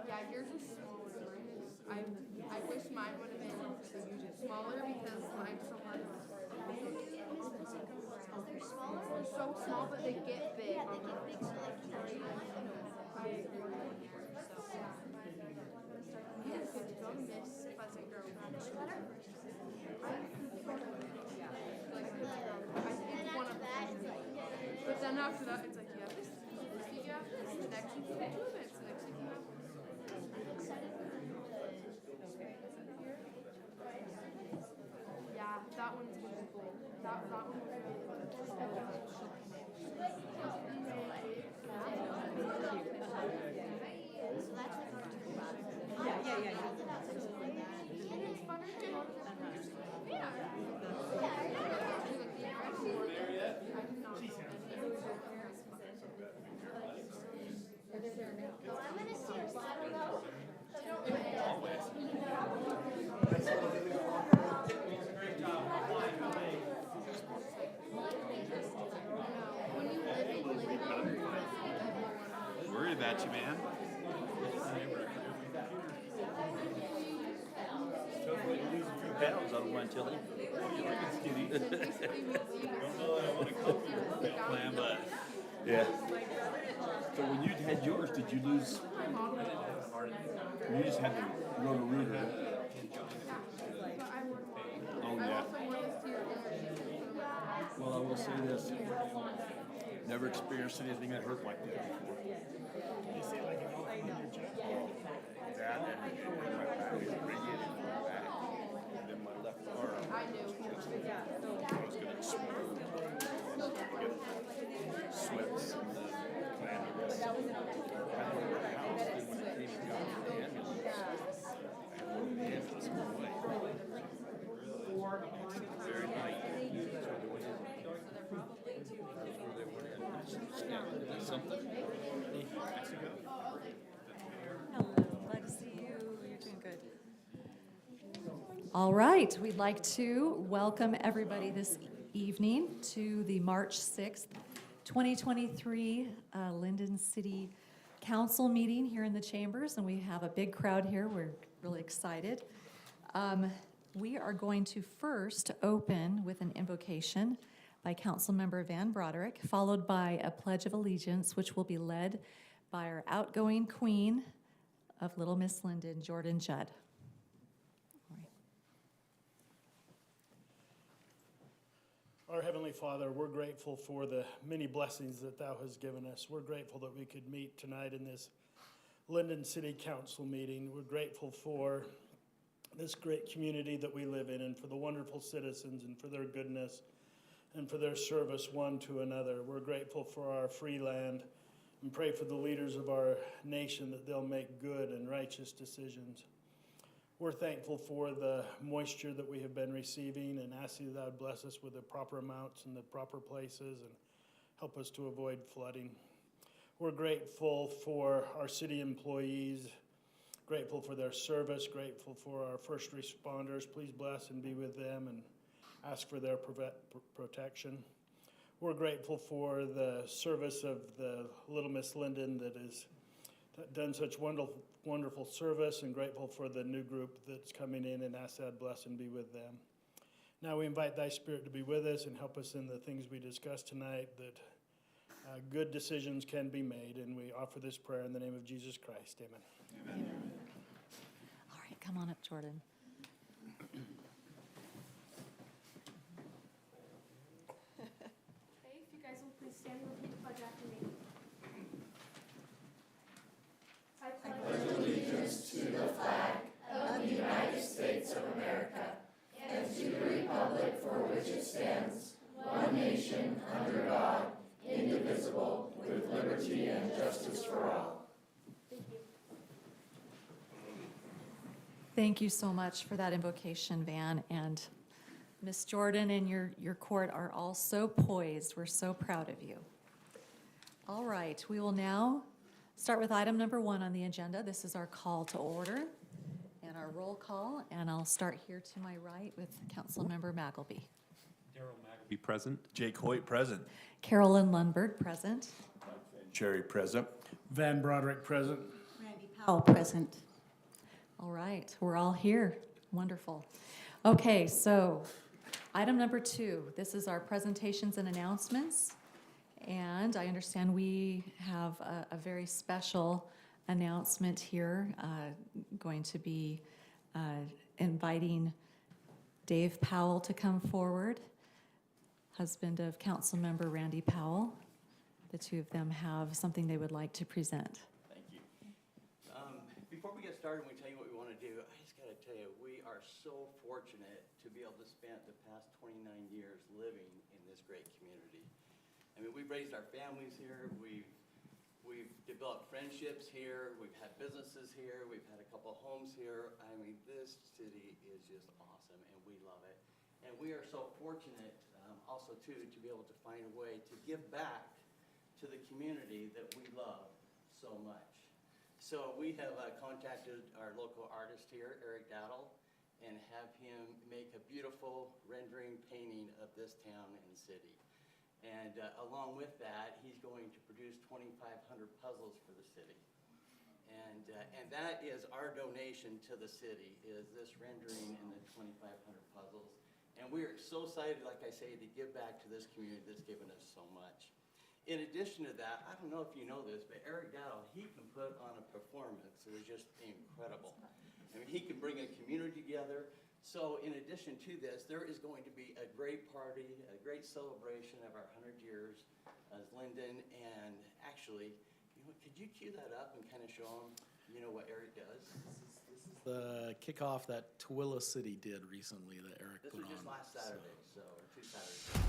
Yeah, yours is smaller. I wish mine would have been smaller because mine's so much. They're so small, but they get big. Yeah, they get big, so like you know, Yes, it's go Miss Pleasant Grove. and after that, it's like, But then after that, it's like, yeah, this week you have this, next week you have 2 events, next week you have. Yeah, that one's gonna be cool. That one was really so that's like our turn. Yeah. And it's funner to go to the yeah. Well, I'm gonna see our slaughter though. When you live in Lindon, Worried about you, man. Pounds on one Tilly. Yeah. So when you had yours, did you lose? You just had the rotor. Oh yeah. Well, I will say this: never experienced anything that hurt like that before. That and my back is radiating my back, and then my left arm. I knew. I was going to explode. Sweats and the clamminess. I had to go to the house, and when I came and got the ambulance, I had to go to the ambulance on the way. Very night. That's something. Mexico. Hello, glad to see you. You're doing good. All right, we'd like to welcome everybody this evening to the March 6th, 2023 Lindon City Council meeting here in the chambers, and we have a big crowd here. We're really excited. We are going to first open with an invocation by Councilmember Van Broderick, followed by a Pledge of Allegiance, which will be led by our outgoing Queen of Little Miss Lindon, Jordan Judd. All right. Our Heavenly Father, we're grateful for the many blessings that Thou hast given us. We're grateful that we could meet tonight in this Lindon City Council meeting. We're grateful for this great community that we live in and for the wonderful citizens and for their goodness and for their service one to another. We're grateful for our free land and pray for the leaders of our nation that they'll make good and righteous decisions. We're thankful for the moisture that we have been receiving and ask you that Thou bless us with the proper amounts in the proper places and help us to avoid flooding. We're grateful for our city employees, grateful for their service, grateful for our first responders. Please bless and be with them and ask for their protection. We're grateful for the service of the Little Miss Lindon that has done such wonderful service, and grateful for the new group that's coming in, and ask that bless and be with them. Now we invite Thy Spirit to be with us and help us in the things we discussed tonight, that good decisions can be made, and we offer this prayer in the name of Jesus Christ. Amen. Amen. All right, come on up, Jordan. Okay, if you guys will please stand and repeat the pledge after me. I pledge allegiance to the flag of the United States of America and to the republic for which it stands, one nation, under God, indivisible, with liberty and justice for all. Thank you so much for that invocation, Van. And Miss Jordan and your court are all so poised. We're so proud of you. All right, we will now start with item number 1 on the agenda. This is our call to order and our roll call, and I'll start here to my right with Councilmember McElby. Be present. Jake Hoyt, present. Carolyn Lundberg, present. Cherry, present. Van Broderick, present. Powell, present. All right, we're all here. Wonderful. Okay, so item number 2, this is our presentations and announcements. And I understand we have a very special announcement here, going to be inviting Dave Powell to come forward, husband of Councilmember Randy Powell. The two of them have something they would like to present. Thank you. Before we get started, and we tell you what we want to do, I just got to tell you, we are so fortunate to be able to spend the past 29 years living in this great community. I mean, we've raised our families here, we've developed friendships here, we've had businesses here, we've had a couple of homes here. I mean, this city is just awesome, and we love it. And we are so fortunate also, too, to be able to find a way to give back to the community that we love so much. So we have contacted our local artist here, Eric Daddle, and have him make a beautiful rendering painting of this town and city. And along with that, he's going to produce 2,500 puzzles for the city. And that is our donation to the city, is this rendering and the 2,500 puzzles. And we are so excited, like I say, to give back to this community that's given us so much. In addition to that, I don't know if you know this, but Eric Daddle, he can put on a performance that is just incredible. I mean, he can bring a community together. So in addition to this, there is going to be a great party, a great celebration of our 100 years as Lindon. And actually, could you cue that up and kind of show them, what Eric does? This is the kickoff that Tooele City did recently that Eric This put was on. just last Saturday, or 2 Saturdays.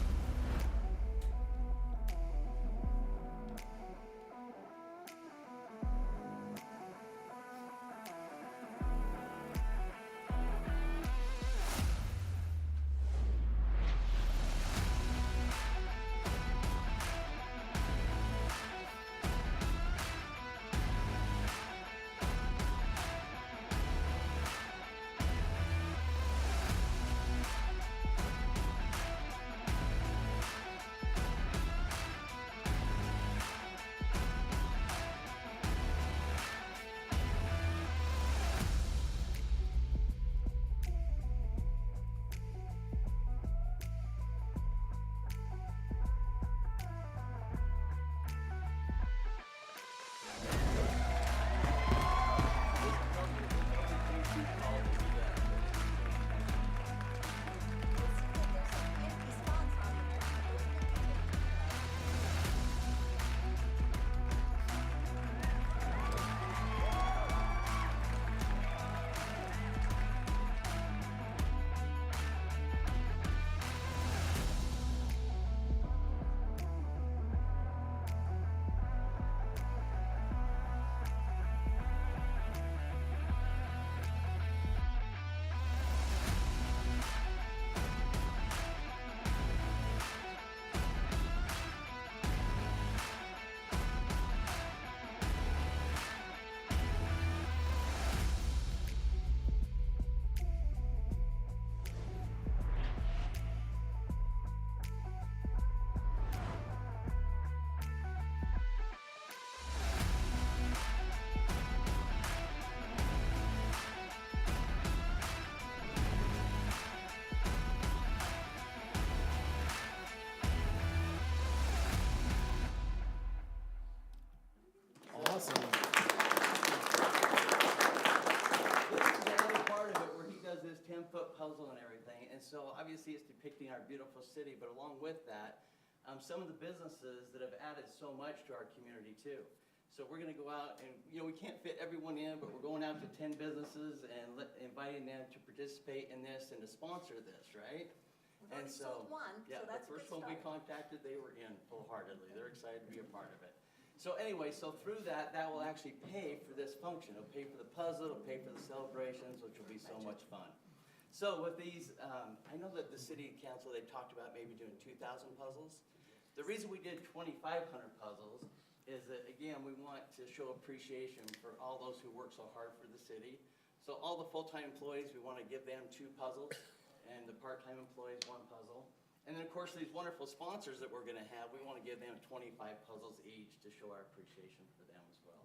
Awesome. This is the other part of it where he does this 10-foot puzzle and everything. And so obviously it's depicting our beautiful city, but along with that, some of the businesses that have added so much to our community too. So we're going to go out and, we can't fit everyone in, but we're going out to 10 businesses and inviting them to participate in this and to sponsor this, right? We've already sold one, yeah, so that's the a first good one we start. contacted, they were in full-heartedly. They're excited to be a part of it. So anyway, through that will actually pay for this function. It'll pay for the puzzle, it'll pay for the celebrations, which will be so much fun. So with these, I know that the city council, they talked about maybe doing 2,000 puzzles. The reason we did 2,500 puzzles is that, again, we want to show appreciation for all those who work so hard for the city. So all the full-time employees, we want to give them 2 puzzles, and the part-time employees 1 puzzle. And then, of course, these wonderful sponsors that we're going to have, we want to give them 25 puzzles each to show our appreciation for them as well.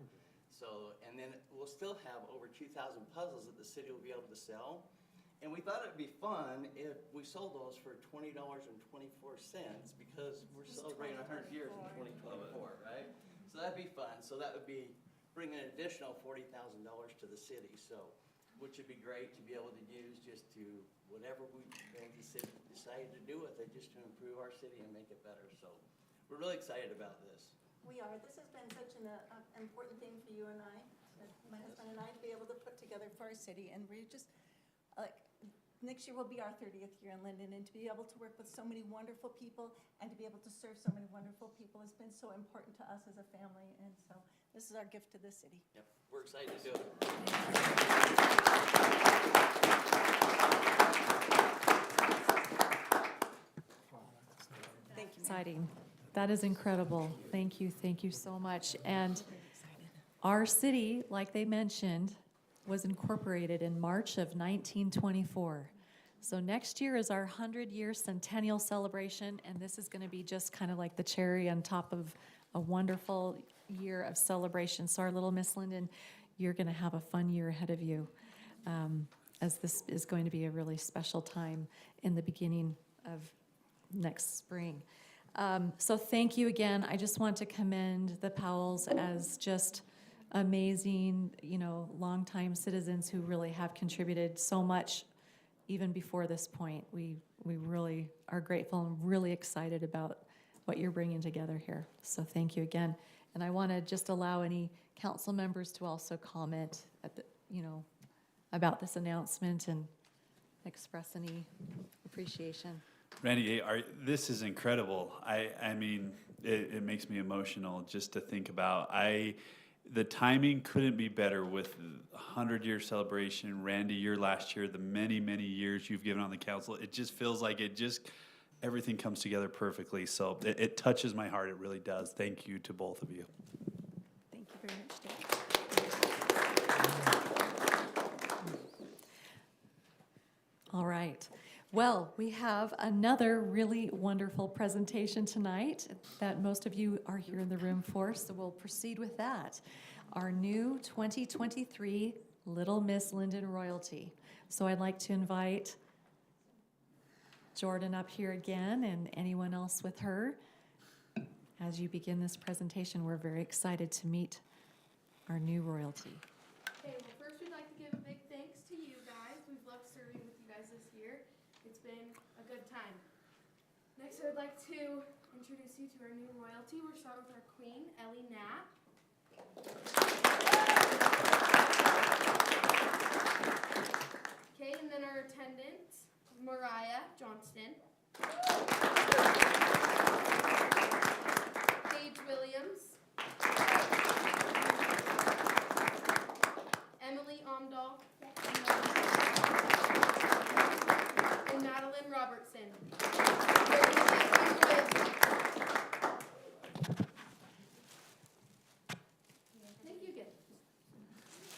So, and then we'll still have over 2,000 puzzles that the city will be able to sell. And we thought it'd be fun if we sold those for $20.24 because we're celebrating 100 years in 2024, right? So that'd be fun. So that would be bringing an additional $40,000 to the city. So, which would be great to be able to use just to whatever we the city decided to do with it, just to improve our city and make it better. So we're really excited about this. We are. This has been such an important thing for you and I, my husband and I, to be able to put together for our city. And we're just, like, next year will be our 30th year in Lindon, and to be able to work with so many wonderful people and to be able to serve so many wonderful people has been so important to us as a family. And so this is our gift to the city. Yep, we're excited to do it. Thank you. Exciting. That is incredible. Thank you so much. And our city, like they mentioned, was incorporated in March of 1924. So next year is our 100-year centennial celebration, and this is going to be just kind of like the cherry on top of a wonderful year of celebration. So our little Miss Lindon, you're going to have a fun year ahead of you, as this is going to be a really special time in the beginning of next spring. So thank you again. I just want to commend the Powells as just amazing, longtime citizens who really have contributed so much even before this point. We really are grateful and really excited about what you're bringing together here. So thank you again. And I want to just allow any council members to also comment at the, about this announcement and express any appreciation. Randy, this is incredible. I mean, it makes me emotional just to think about. The timing couldn't be better with 100-year celebration. Randy, your last year, the many, many years you've given on the council. It just feels like everything comes together perfectly. So it touches my heart. It really does. Thank you to both of you. Thank you very much, Dave. All right. Well, we have another really wonderful presentation tonight that most of you are here in the room for, so we'll proceed with that. Our new 2023 Little Miss Lindon Royalty. So I'd like to invite Jordan up here again and anyone else with her. As you begin this presentation, we're very excited to meet our new royalty. Okay, well, first we'd like to give a big thanks to you guys. We've loved serving with you guys this year. It's been a good time. Next, I would like to introduce you to our new royalty. We'll start with our queen, Ellie Knapp. Okay, and then our attendant, Mariah Johnston. Paige Williams. Emily Omdahl. And Madeline Robertson. Thank you again.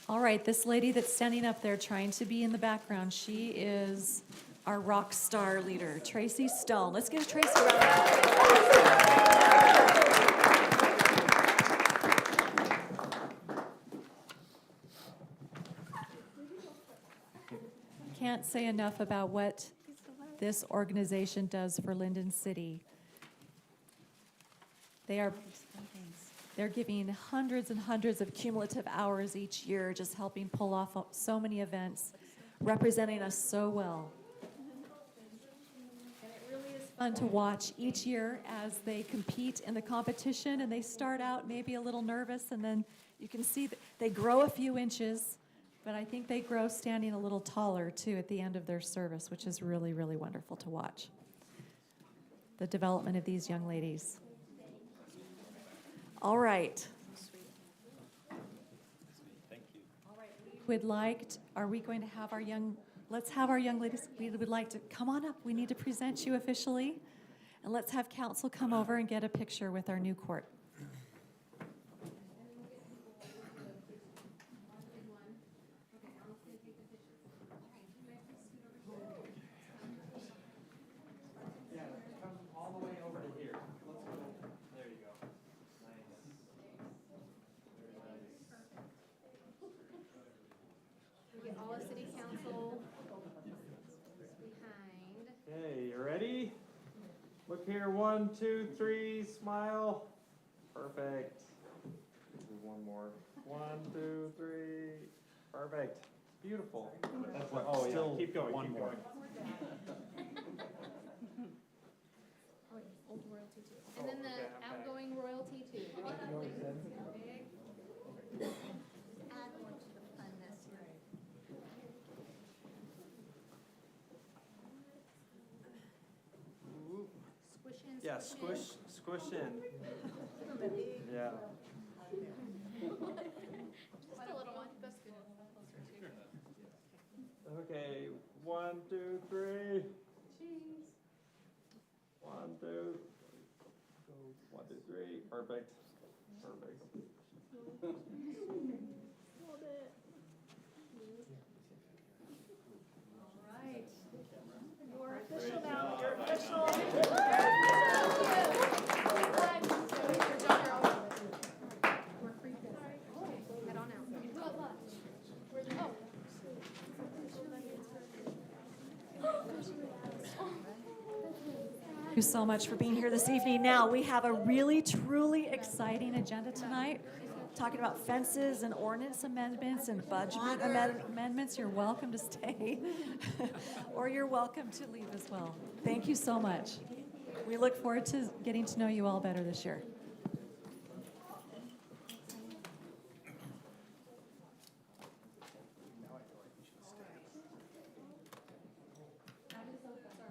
All right, this lady that's standing up there trying to be in the background, she is our rock star leader, Tracy Stone. Let's give Tracy a round of applause. Can't say enough about what this organization does for Lindon City. They're giving hundreds and hundreds of cumulative hours each year, just helping pull off so many events, representing us so well. And it really is fun to watch each year as they compete in the competition, and they start out maybe a little nervous, and then you can see that they grow a few inches, but I think they grow standing a little taller too at the end of their service, which is really, really wonderful to watch. The development of these young ladies. All right. Thank you. All right, are we going to have let's have our young ladies, we would like to, come on up. We need to present you officially. And let's have council come over and get a picture with our new court. Look here, 1, 2, 3, smile. Perfect. Do one more. 1, 2, 3. Perfect. Beautiful. That's what, oh yeah, keep going, keep going. Old royalty too. And then the outgoing royalty too. Add more to the fun this year. Squish in, Yeah, squish squish in. Give them a big. Yeah. in. Just a little one. That's good. Okay, 1, 2, 3. Cheese. 1, 2. Go 1, 2, 3. Perfect. Perfect. All right. You're official now. You're official. Head on out. Thank you so much for being here this evening. Now, we have a really, truly exciting agenda tonight, talking about fences and ordinance amendments and budget amendments. You're welcome to stay, or you're welcome to leave as well. Thank you so much. We look forward to getting to know you all better this year.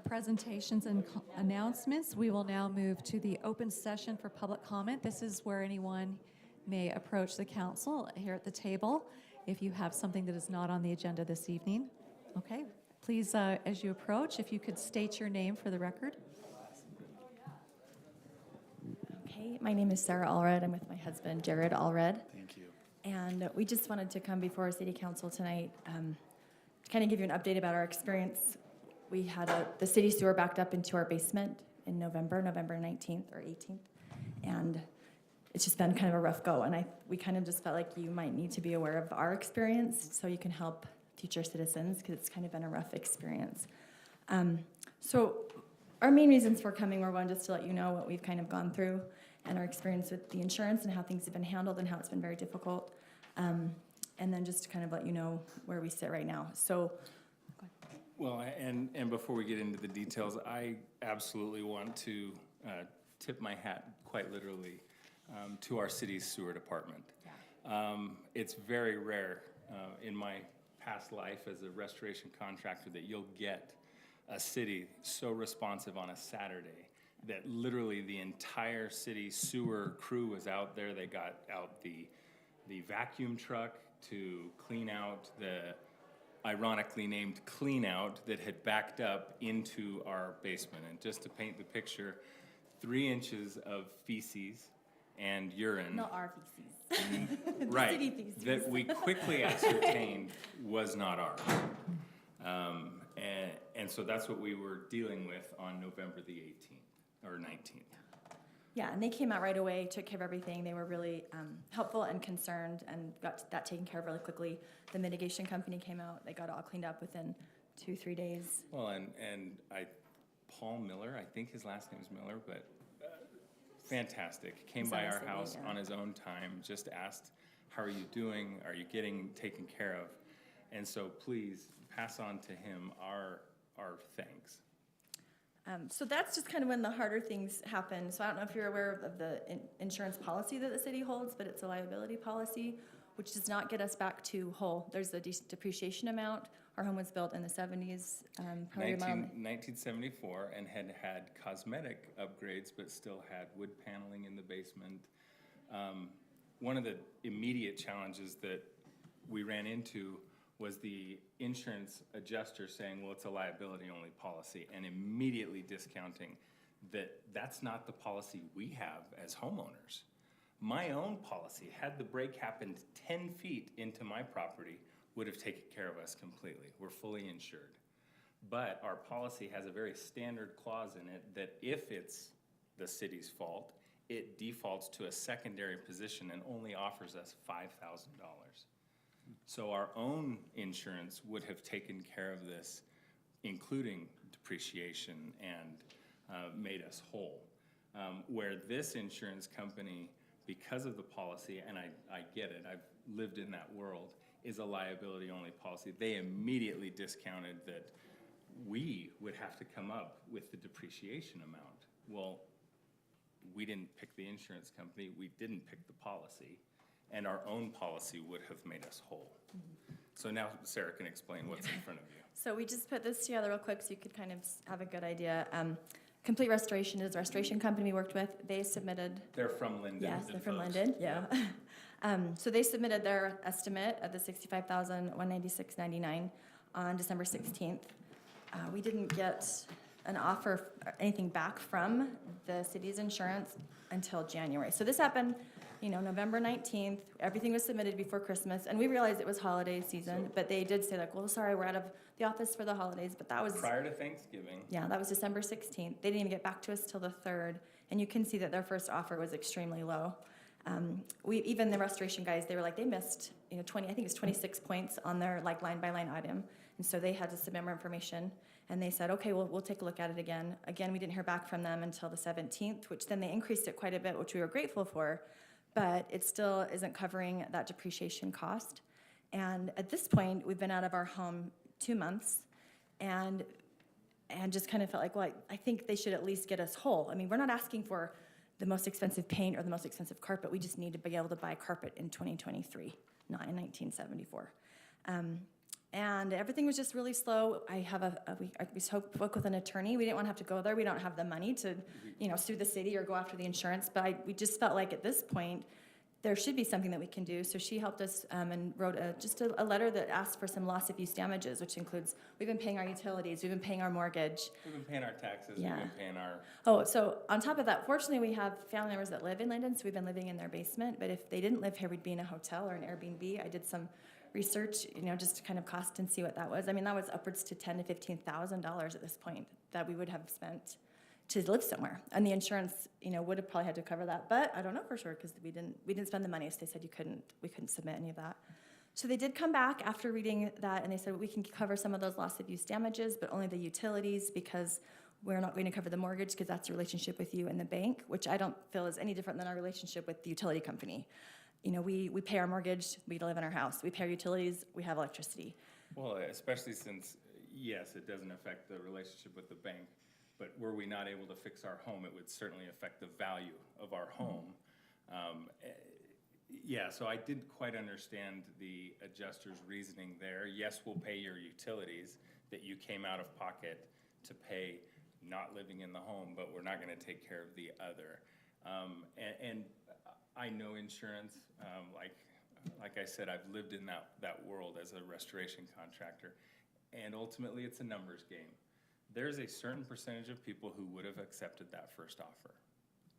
Presentations and announcements. We will now move to the open session for public comment. This is where anyone may approach the council here at the table if you have something that is not on the agenda this evening. Okay, please, as you approach, if you could state your name for the record. Okay, my name is Sarah Allred. I'm with my husband, Jared Allred. Thank you. And we just wanted to come before City Council tonight to kind of give you an update about our experience. We had the city sewer backed up into our basement in November 19th or 18th. And it's just been kind of a rough go. And we kind of just felt like you might need to be aware of our experience so you can help future citizens, because it's kind of been a rough experience. So our main reasons for coming were, one, just to let you know what we've kind of gone through and our experience with the insurance and how things have been handled and how it's been very difficult. And then just to kind of let you know where we sit right now. So. Well, and before we get into the details, I absolutely want to tip my hat, quite literally, to our city's sewer department. Yeah. It's very rare in my past life as a restoration contractor that you'll get a city so responsive on a Saturday that literally the entire city sewer crew was out there. They got out the vacuum truck to clean out the ironically named clean out that had backed up into our basement. And just to paint the picture, 3 inches of feces and urine. Not our feces. Right. City feces. That we quickly ascertained was not ours. And so that's what we were dealing with on November the 18th or 19th. Yeah, and they came out right away, took care of everything. They were really helpful and concerned and got that taken care of really quickly. The mitigation company came out. They got it all cleaned up within 2-3 days. Well, and Paul Miller, I think his last name is Miller, but fantastic. Came by our house on his own time, just asked, how are you doing? Are you getting taken care of? And so please pass on to him our thanks. So that's just kind of when the harder things happen. So I don't know if you're aware of the insurance policy that the city holds, but it's a liability policy, which does not get us back to whole. There's a depreciation amount. Our home was built in the 70s. 1974, and had cosmetic upgrades, but still had wood paneling in the basement. One of the immediate challenges that we ran into was the insurance adjuster saying, well, it's a liability-only policy, and immediately discounting that that's not the policy we have as homeowners. My own policy, had the break happened 10 feet into my property, would have taken care of us completely. We're fully insured. But our policy has a very standard clause in it that if it's the city's fault, it defaults to a secondary position and only offers us $5,000. So our own insurance would have taken care of this, including depreciation and made us whole. Where this insurance company, because of the policy, and I get it, I've lived in that world, is a liability-only policy. They immediately discounted that we would have to come up with the depreciation amount. Well, we didn't pick the insurance company, we didn't pick the policy, and our own policy would have made us whole. So now Sarah can explain what's in front of you. So we just put this together real quick so you could kind of have a good idea. Complete Restoration is the restoration company we worked with. They submitted. They're from Lindon. Yes, they're from folks. Lindon, yeah. So they submitted their estimate of the $65,196.99 on December 16th. We didn't get an offer or anything back from the city's insurance until January. So this happened, November 19th. Everything was submitted before Christmas, and we realized it was holiday season, but they did say like, well, sorry, we're out of the office for the holidays, but that was prior to Thanksgiving. Yeah, that was December 16th. They didn't even get back to us till the 3rd, and you can see that their first offer was extremely low. Even the restoration guys, they were like, they missed, 20, I think it's 26 points on their line by line item, and so they had to submit more information, and they said, okay, we'll take a look at it again. Again, we didn't hear back from them until the 17th, which then they increased it quite a bit, which we were grateful for, but it still isn't covering that depreciation cost. And at this point, we've been out of our home 2 months, and just kind of felt like, well, I think they should at least get us whole. I mean, we're not asking for the most expensive paint or the most expensive carpet. We just need to be able to buy carpet in 2023, not in 1974. And everything was just really slow. We spoke with an attorney. We didn't want to have to go there. We don't have the money to, sue the city or go after the insurance. But we just felt like at this point, there should be something that we can do. So she helped us and wrote just a letter that asked for some loss of use damages, which includes, we've been paying our utilities, we've been paying our mortgage. We've been paying our taxes, Yeah. we've been paying our... Oh, so on top of that, fortunately we have family members that live in Lindon, so we've been living in their basement. But if they didn't live here, we'd be in a hotel or an Airbnb. I did some research, just to kind of cost and see what that was. I mean, that was upwards to $10,000 to $15,000 at this point that we would have spent to live somewhere, and the insurance, would have probably had to cover that. But I don't know for sure because we didn't spend the money. So they said we couldn't submit any of that. So they did come back after reading that, and they said we can cover some of those loss of use damages, but only the utilities because we're not going to cover the mortgage because that's a relationship with you and the bank, which I don't feel is any different than our relationship with the utility company. We pay our mortgage, we live in our house. We pay our utilities, we have electricity. Well, especially since, yes, it doesn't affect the relationship with the bank, but were we not able to fix our home, it would certainly affect the value of our home. Yeah, so I didn't quite understand the adjuster's reasoning there. Yes, we'll pay your utilities that you came out of pocket to pay not living in the home, but we're not gonna take care of the other. And I know insurance, like I said, I've lived in that world as a restoration contractor, and ultimately it's a numbers game. There's a certain percentage of people who would have accepted that first offer,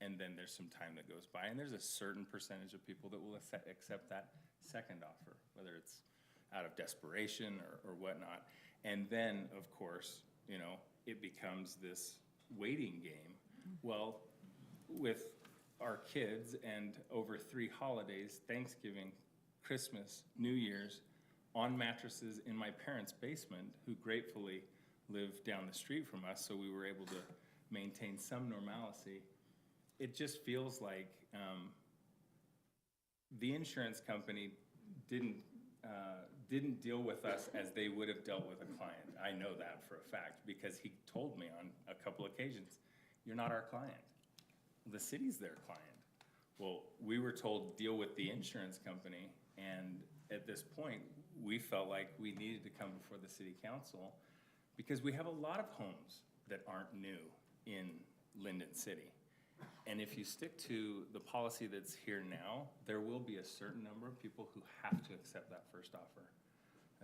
and then there's some time that goes by, and there's a certain percentage of people that will accept that second offer, whether it's out of desperation or whatnot. And then, of course, it becomes this waiting game. Well, with our kids and over 3 holidays, Thanksgiving, Christmas, New Year's, on mattresses in my parents' basement, who gratefully live down the street from us, so we were able to maintain some normalcy. It just feels like the insurance company didn't deal with us as they would have dealt with a client. I know that for a fact because he told me on a couple occasions, "You're not our client. The city's their client." Well, we were told deal with the insurance company, and at this point, we felt like we needed to come before the city council because we have a lot of homes that aren't new in Lindon City. And if you stick to the policy that's here now, there will be a certain number of people who have to accept that first offer,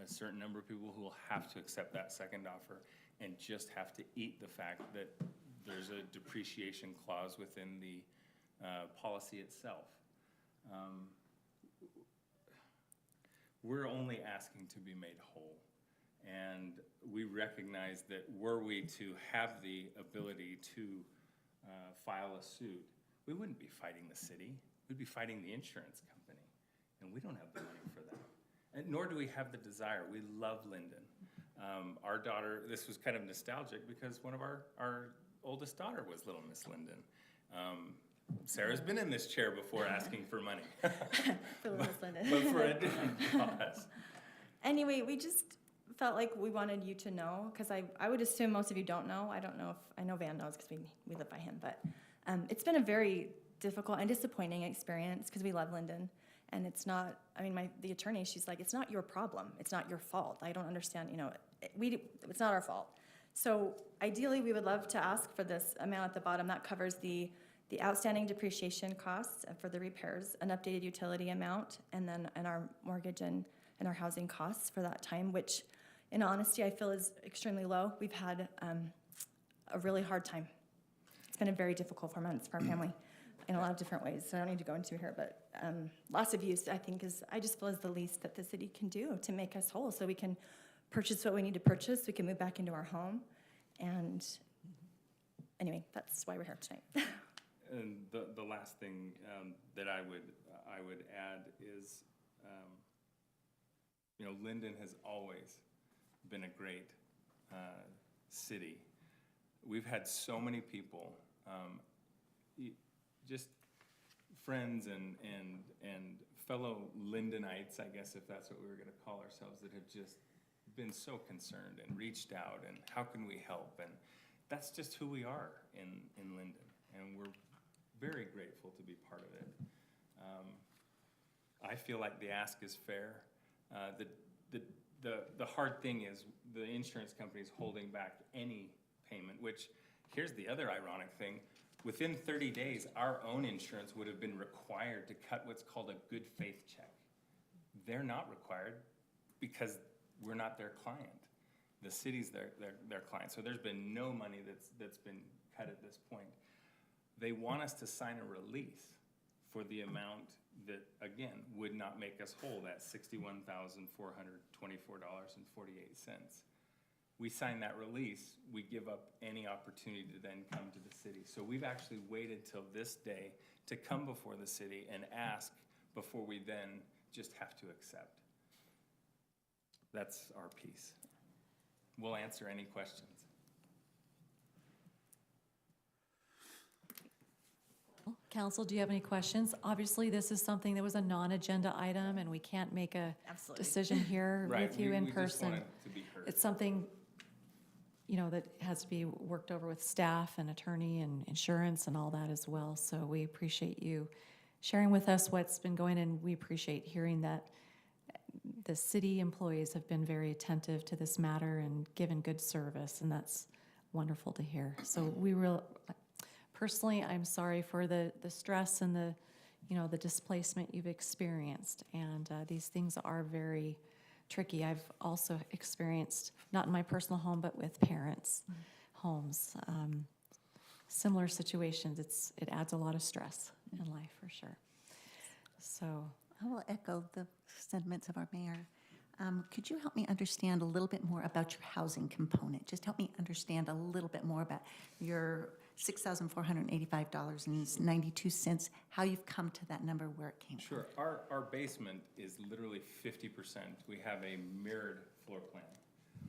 a certain number of people who will have to accept that second offer and just have to eat the fact that there's a depreciation clause within the policy itself. We're only asking to be made whole. And we recognize that were we to have the ability to file a suit, we wouldn't be fighting the city, we'd be fighting the insurance company. And we don't have the money for that. And nor do we have the desire. We love Lindon. Our daughter, this was kind of nostalgic because one of our oldest daughter was Little Miss Lindon. Sarah's been in this chair before asking for money. For Little Miss Lindon. But for a different cause. Anyway, we just felt like we wanted you to know, because I would assume most of you don't know. I don't know if, I know Van knows because we live by him, but it's been a very difficult and disappointing experience because we love Lindon. And it's not, I mean, the attorney, she's like, it's not your problem. It's not your fault. I don't understand, you know, it's not our fault. So ideally, we would love to ask for this amount at the bottom. That covers the outstanding depreciation costs for the repairs, an updated utility amount, and then our mortgage and our housing costs for that time, which in honesty, I feel is extremely low. We've had a really hard time. It's been a very difficult 4 months for our family in a lot of different ways. So I don't need to go into here, but loss of use, I think, I just feel is the least that the city can do to make us whole, so we can purchase what we need to purchase, we can move back into our home. And anyway, that's why we're here tonight. And the last thing that I would add is, you know, Lindon has always been a great city. We've had so many people, just friends and fellow Lindonites, I guess, if that's what we were going to call ourselves, that have just been so concerned and reached out and how can we help? And that's just who we are in Lindon, and we're very grateful to be part of it. I feel like the ask is fair. The hard thing is the insurance company is holding back any payment, which, here's the other ironic thing. Within 30 days, our own insurance would have been required to cut what's called a good faith check. They're not required because we're not their client. The city's their client. So there's been no money that's been cut at this point. They want us to sign a release for the amount that, again, would not make us whole, that $61,424.48. We sign that release, we give up any opportunity to then come to the city. So we've actually waited till this day to come before the city and ask before we then just have to accept. That's our piece. We'll answer any questions. Council, do you have any questions? Obviously, this is something that was a non-agenda item, and we can't make a decision here Right, with you in we person. just want it to be heard. It's something, you know, that has to be worked over with staff and attorney and insurance and all that as well. So we appreciate you sharing with us what's been going on, and we appreciate hearing that the city employees have been very attentive to this matter and given good service, and that's wonderful to hear. So personally, I'm sorry for the stress and the displacement you've experienced, and these things are very tricky. I've also experienced, not in my personal home, but with parents' homes, similar situations. It adds a lot of stress in life for sure. So I will echo the sentiments of our mayor. Could you help me understand a little bit more about your housing component? Just help me understand a little bit more about your $6,485.92, how you've come to that number, where it came from. Sure. Our basement is literally 50%. We have a mirrored floor plan.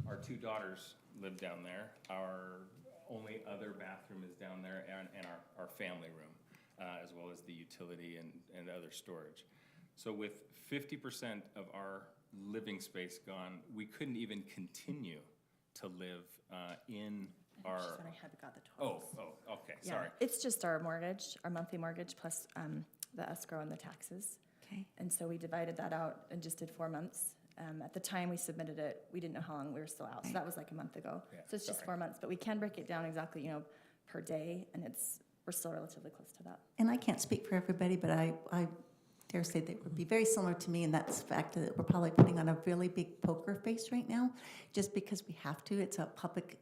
Our two daughters live down there. Our only other bathroom is down there, and our family room, as well as the utility and other storage. So with 50% of our living space gone, we couldn't even continue to live in our. I haven't got the totals. Oh, okay, Yeah, sorry. it's just our mortgage, our monthly mortgage plus the escrow and the taxes. Okay. And so we divided that out and just did 4 months. At the time we submitted it, we didn't know how long we were still out. So that was like a month ago. Yeah, So it's just 4 months, but we can break it down exactly, per day, and we're still relatively close to that. And I can't speak for everybody, but I dare say they would be very similar to me in that fact that we're probably putting on a really big poker face right now, just because we have to. It's a public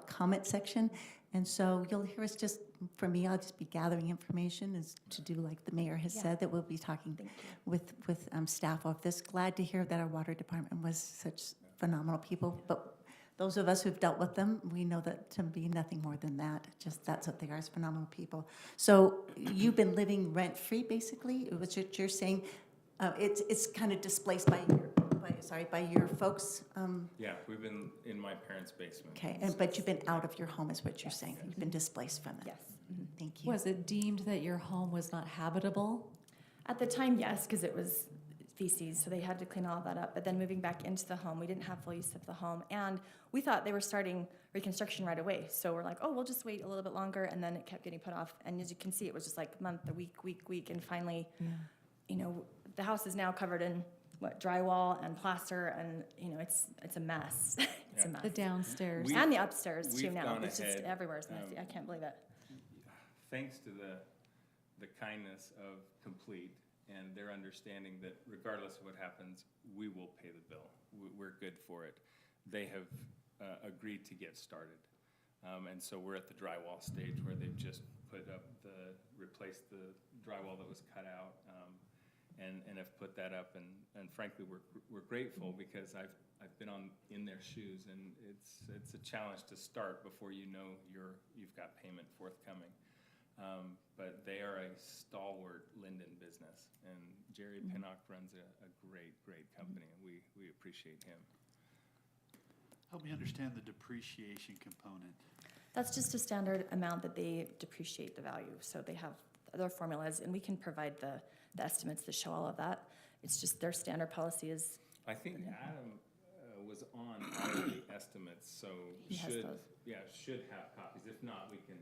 comment section, and so you'll hear us just. For me, I'll just be gathering information, as to do like the mayor has said, that we'll be talking with staff of this. Glad to hear that our water department was such phenomenal people, but. Those of us who've dealt with them, we know that to be nothing more than that. Just that's what they are, as phenomenal people. So you've been living rent-free, basically. What you're saying, it's kind of displaced by by your folks? Yeah, we've been in my parents' basement. Okay, but you've been out of your home is what you're saying? You've been displaced from it? Yes. Thank you. Was it deemed that your home was not habitable? At the time, yes, because it was feces, so they had to clean all of that up. But then moving back into the home, we didn't have full use of the home. And we thought they were starting reconstruction right away. So we're like, oh, we'll just wait a little bit longer. And then it kept getting put off. And as you can see, it was just like month, a week. And finally, you know, the house is now covered in drywall and plaster. And, you know, it's a mess. It's a mess. The downstairs. And the upstairs too we've now. gone It's just ahead, everywhere's messy. I can't believe it. Thanks to the kindness of Complete and their understanding that regardless of what happens, we will pay the bill. We're good for it. They have agreed to get started. And so we're at the drywall stage where they've just replaced the drywall that was cut out, and have put that up. And frankly, we're grateful because I've been in their shoes, and it's a challenge to start before you know you've got payment forthcoming. But they are a stalwart Lindon business, and Jerry Pinnock runs a great company, and we appreciate him. Help me understand the depreciation component. That's just a standard amount that they depreciate the value. So they have their formulas, and we can provide the estimates that show all of that. It's just their standard policy is. I think Adam was on all of the estimates, so should have copies. If not, we can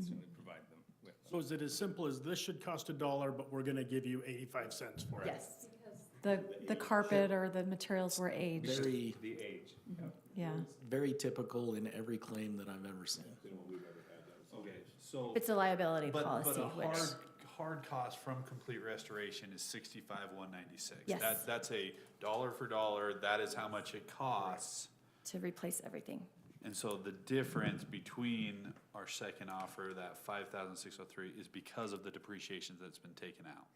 certainly provide them with them. So is it as simple as this should cost $1, but we're gonna give you 85 cents for it? Yes. The carpet or the materials were aged. The age. Yeah. Very typical in every claim that I've ever seen. Okay, so. It's a liability But policy, a which. hard cost from Complete Restoration is $65,196. Yes. That's a dollar for dollar, that is how much it costs. To replace everything. And so the difference between our second offer, that $5,603, is because of the depreciation that's been taken out.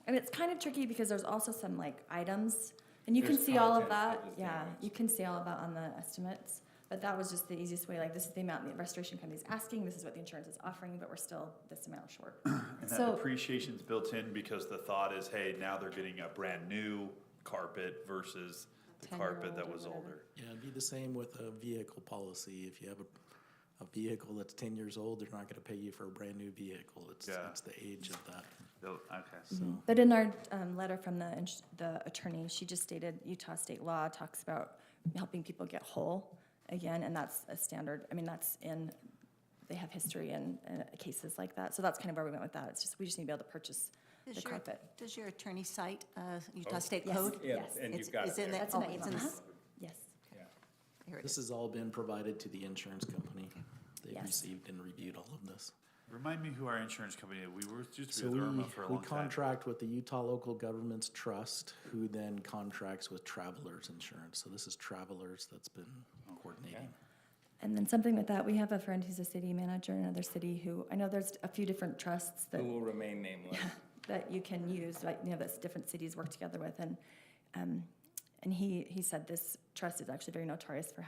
And it's kind of tricky because there's also some like items, and you can There's see all of content that. that is Yeah, damaged. you can see all of that on the estimates. But that was just the easiest way. Like, this is the amount the restoration company is asking. This is what the insurance is offering, but we're still this amount short. And that So- depreciation's built in because the thought is, hey, now they're getting a brand new carpet versus the 10-year-old carpet that or was whatever. older. Yeah, it'd be the same with a vehicle policy. If you have a vehicle that's 10 years old, they're not gonna pay you for a brand new vehicle. It's the age of that. Okay. So, But in our letter from the attorney, she just stated Utah state law talks about helping people get whole again, and that's a standard. I mean, they have history in cases like that. So that's kind of where we went with that. It's just, we just need to be able to purchase the carpet. Does your attorney cite Utah Oh, State yes, Code? yes. And It's- you've got it's it in there. the- That's in oh, the it's email. in the- Yes. Here it this is. has all been provided to the insurance company. They've Yes. received and reviewed all of this. Remind me who our insurance company is. We were just So with Irma for a we long time. contract with the Utah Local Governments Trust, who then contracts with Travelers Insurance. So this is Travelers that's been coordinating. And then something like that, we have a friend who's a city manager in another city who, I know there's a few different trusts that, Who will remain nameless. that you can use, like, you know, that different cities work together with. And he said this trust is actually very notorious for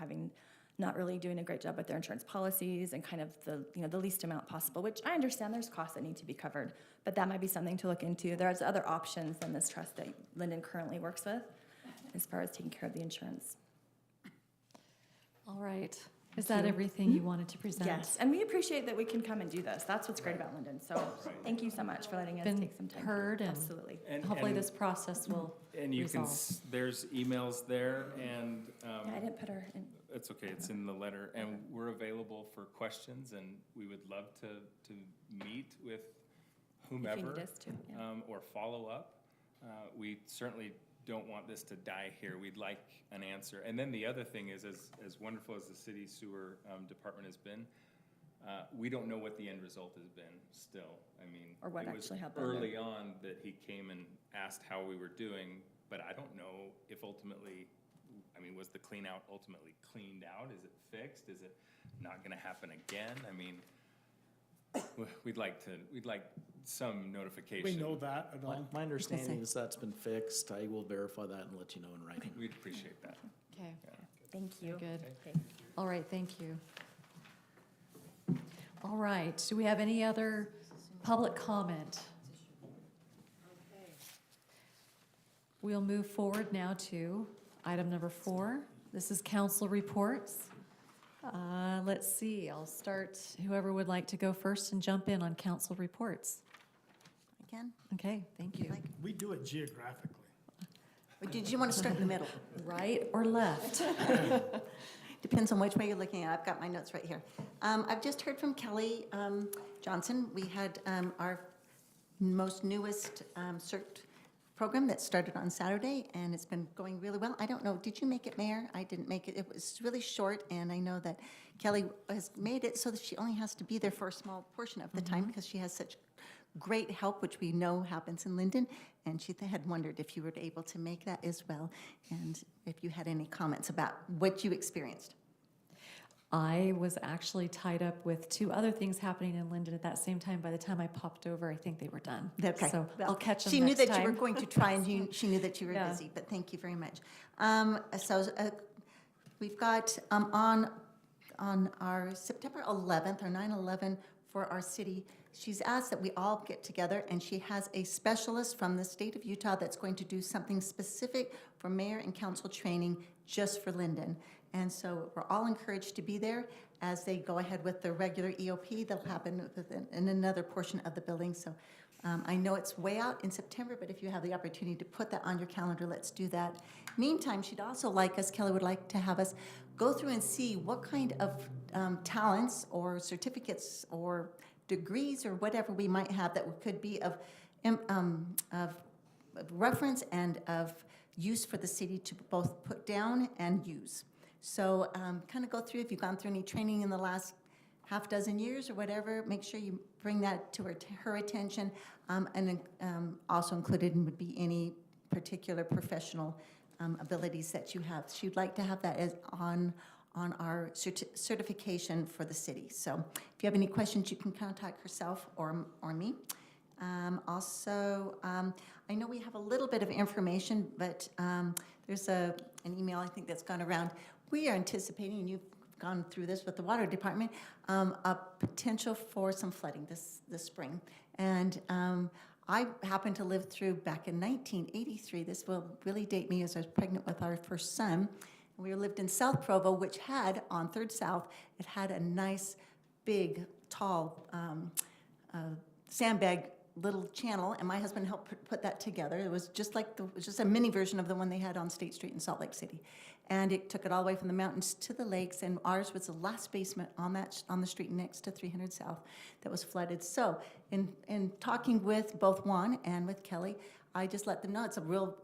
not really doing a great job with their insurance policies and kind of the least amount possible, which I understand there's costs that need to be covered, but that might be something to look into. There's other options than this trust that Lindon currently works with as far as taking care of the insurance. All right. Is that everything you wanted to present? Yes, and we appreciate that we can come and do this. That's what's great about Lindon. So thank you so much for letting us Been take some time. heard and Absolutely. hopefully this process will And you can, resolve. there's emails there, and Yeah, I didn't put her in. it's okay, it's in the letter, and we're available for questions, and we would love to meet with whomever. us to, yeah. Or follow up. We certainly don't want this to die here. We'd like an answer. And then the other thing is, as wonderful as the city sewer department has been, we don't know what the end result has been still. I mean, Or what it was actually happened. early on that he came and asked how we were doing, but I don't know if ultimately, I mean, was the clean out ultimately cleaned out? Is it fixed? Is it not gonna happen again? I mean, we'd like some notification. We know that at all. My understanding is that's been fixed. I will verify that and let you know in writing. We'd appreciate that. Okay, Thank you. good. Okay. All right, thank you. All right, do we have any other public comment? We'll move forward now to item number 4. This is council reports. Let's see, I'll start, whoever would like to go first and jump in on council reports. Again? Okay, thank you. We do it geographically. Or did you want to start in the middle? Right or left? Depends on which way you're looking at. I've got my notes right here. I've just heard from Kelly Johnson. We had our most newest CERT program that started on Saturday, and it's been going really well. I don't know, did you make it, Mayor? I didn't make it. It was really short, and I know that Kelly has made it so that she only has to be there for a small portion of the time because she has such great help, which we know happens in Lindon, and she had wondered if you were able to make that as well, and if you had any comments about what you experienced. I was actually tied up with 2 other things happening in Lindon at that same time. By the time I popped over, I think they were done. Okay. So Well, I'll catch them She knew next that time. you were going to try, and she knew that you were Yeah. busy, but thank you very much. We've got on our September 11th, or 9/11 for our city, she's asked that we all get together, and she has a specialist from the state of Utah that's going to do something specific for mayor and council training just for Lindon. And so we're all encouraged to be there as they go ahead with their regular EOP. That'll happen in another portion of the building. So I know it's way out in September, but if you have the opportunity to put that on your calendar, let's do that. Meantime, she'd also like us, Kelly would like to have us go through and see what kind of talents or certificates or degrees or whatever we might have that could be of reference and of use for the city to both put down and use. So kind of go through, if you've gone through any training in the last half dozen years or whatever, make sure you bring that to her attention. And also included would be any particular professional abilities that you have. She'd like to have that as on our certification for the city. So if you have any questions, you can contact herself or me. I know we have a little bit of information, but there's an email I think that's gone around. We are anticipating, and you've gone through this with the water department, a potential for some flooding this spring. And I happened to live through back in 1983. This will really date me as I was pregnant with our first son. We lived in South Provo, which had, on 3rd South, it had a nice, big, tall sandbag little channel, and my husband helped put that together. It was just like it was just a mini version of the one they had on State Street in Salt Lake City. And it took it all the way from the mountains to the lakes, and ours was the last basement on the street next to 300 South that was flooded. So in talking with both Juan and with Kelly, I just let them know it's a real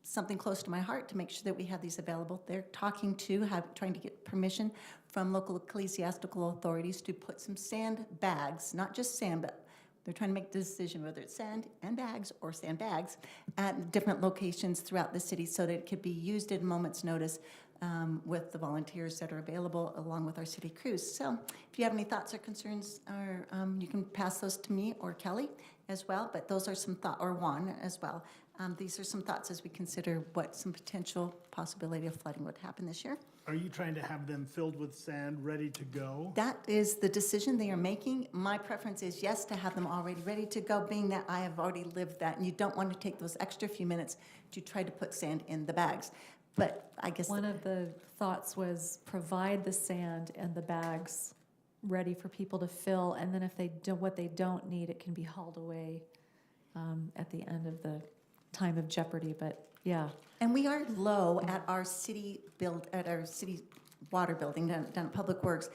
something close to my heart to make sure that we have these available. They're trying to get permission from local ecclesiastical authorities to put some sandbags, not just sand, but they're trying to make the decision whether it's sand and bags or sandbags at different locations throughout the city so that it could be used at a moment's notice with the volunteers that are available along with our city crews. So if you have any thoughts or concerns, or you can pass those to me or Kelly as well, but those are some thoughts, or Juan as well. These are some thoughts as we consider what some potential possibility of flooding would happen this year. Are you trying to have them filled with sand, ready to go? That is the decision they are making. My preference is yes, to have them already ready to go, being that I have already lived that, and you don't want to take those extra few minutes to try to put sand in the bags. But I guess one of the thoughts was provide the sand and the bags ready for people to fill, and then if they don't, what they don't need, it can be hauled away at the end of the time of jeopardy. But yeah. And we are low at our city water building down at Public Works,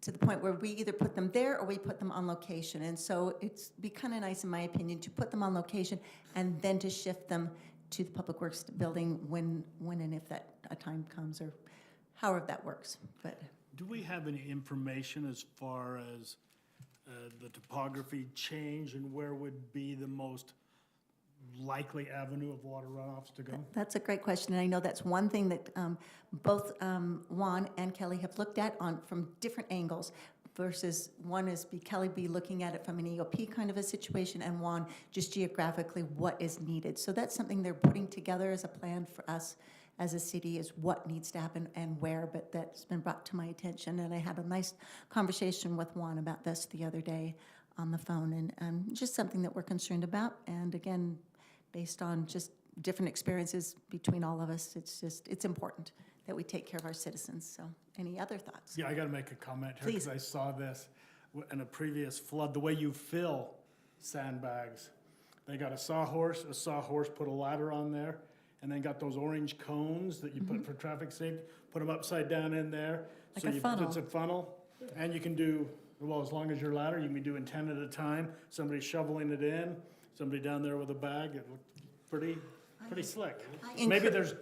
to the point where we either put them there or we put them on location. And so it's be kind of nice, in my opinion, to put them on location and then to shift them to the Public Works building when and if that a time comes, or however that works. But do we have any information as far as the topography change and where would be the most likely avenue of water runoffs to go? That's a great question, and I know that's one thing that both Juan and Kelly have looked at from different angles. Versus one is Kelly be looking at it from an EOP kind of a situation, and Juan just geographically what is needed. So that's something they're putting together as a plan for us as a city, is what needs to happen and where, but that's been brought to my attention. And I had a nice conversation with Juan about this the other day on the phone, and just something that we're concerned about. And again, based on just different experiences between all of us. It's important that we take care of our citizens. So any other thoughts? Yeah, I got to make a comment here Please. because I saw this in a previous flood. The way you fill sandbags, they got a sawhorse, put a ladder on there, and then got those orange cones that you put for traffic safety, put them upside down in there. Like So a funnel. It's a funnel, and you can do, well, as long as your ladder, you can be doing 10 at a time. Somebody shoveling it in, somebody down there with a bag. It looked pretty slick. Maybe there's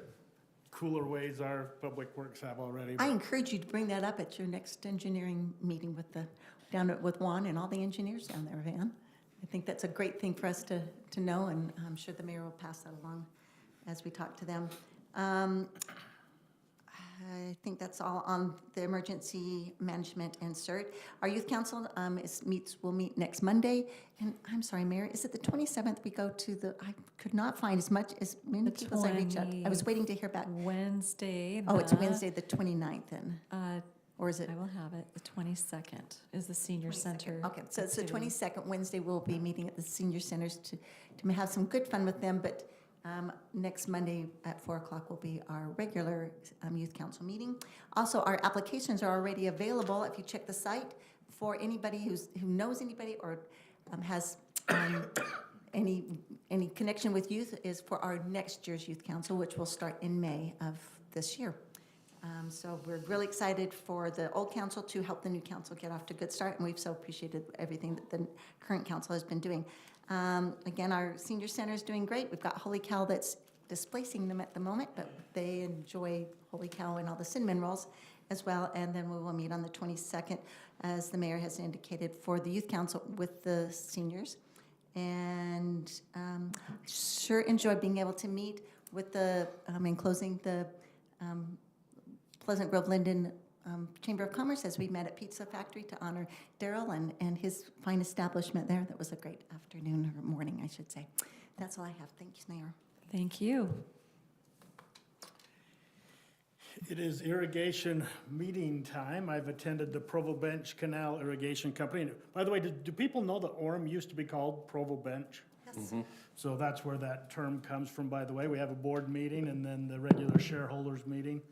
cooler ways our public works have already. I encourage you to bring that up at your next engineering meeting with Juan and all the engineers down there, Van. I think that's a great thing for us to know, and I'm sure the mayor will pass that along as we talk to them. I think that's all on the emergency management and CERT. Our youth council will meet next Monday. And I'm sorry, Mayor, is it the 27th we go to I could not find as many people as I reach out. I was waiting to hear back. Wednesday. Oh, it's Wednesday, the 29th then? Or is it? I will have it. The 22nd is the senior 22nd. center. Okay, so it's the activity. 22nd Wednesday. We'll be meeting at the senior centers to have some good fun with them. But next Monday at 4 o'clock will be our regular youth council meeting. Also, our applications are already available if you check the site for anybody who knows anybody or has any connection with youth is for our next year's youth council, which will start in May of this year. So we're really excited for the old council to help the new council get off to a good start, and we've so appreciated everything that the current council has been doing. Again, our senior center is doing great. We've got Holy Cow that's displacing them at the moment, but they enjoy Holy Cow and all the cinnamon rolls as well. And then we will meet on the 22nd, as the mayor has indicated, for the youth council with the seniors. And sure enjoy being able to meet with in closing, the Pleasant Grove Lindon Chamber of Commerce, as we met at Pizza Factory to honor Daryl and his fine establishment there. That was a great afternoon or morning, I should say. That's all I have. Thanks, Mayor. Thank you. It is irrigation meeting time. I've attended the Provo Bench Canal Irrigation Company. And by the way, do people know that Orem used to be called Provo Bench? Yes. So that's where that term comes from, by the way. We have a board meeting and then the regular shareholders meeting.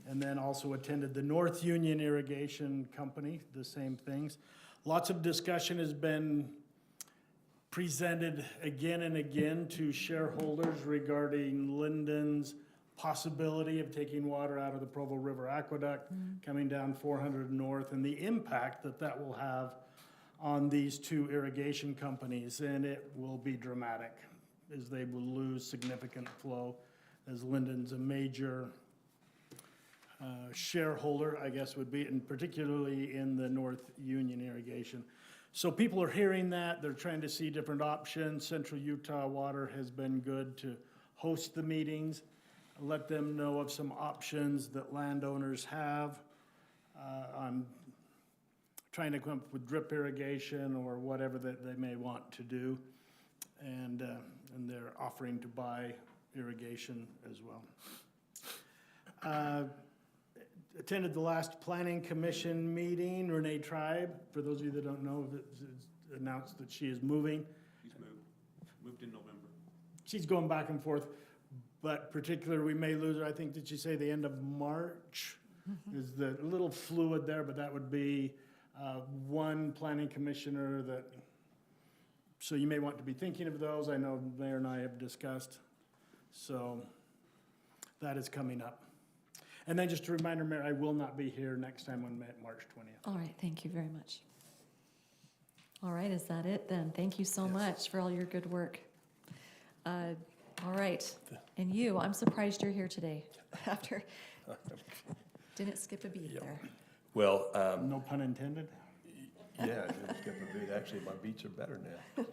And then also attended the North Union Irrigation Company, the same things. Lots of discussion has been presented again and again to shareholders regarding Lindon's possibility of taking water out of the Provo River Aqueduct, coming down 400 North, and the impact that will have on these two irrigation companies. And it will be dramatic, as they will lose significant flow, as Lindon's a major shareholder, I guess would be, and particularly in the North Union irrigation. So people are hearing that. They're trying to see different options. Central Utah Water has been good to host the meetings, let them know of some options that landowners have on trying to come up with drip irrigation or whatever that they may want to do. And they're offering to buy irrigation as well. Attended the last Planning Commission meeting. Renee Tribe, for those of you that don't know, announced that she is moving. She's moved in November. She's going back and forth, but particularly we may lose her. I think, did she say the end of March? Is the little fluid there, but that would be one planning commissioner that, so you may want to be thinking of those. I know the mayor and I have discussed. So that is coming up. And then just a reminder, Mayor, I will not be here next time on March 20th. All right, thank you very much. All right, is that it then? Thank you so much for all your good work. All right, and you, I'm surprised you're here today after, didn't skip a beat there. Well, no pun intended? Yeah, I didn't skip a beat. Actually, my beats are better now.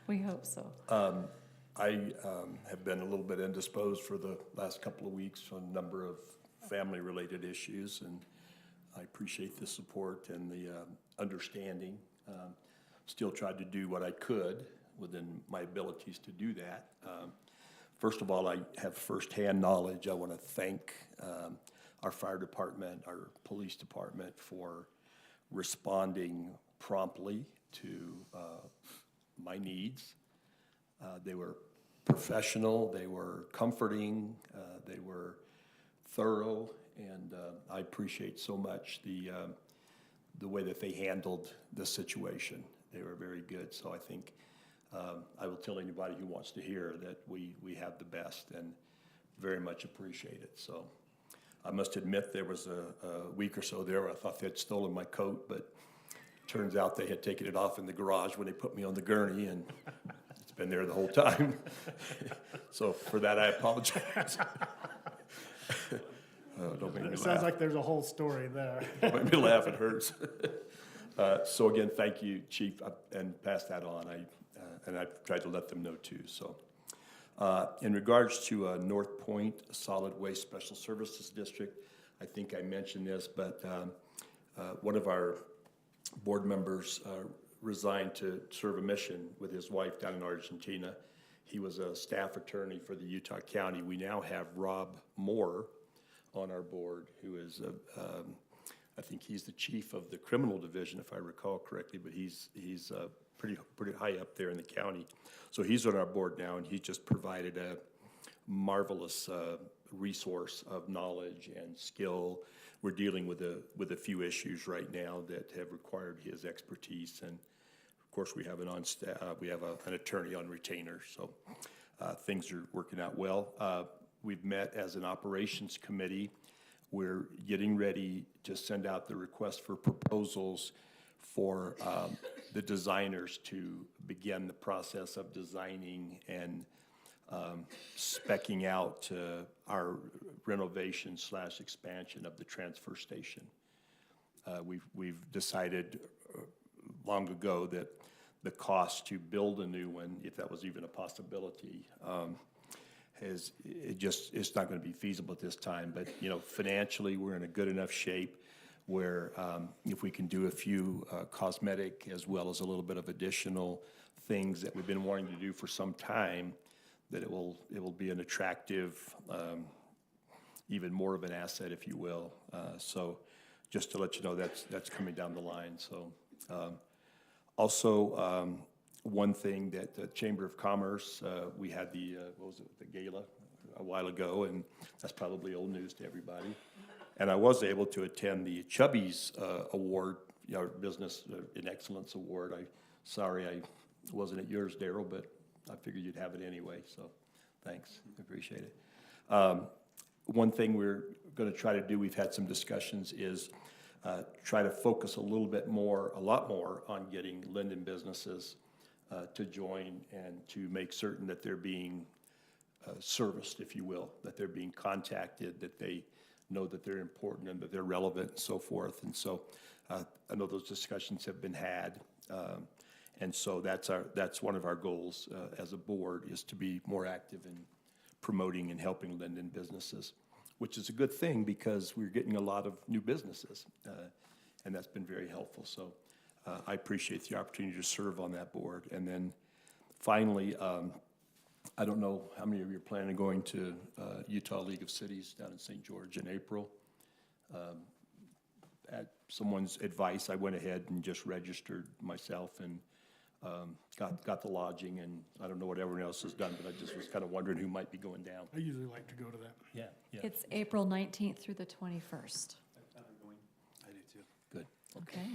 We hope so. I have been a little bit indisposed for the last couple of weeks on a number of family-related issues, and I appreciate the support and the understanding. Still tried to do what I could within my abilities to do that. First of all, I have firsthand knowledge. I want to thank our fire department, our police department for responding promptly to my needs. They were professional, they were comforting, they were thorough, and I appreciate so much the way that they handled the situation. They were very good, so I think I will tell anybody who wants to hear that we have the best and very much appreciate it. So I must admit there was a week or so there where I thought they had stolen my coat, but turns out they had taken it off in the garage when they put me on the gurney, and it's been there the whole time. So for that, I apologize. Don't make me It laugh. sounds like there's a whole story there. Don't make me laugh, it hurts. So again, thank you, Chief, and pass that on. And I've tried to let them know too, so. In regards to North Point Solid Waste Special Services District, I think I mentioned this, but one of our board members resigned to serve a mission with his wife down in Argentina. He was a staff attorney for the Utah County. We now have Rob Moore on our board, who is, I think he's the chief of the criminal division, if I recall correctly, but he's pretty high up there in the county. So he's on our board now, and he just provided a marvelous resource of knowledge and skill. We're dealing with a few issues right now that have required his expertise, and of course we have an attorney on retainer, so things are working out well. We've met as an operations committee. We're getting ready to send out the request for proposals for the designers to begin the process of designing and speccing out our renovation / expansion of the transfer station. We've decided long ago that the cost to build a new one, if that was even a possibility, it's not going to be feasible at this time. But financially, we're in a good enough shape where if we can do a few cosmetic as well as a little bit of additional things that we've been wanting to do for some time, that it will be an attractive, even more of an asset, if you will. So just to let you know, that's coming down the line. So also one thing that the Chamber of Commerce, we had the gala a while ago, and that's probably old news to everybody. And I was able to attend the Chubby's Award, Business in Excellence Award. Sorry I wasn't at yours, Daryl, but I figured you'd have it anyway, so thanks, I appreciate it. One thing we're going to try to do, we've had some discussions, is try to focus a lot more on getting Lindon businesses to join and to make certain that they're being serviced, if you will, that they're being contacted, that they know that they're important and that they're relevant and so forth. And so I know those discussions have been had. And so that's one of our goals as a board, is to be more active in promoting and helping Lindon businesses, which is a good thing because we're getting a lot of new businesses, and that's been very helpful. So I appreciate the opportunity to serve on that board. And then finally, I don't know how many of you are planning on going to Utah League of Cities down in St. George in April. At someone's advice, I went ahead and just registered myself and got the lodging, and I don't know what everyone else has done, but I just was kind of wondering who might be going down. I usually like to go to that. Yeah. It's April 19th through the 21st. I do too. Good. Okay.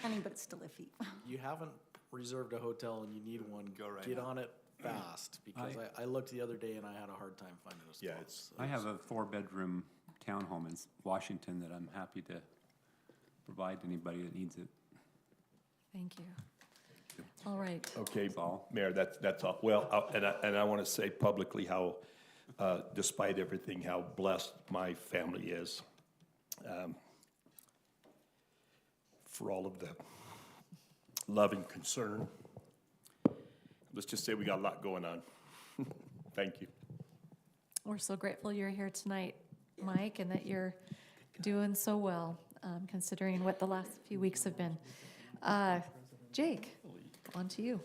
Honey, but it's still iffy. You haven't reserved a hotel and you need one, get on it fast, because I looked the other day and I had a hard time finding a spot. I have a 4-bedroom townhome in Washington that I'm happy to provide to anybody that needs it. Thank you. All right. Okay, Mayor, that's all. Well, and I want to say publicly how, despite everything, how blessed my family is. For all of the love and concern. Let's just say we got a lot going on. Thank you. We're so grateful you're here tonight, Mike, and that you're doing so well, considering what the last few weeks have been. Jake, on to you.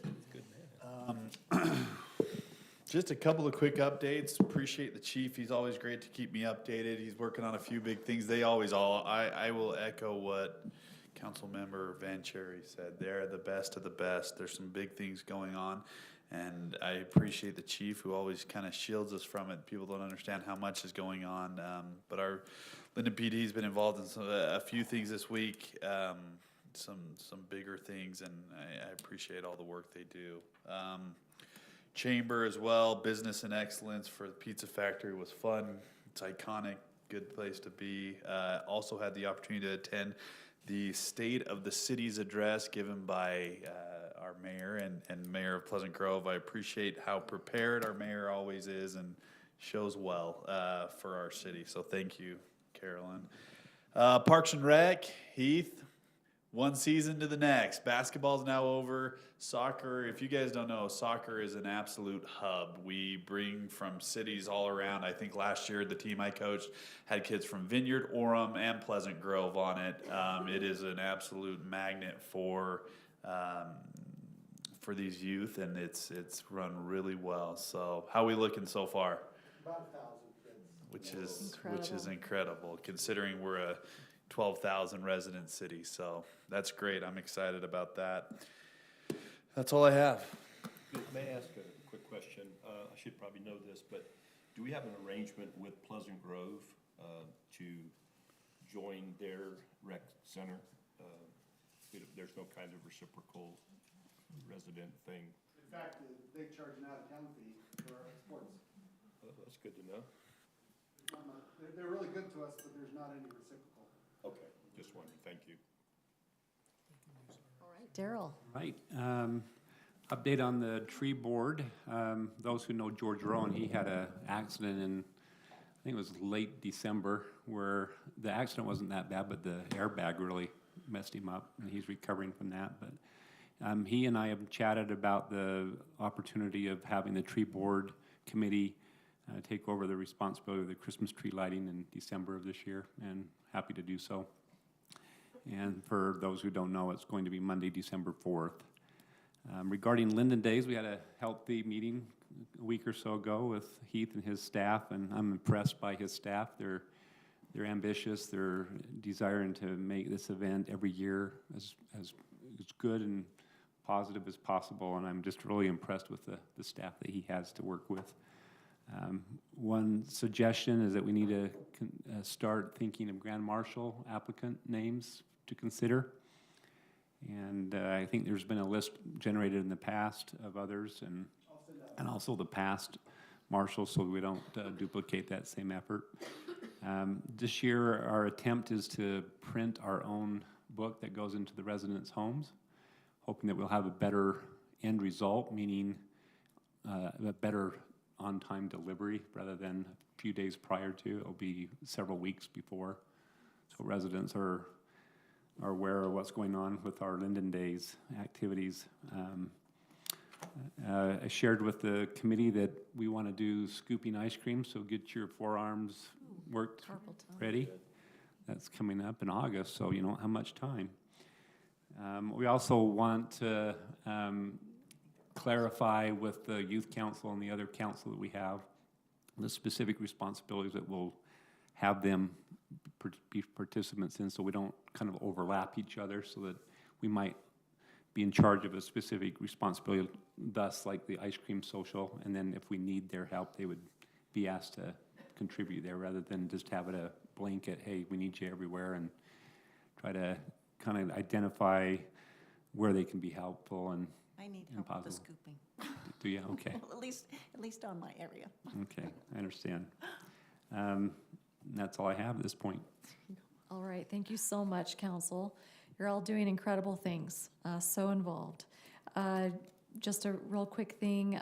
Just a couple of quick updates. Appreciate the chief. He's always great to keep me updated. He's working on a few big things. I will echo what Councilmember Van Cherry said. They're the best of the best. There's some big things going on. And I appreciate the chief who always kind of shields us from it. People don't understand how much is going on. But our Lindon PD has been involved in a few things this week, some bigger things, and I appreciate all the work they do. Chamber as well, business and excellence for the Pizza Factory was fun. It's iconic, good place to be. Also had the opportunity to attend the State of the City's address given by our mayor and mayor of Pleasant Grove. I appreciate how prepared our mayor always is and shows well for our city. So thank you, Carolyn. Parks and Rec, Heath, one season to the next. Basketball's now over. Soccer, if you guys don't know, soccer is an absolute hub. We bring from cities all around. I think last year the team I coached had kids from Vineyard, Orem, and Pleasant Grove on it. It is an absolute magnet for these youth, and it's run really well. So how are we looking so far? About 1,000 kids. Which is incredible considering we're a 12,000 resident city. So that's great. I'm excited about that. That's all I have. May I ask a quick question? I should probably know this, but do we have an arrangement with Pleasant Grove to join their rec center? There's no kind of reciprocal resident thing. In fact, they charge an out-of-town fee for our sports. That's good to know. They're really good to us, but there's not any reciprocal. Okay, just wondering. Thank you. All right, Daryl. Right. Update on the tree board. Those who know George Rowan, he had an accident in, I think it was late December, where the accident wasn't that bad, but the airbag really messed him up, and he's recovering from that. But he and I have chatted about the opportunity of having the tree board committee take over the responsibility of the Christmas tree lighting in December of this year, and happy to do so. And for those who don't know, it's going to be Monday, December 4th. Regarding Lindon Days, we had a healthy meeting a week or so ago with Heath and his staff, and I'm impressed by his staff. They're ambitious. They're desiring to make this event every year as good and positive as possible, and I'm just really impressed with the staff that he has to work with. One suggestion is that we need to start thinking of Grand Marshal applicant names to consider. And I think there's been a list generated in the past of others and also the past marshals, so we don't duplicate that same effort. This year, our attempt is to print our own book that goes into the residents' homes, hoping that we'll have a better end result, meaning a better on-time delivery rather than a few days prior to. It'll be several weeks before, so residents are aware of what's going on with our Lindon Days activities. I shared with the committee that we want to do scooping ice cream, so get your forearms worked ready. That's coming up in August, so you don't have much time. We also want to clarify with the youth council and the other council that we have the specific responsibilities that we'll have them be participants in, so we don't kind of overlap each other, so that we might be in charge of a specific responsibility, thus like the ice cream social, and then if we need their help, they would be asked to contribute there rather than just have it a blanket, hey, we need you everywhere, and try to kind of identify where they can be helpful and I need help with the scooping. Do you? Okay. At least on my area. Okay, I understand. That's all I have at this point. All right, thank you so much, Council. You're all doing incredible things, so involved. Just a real quick thing,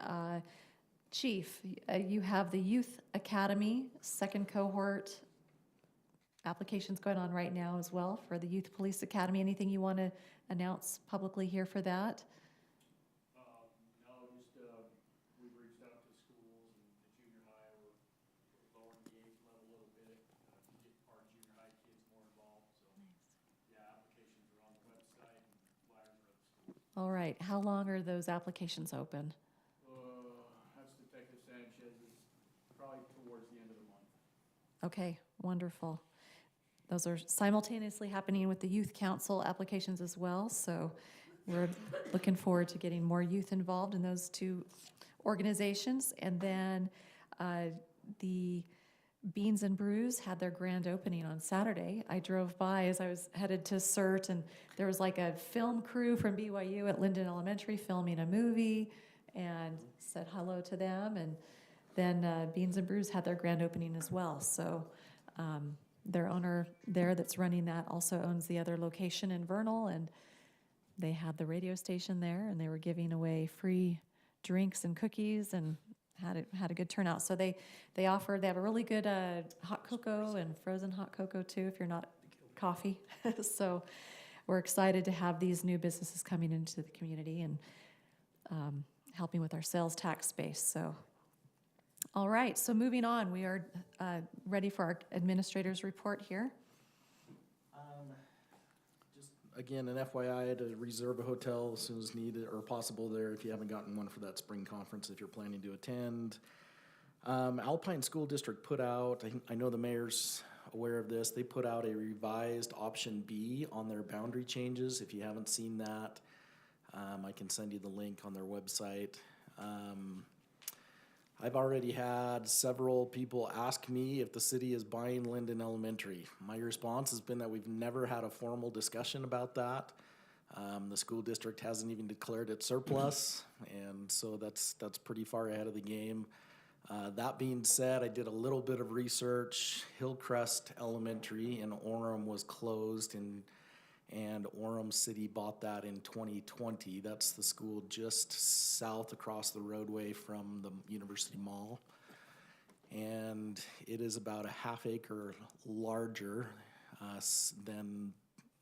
Chief, you have the Youth Academy, second cohort applications going on right now as well for the Youth Police Academy. Anything you want to announce publicly here for that? No, just we've reached out to schools and the junior high. We're lowering the age level a little bit to get our junior high kids more involved. So, yeah, applications are on the website and flyers are at the schools. All right, how long are those applications open? That's Detective Sanchez's, probably towards the end of the month. Okay, wonderful. Those are simultaneously happening with the Youth Council applications as well, so we're looking forward to getting more youth involved in those two organizations. And then the Beans and Brews had their grand opening on Saturday. I drove by as I was headed to CERT, and there was like a film crew from BYU at Lindon Elementary filming a movie, and said hello to them. And then Beans and Brews had their grand opening as well. So their owner there that's running that also owns the other location in Vernal, and they had the radio station there, and they were giving away free drinks and cookies, and had a good turnout. So they have a really good hot cocoa and frozen hot cocoa too, if you're not coffee. So we're excited to have these new businesses coming into the community and helping with our sales tax base. So, all right, so moving on, we are ready for our administrator's report here. Again, an FYI to reserve a hotel as soon as needed or possible there if you haven't gotten one for that spring conference if you're planning to attend. Alpine School District put out, I know the mayor's aware of this, they put out a revised option B on their boundary changes. If you haven't seen that, I can send you the link on their website. I've already had several people ask me if the city is buying Lindon Elementary. My response has been that we've never had a formal discussion about that. The school district hasn't even declared it surplus, and so that's pretty far ahead of the game. That being said, I did a little bit of research. Hillcrest Elementary in Orem was closed, and Orem City bought that in 2020. That's the school just south across the roadway from the University Mall. And it is about a half acre larger than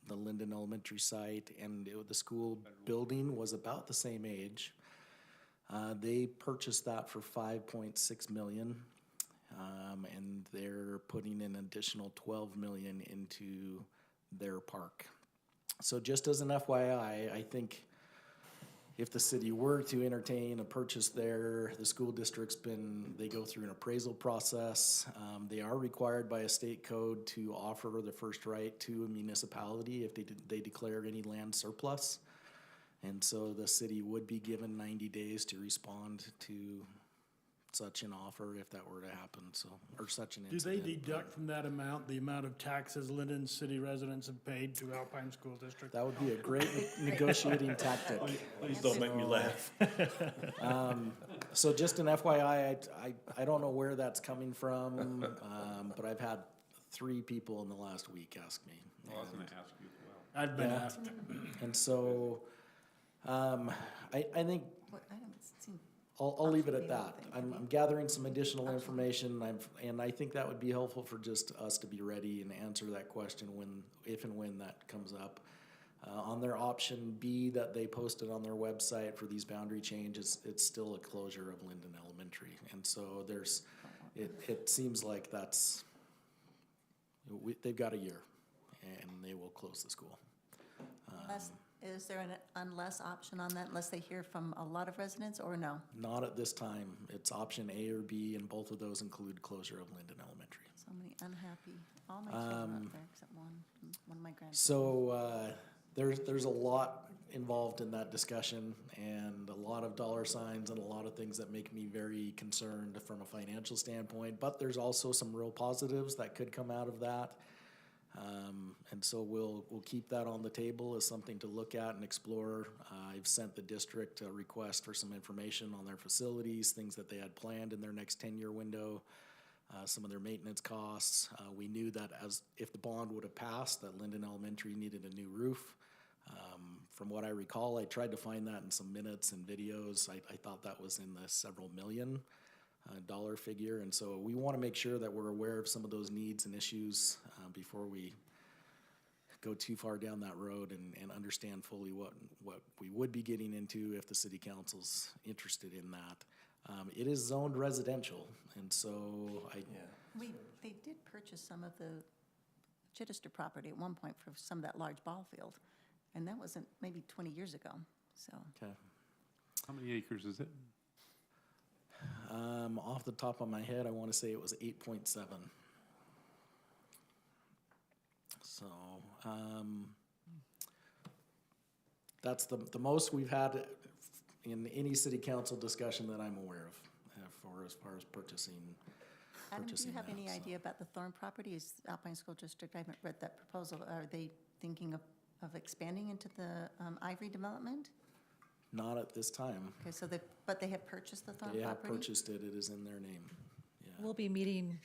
the Lindon Elementary site, and the school building was about the same age. They purchased that for $5.6 million, and they're putting an additional $12 million into their park. So just as an FYI, I think if the city were to entertain a purchase there, the school district's they go through an appraisal process. They are required by a state code to offer the first right to a municipality if they declare any land surplus. And so the city would be given 90 days to respond to such an offer if that were to happen, or such an incident. Do they deduct from that amount the amount of taxes Lindon city residents have paid to Alpine School District? That would be a great negotiating tactic. Please don't make me laugh. So just an FYI, I don't know where that's coming from, but I've had 3 people in the last week ask me. Well, I was gonna ask you as well. I've been asked. And so, I think I haven't seen. I'll leave it at that. I'm gathering some additional information, and I think that would be helpful for just us to be ready and answer that question if and when that comes up. On their option B that they posted on their website for these boundary changes, it's still a closure of Lindon Elementary, and so it seems like they've got a year, and they will close the school. Is there an unless option on that unless they hear from a lot of residents, or no? Not at this time. It's option A or B, and both of those include closure of Lindon Elementary. So many unhappy. All my children are up there except one of my grandchildren. So there's a lot involved in that discussion, and a lot of dollar signs and a lot of things that make me very concerned from a financial standpoint. But there's also some real positives that could come out of that. And so we'll keep that on the table as something to look at and explore. I've sent the district a request for some information on their facilities, things that they had planned in their next 10-year window, some of their maintenance costs. We knew that if the bond would have passed, that Lindon Elementary needed a new roof. From what I recall, I tried to find that in some minutes and videos. I thought that was in the several million dollar figure, and so we want to make sure that we're aware of some of those needs and issues before we go too far down that road and understand fully what we would be getting into if the city council's interested in that. It is zoned residential, and so They did purchase some of the Chittister property at one point for some of that large ball field, and that wasn't maybe 20 years ago. So. Okay. How many acres is it? Off the top of my head, I want to say it was 8.7. So, That's the most we've had in any city council discussion that I'm aware of, for as far as purchasing. Adam, do you have any that, so. idea about the Thorn property? Is Alpine School District, I haven't read that proposal. Are they thinking of expanding into the Ivory development? Not at this time. Okay, so but they have purchased the Thorn They property? have purchased it, it is in their name. Yeah. We'll be meeting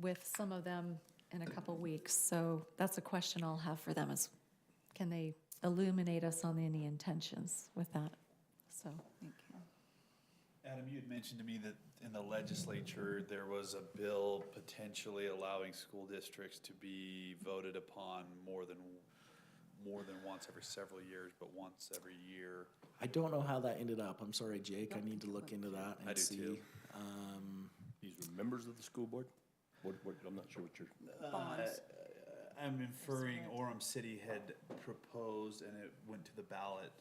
with some of them in a couple weeks, so that's a question I'll have for them is, can they illuminate us on any intentions with that? So, Thank you. Adam, you had mentioned to me that in the legislature, there was a bill potentially allowing school districts to be voted upon more than once every several years, but once every year. I don't know how that ended up. I'm sorry, Jake. I need to look into that and I do see. too. These were members of the school board? What, I'm not sure what you're. Bonds. I'm inferring Orem City had proposed, and it went to the ballot,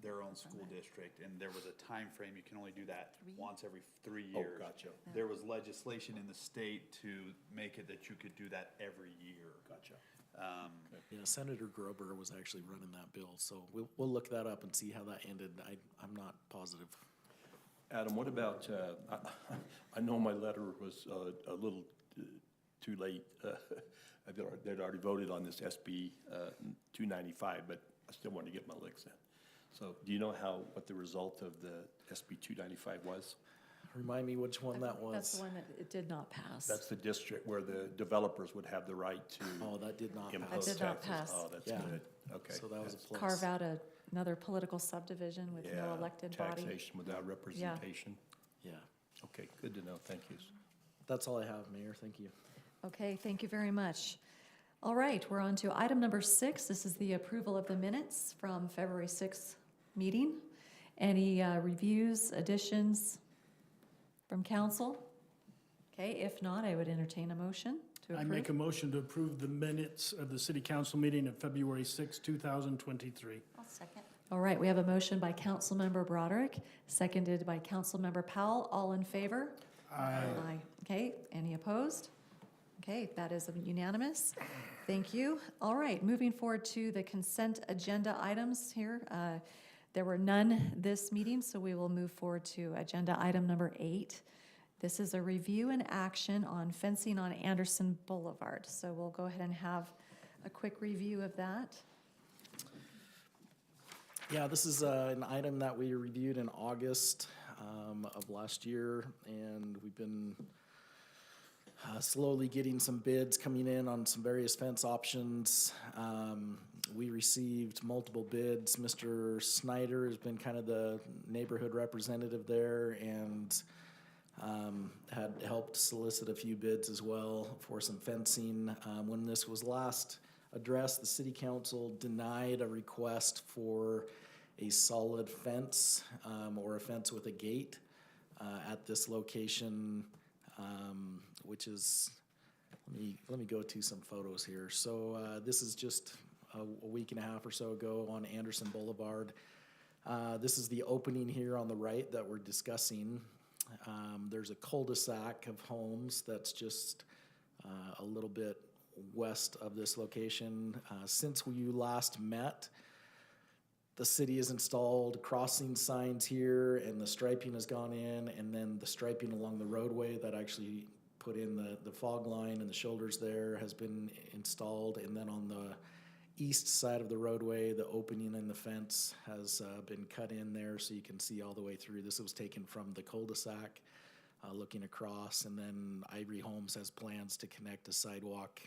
their own school district, and there was a time frame. You can only do that once every 3 years. Oh, gotcha. There was legislation in the state to make it that you could do that every year. Gotcha. Yeah, Senator Grover was actually running that bill, so we'll look that up and see how that ended. I'm not positive. Adam, what about, I know my letter was a little too late. They'd already voted on this SB 295, but I still want to get my licks in. So do you know what the result of the SB 295 was? Remind me which one that was. that's the one that it did not pass. That's the district where the developers would have the right to Oh, that did not impose pass. That did not taxes. pass. Oh, that's Yeah. good. Okay. So that was a plus. Carve out another political subdivision with no elected body. Taxation without representation. Yeah, Okay, good to know. Thank you. that's all I have, Mayor. Thank you. Okay, thank you very much. All right, we're on to item number 6. This is the approval of the minutes from February 6th meeting. Any reviews, additions from council? Okay, if not, I would entertain a motion to approve. I make a motion to approve the minutes of the city council meeting of February 6, 2023. I'll second. All right, we have a motion by Councilmember Broderick, seconded by Councilmember Powell. All in favor? Aye. Okay, any opposed? Okay, that is unanimous. Thank you. All right, moving forward to the consent agenda items here. There were none this meeting, so we will move forward to agenda item number 8. This is a review and action on fencing on Anderson Boulevard. So we'll go ahead and have a quick review of that. Yeah, this is an item that we reviewed in August of last year, and we've been slowly getting some bids coming in on some various fence options. We received multiple bids. Mr. Snyder has been kind of the neighborhood representative there and had helped solicit a few bids as well for some fencing. When this was last addressed, the city council denied a request for a solid fence or a fence with a gate at this location, which is, let me go to some photos here. So this is just a week and a half or so ago on Anderson Boulevard. This is the opening here on the right that we're discussing. There's a cul-de-sac of homes that's just a little bit west of this location. Since we last met, the city has installed crossing signs here and the striping has gone in, and then the striping along the roadway that actually put in the fog line and the shoulders there has been installed. And then on the east side of the roadway, the opening in the fence has been cut in there so you can see all the way through. This was taken from the cul-de-sac looking across, and then Ivory Homes has plans to connect a sidewalk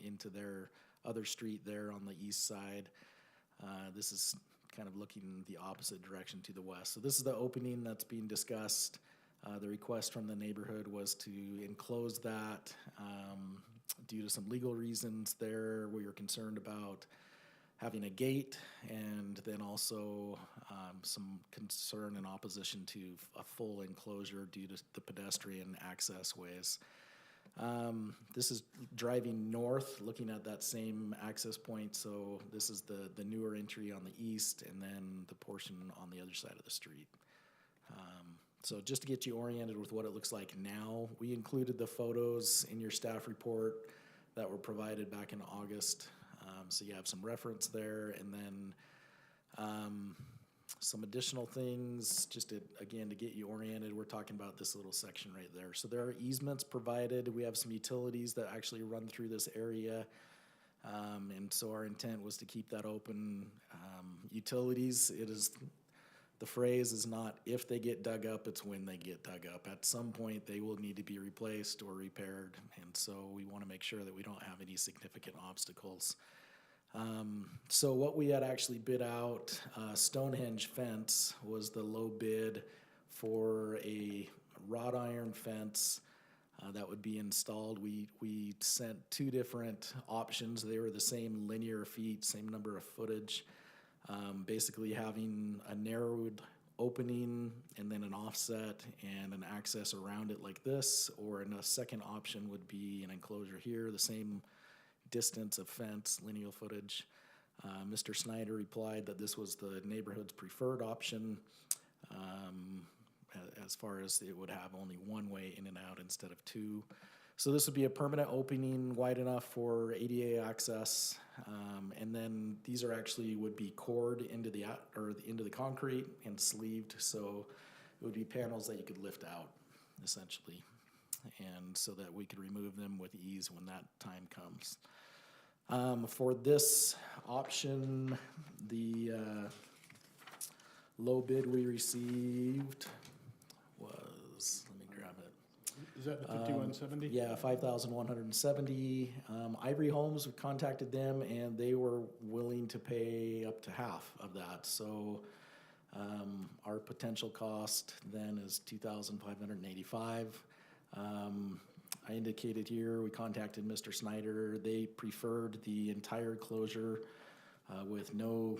into their other street there on the east side. This is kind of looking the opposite direction to the west. So this is the opening that's being discussed. The request from the neighborhood was to enclose that due to some legal reasons there. We were concerned about having a gate, and then also some concern and opposition to a full enclosure due to the pedestrian access ways. This is driving north, looking at that same access point. So this is the newer entry on the east, and then the portion on the other side of the street. So just to get you oriented with what it looks like now, we included the photos in your staff report that were provided back in August. So you have some reference there, and then Some additional things, just to, again, to get you oriented, we're talking about this little section right there. So there are easements provided. We have some utilities that actually run through this area. And so our intent was to keep that open. Utilities, the phrase is not if they get dug up, it's when they get dug up. At some point, they will need to be replaced or repaired. And so we want to make sure that we don't have any significant obstacles. So what we had actually bid out, Stonehenge fence was the low bid for a wrought iron fence that would be installed. We sent two different options. They were the same linear feet, same number of footage, basically having a narrowed opening and then an offset and an access around it like this, or a second option would be an enclosure here, the same distance of fence, lineal footage. Mr. Snyder replied that this was the neighborhood's preferred option, as far as it would have only one way in and out instead of two. So this would be a permanent opening wide enough for ADA access, and then these are actually would be cored into the concrete and sleeved, so it would be panels that you could lift out, essentially, and so that we could remove them with ease when that time comes. For this option, the low bid we received was, let me grab it. Is that the 5170? Yeah, 5,170. Ivory Homes, we contacted them and they were willing to pay up to half of that. So our potential cost then is $2,585. I indicated here, we contacted Mr. Snyder. They preferred the entire closure with no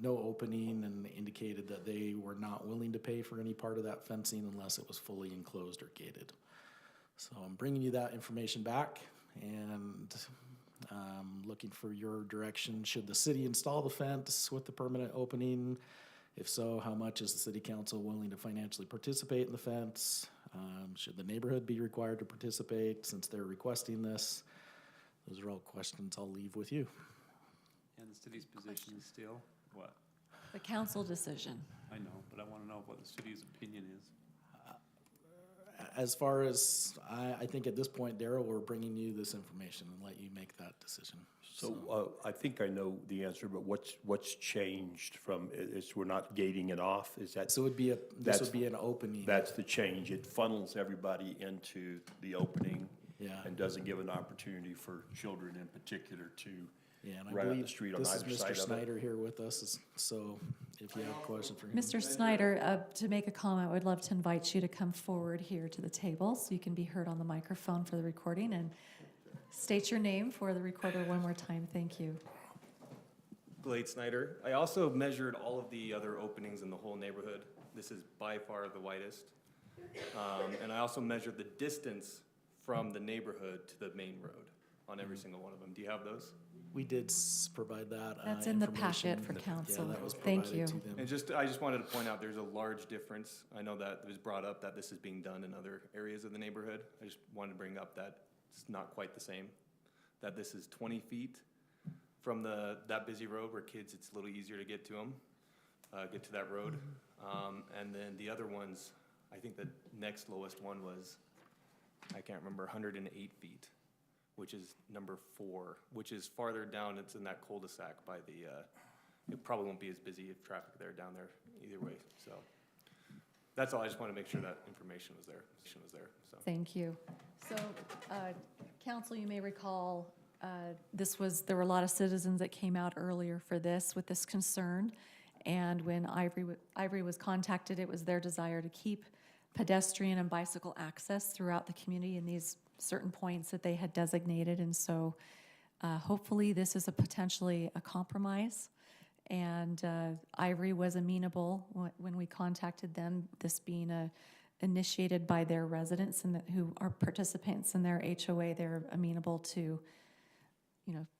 opening, and indicated that they were not willing to pay for any part of that fencing unless it was fully enclosed or gated. So I'm bringing you that information back and looking for your direction. Should the city install the fence with the permanent opening? If so, how much is the city council willing to financially participate in the fence? Should the neighborhood be required to participate since they're requesting this? Those are all questions I'll leave with you. And the city's position is still what? The council decision. I know, but I want to know what the city's opinion is. As far as, I think at this point, Daryl, we're bringing you this information and let you make that decision. So I think I know the answer, but what's changed from, we're not gating it off, is that? So this would be an opening. That's the change. It funnels everybody into the opening. Yeah. And doesn't give an opportunity for children in particular to and I run up believe the street on this either is side Mr. of it. Snyder here with us, so if you have a question for him. Mr. Snyder, to make a comment, I would love to invite you to come forward here to the table so you can be heard on the microphone for the recording, and state your name for the recorder one more time. Thank you. Blade Snyder. I also measured all of the other openings in the whole neighborhood. This is by far the widest. And I also measured the distance from the neighborhood to the main road on every single one of them. Do you have those? We did provide that. That's in the packet information. for council. Yeah, that was Thank provided you. to them. And I just wanted to point out there's a large difference. I know that it was brought up that this is being done in other areas of the neighborhood. I just wanted to bring up that it's not quite the same. That this is 20 feet from that busy road where kids, it's a little easier to get to them, get to that road. And then the other ones, I think the next lowest one was, I can't remember, 108 feet, which is number 4, which is farther down. It's in that cul-de-sac by it probably won't be as busy if traffic there down there either way. So that's all. I just want to make sure that information was there. So. Thank you. So, council, you may recall, there were a lot of citizens that came out earlier for this with this concern. And when Ivory was contacted, it was their desire to keep pedestrian and bicycle access throughout the community in these certain points that they had designated. And so hopefully this is potentially a compromise. And Ivory was amenable when we contacted them, this being initiated by their residents and who are participants in their HOA. They're amenable to,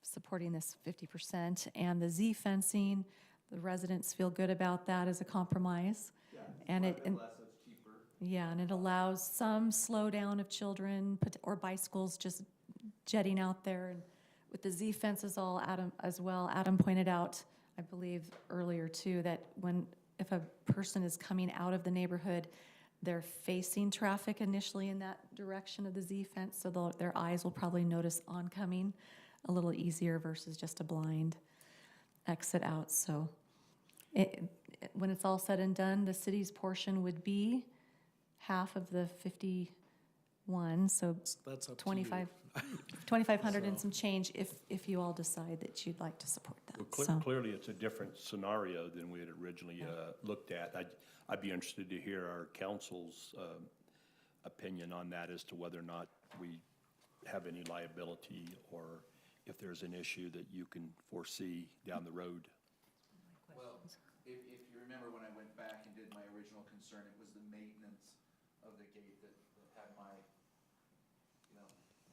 supporting this 50%. And the Z fencing, the residents feel good about that as a compromise. Yeah, and less, it's cheaper. Yeah, and it allows some slowdown of children or bicycles just jetting out there. And with the Z fences Adam pointed out, I believe earlier too, that if a person is coming out of the neighborhood, they're facing traffic initially in that direction of the Z fence, so their eyes will probably notice oncoming a little easier versus just a blind exit out. So when it's all said and done, the city's portion would be half of the 51, so That's up to 25, you. 2,500 and So- some change if you all decide that you'd like to support that. Well, So- clearly, it's a different scenario than we had originally looked at. I'd be interested to hear our council's opinion on that as to whether or not we have any liability or if there's an issue that you can foresee down the road. Well, if you remember when I went back and did my original concern, it was the maintenance of the gate that had my,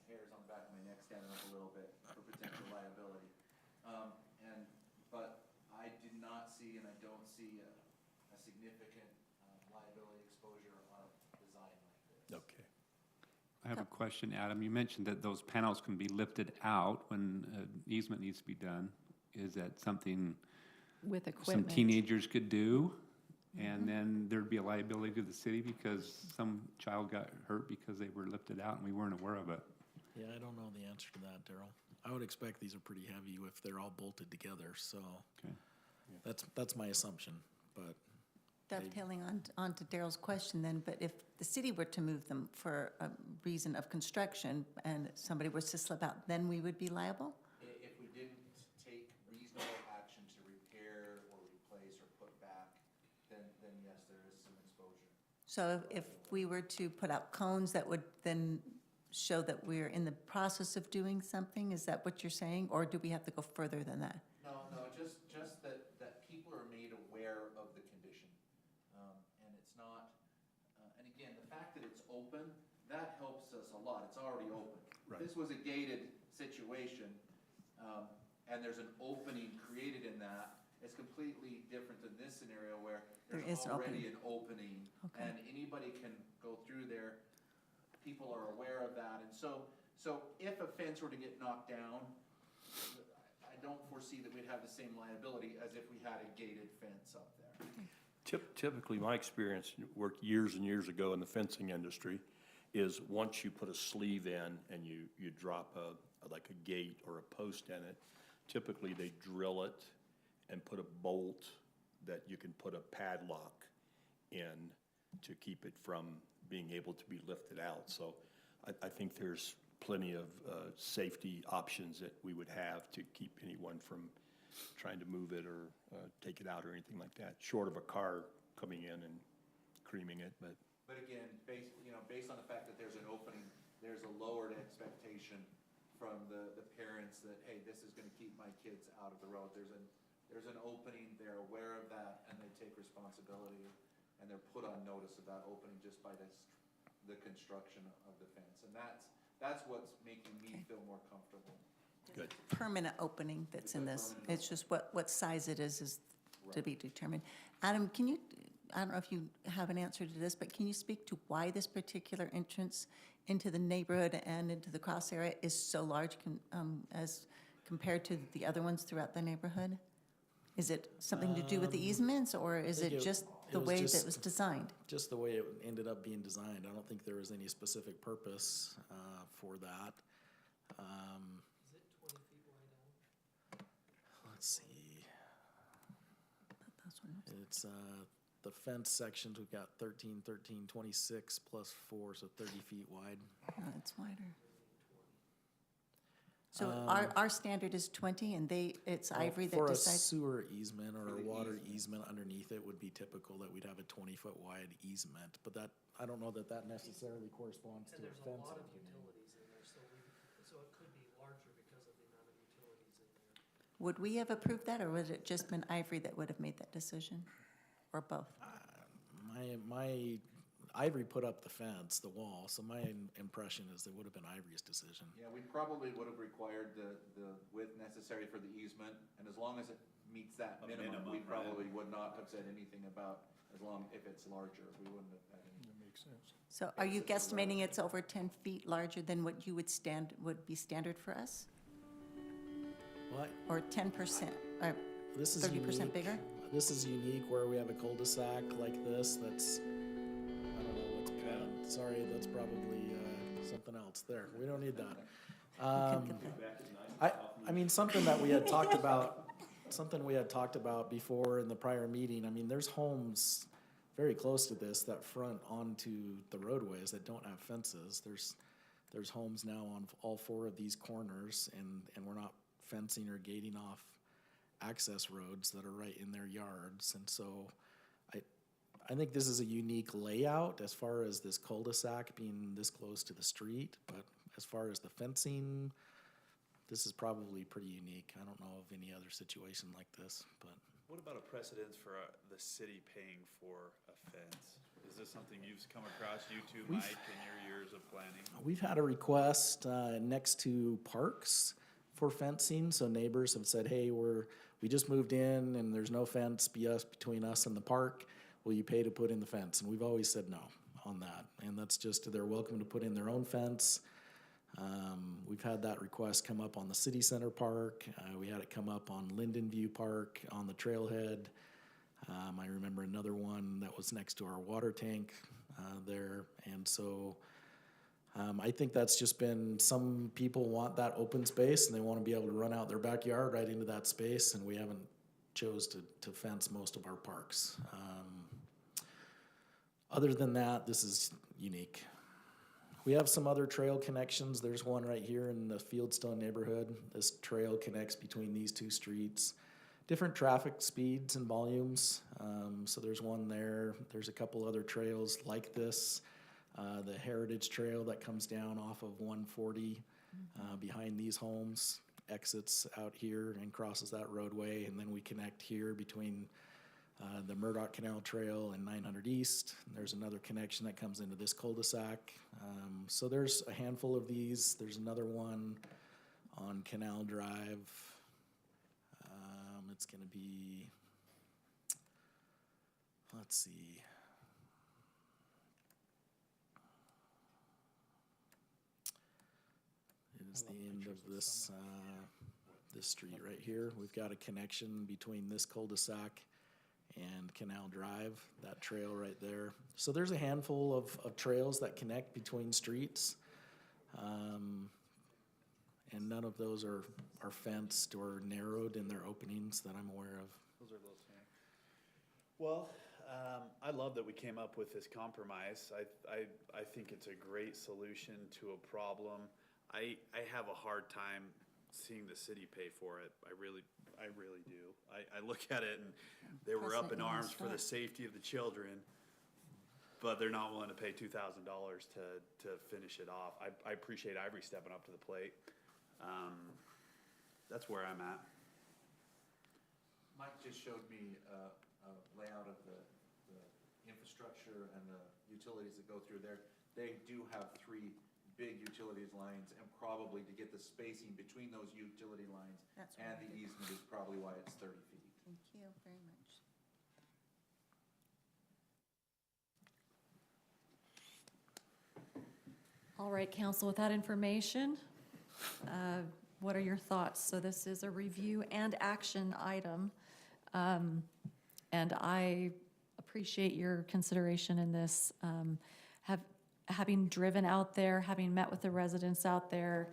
hairs on the back of my neck standing up a little bit for potential liability. But I did not see, and I don't see a significant liability exposure on a design like this. Okay. I have a question, Adam. You mentioned that those panels can be lifted out when easement needs to be done. Is that something With some equipment. teenagers could do? And then there'd be a liability to the city because some child got hurt because they were lifted out and we weren't aware of it? Yeah, I don't know the answer to that, Daryl. I would expect these are pretty heavy if they're all bolted together, so Okay. that's my assumption, but Dovetailing on to Daryl's question then, but if the city were to move them for a reason of construction and somebody was to slip out, then we would be liable? If we didn't take reasonable action to repair or replace or put back, then yes, there is some exposure. So if we were to put out cones that would then show that we're in the process of doing something, is that what you're saying? Or do we have to go further than that? No, just that people are made aware of the condition. And it's not, and again, the fact that it's open, that helps us a lot. It's already open. Right. If this was a gated situation, and there's an opening created in that, it's completely different than this scenario where There there's is an already an opening. Okay. And anybody can go through there. People are aware of that. And so if a fence were to get knocked down, I don't foresee that we'd have the same liability as if we had a gated fence up there. Typically, my experience, worked years and years ago in the fencing industry, is once you put a sleeve in and you drop like a gate or a post in it, typically they drill it and put a bolt that you can put a padlock in to keep it from being able to be lifted out. So I think there's plenty of safety options that we would have to keep anyone from trying to move it or take it out or anything like that, short of a car coming in and creaming it. But again, based on the fact that there's an opening, there's a lowered expectation from the parents that, hey, this is gonna keep my kids out of the road. There's an opening, they're aware of that, and they take responsibility, and they're put on notice of that opening just by the construction of the fence. And that's what's making me feel more comfortable. good. Permanent opening that's in this. It's just what size it is to be determined. Adam, can you, I don't know if you have an answer to this, but can you speak to why this particular entrance into the neighborhood and into the cross area is so large as compared to the other ones throughout the neighborhood? Is it something to do with the easements, or is it just the way that it was designed? just the way it ended up being designed. I don't think there was any specific purpose for that. Let's see. It's the fence sections, we've got 13, 13, 26 plus 4, so 30 feet wide. Oh, it's wider. So our standard is 20, and it's Ivory that For a decides? sewer easement or a water easement underneath it would be typical that we'd have a 20-foot wide easement, but that, I don't know that that necessarily corresponds to a fence. There's a lot of utilities in there, so it could be larger because of the amount of utilities in there. Would we have approved that, or would it just been Ivory that would have made that decision, or both? My Ivory put up the fence, the wall, so my impression is it would have been Ivory's decision. Yeah, we probably would have required the width necessary for the easement, and as long as it meets that minimum, we probably would not have said anything about if it's larger, we wouldn't have had any. That makes sense. So are you guesstimating it's over 10 feet larger than what you would be standard for us? What? Or 10%? this is 30% unique. bigger? This is unique where we have a cul-de-sac like this that's, I don't know what's planned. Sorry, that's probably something else there. We don't need that. I mean, something that we had talked about, before in the prior meeting. I mean, there's homes very close to this that front onto the roadways that don't have fences. There's homes now on all 4 of these corners, and we're not fencing or gating off access roads that are right in their yards. And so I think this is a unique layout as far as this cul-de-sac being this close to the street, but as far as the fencing, this is probably pretty unique. I don't know of any other situation like this, but. What about a precedence for the city paying for a fence? Is this something you've come across, you two, Mike, in your years of planning? We've had a request next to parks for fencing, so neighbors have said, hey, we just moved in and there's no fence between us and the park. Will you pay to put in the fence? And we've always said no on that. And that's just, they're welcome to put in their own fence. We've had that request come up on the City Center Park. We had it come up on Lindon View Park on the trailhead. I remember another one that was next to our water tank there. And so I think that's just been, some people want that open space and they want to be able to run out their backyard right into that space, and we haven't chose to fence most of our parks. Other than that, this is unique. We have some other trail connections. There's one right here in the Fieldstone neighborhood. This trail connects between these 2 streets. Different traffic speeds and volumes. So there's one there. There's a couple other trails like this. The Heritage Trail that comes down off of 140 behind these homes, exits out here and crosses that roadway. And then we connect here between the Murdoch Canal Trail and 900 East. And there's another connection that comes into this cul-de-sac. So there's a handful of these. There's another one on Canal Drive. It's going to be, let's see. It is the end of this street right here. We've got a connection between this cul-de-sac and Canal Drive, that trail right there. So there's a handful of trails that connect between streets. And none of those are fenced or narrowed in their openings that I'm aware of. Those are those things. Well, I love that we came up with this compromise. I think it's a great solution to a problem. I have a hard time seeing the city pay for it. I really do. I look at it and they were up in arms for the safety of the children, but they're not willing to pay $2,000 to finish it off. I appreciate Ivory stepping up to the plate. That's where I'm at. Mike just showed me a layout of the infrastructure and the utilities that go through there. They do have 3 big utilities lines, and probably to get the spacing between those utility lines and the easement is probably why it's 30 feet. Thank you very much. All right, council, with that information, what are your thoughts? So this is a review and action item, and I appreciate your consideration in this. Having driven out there, having met with the residents out there,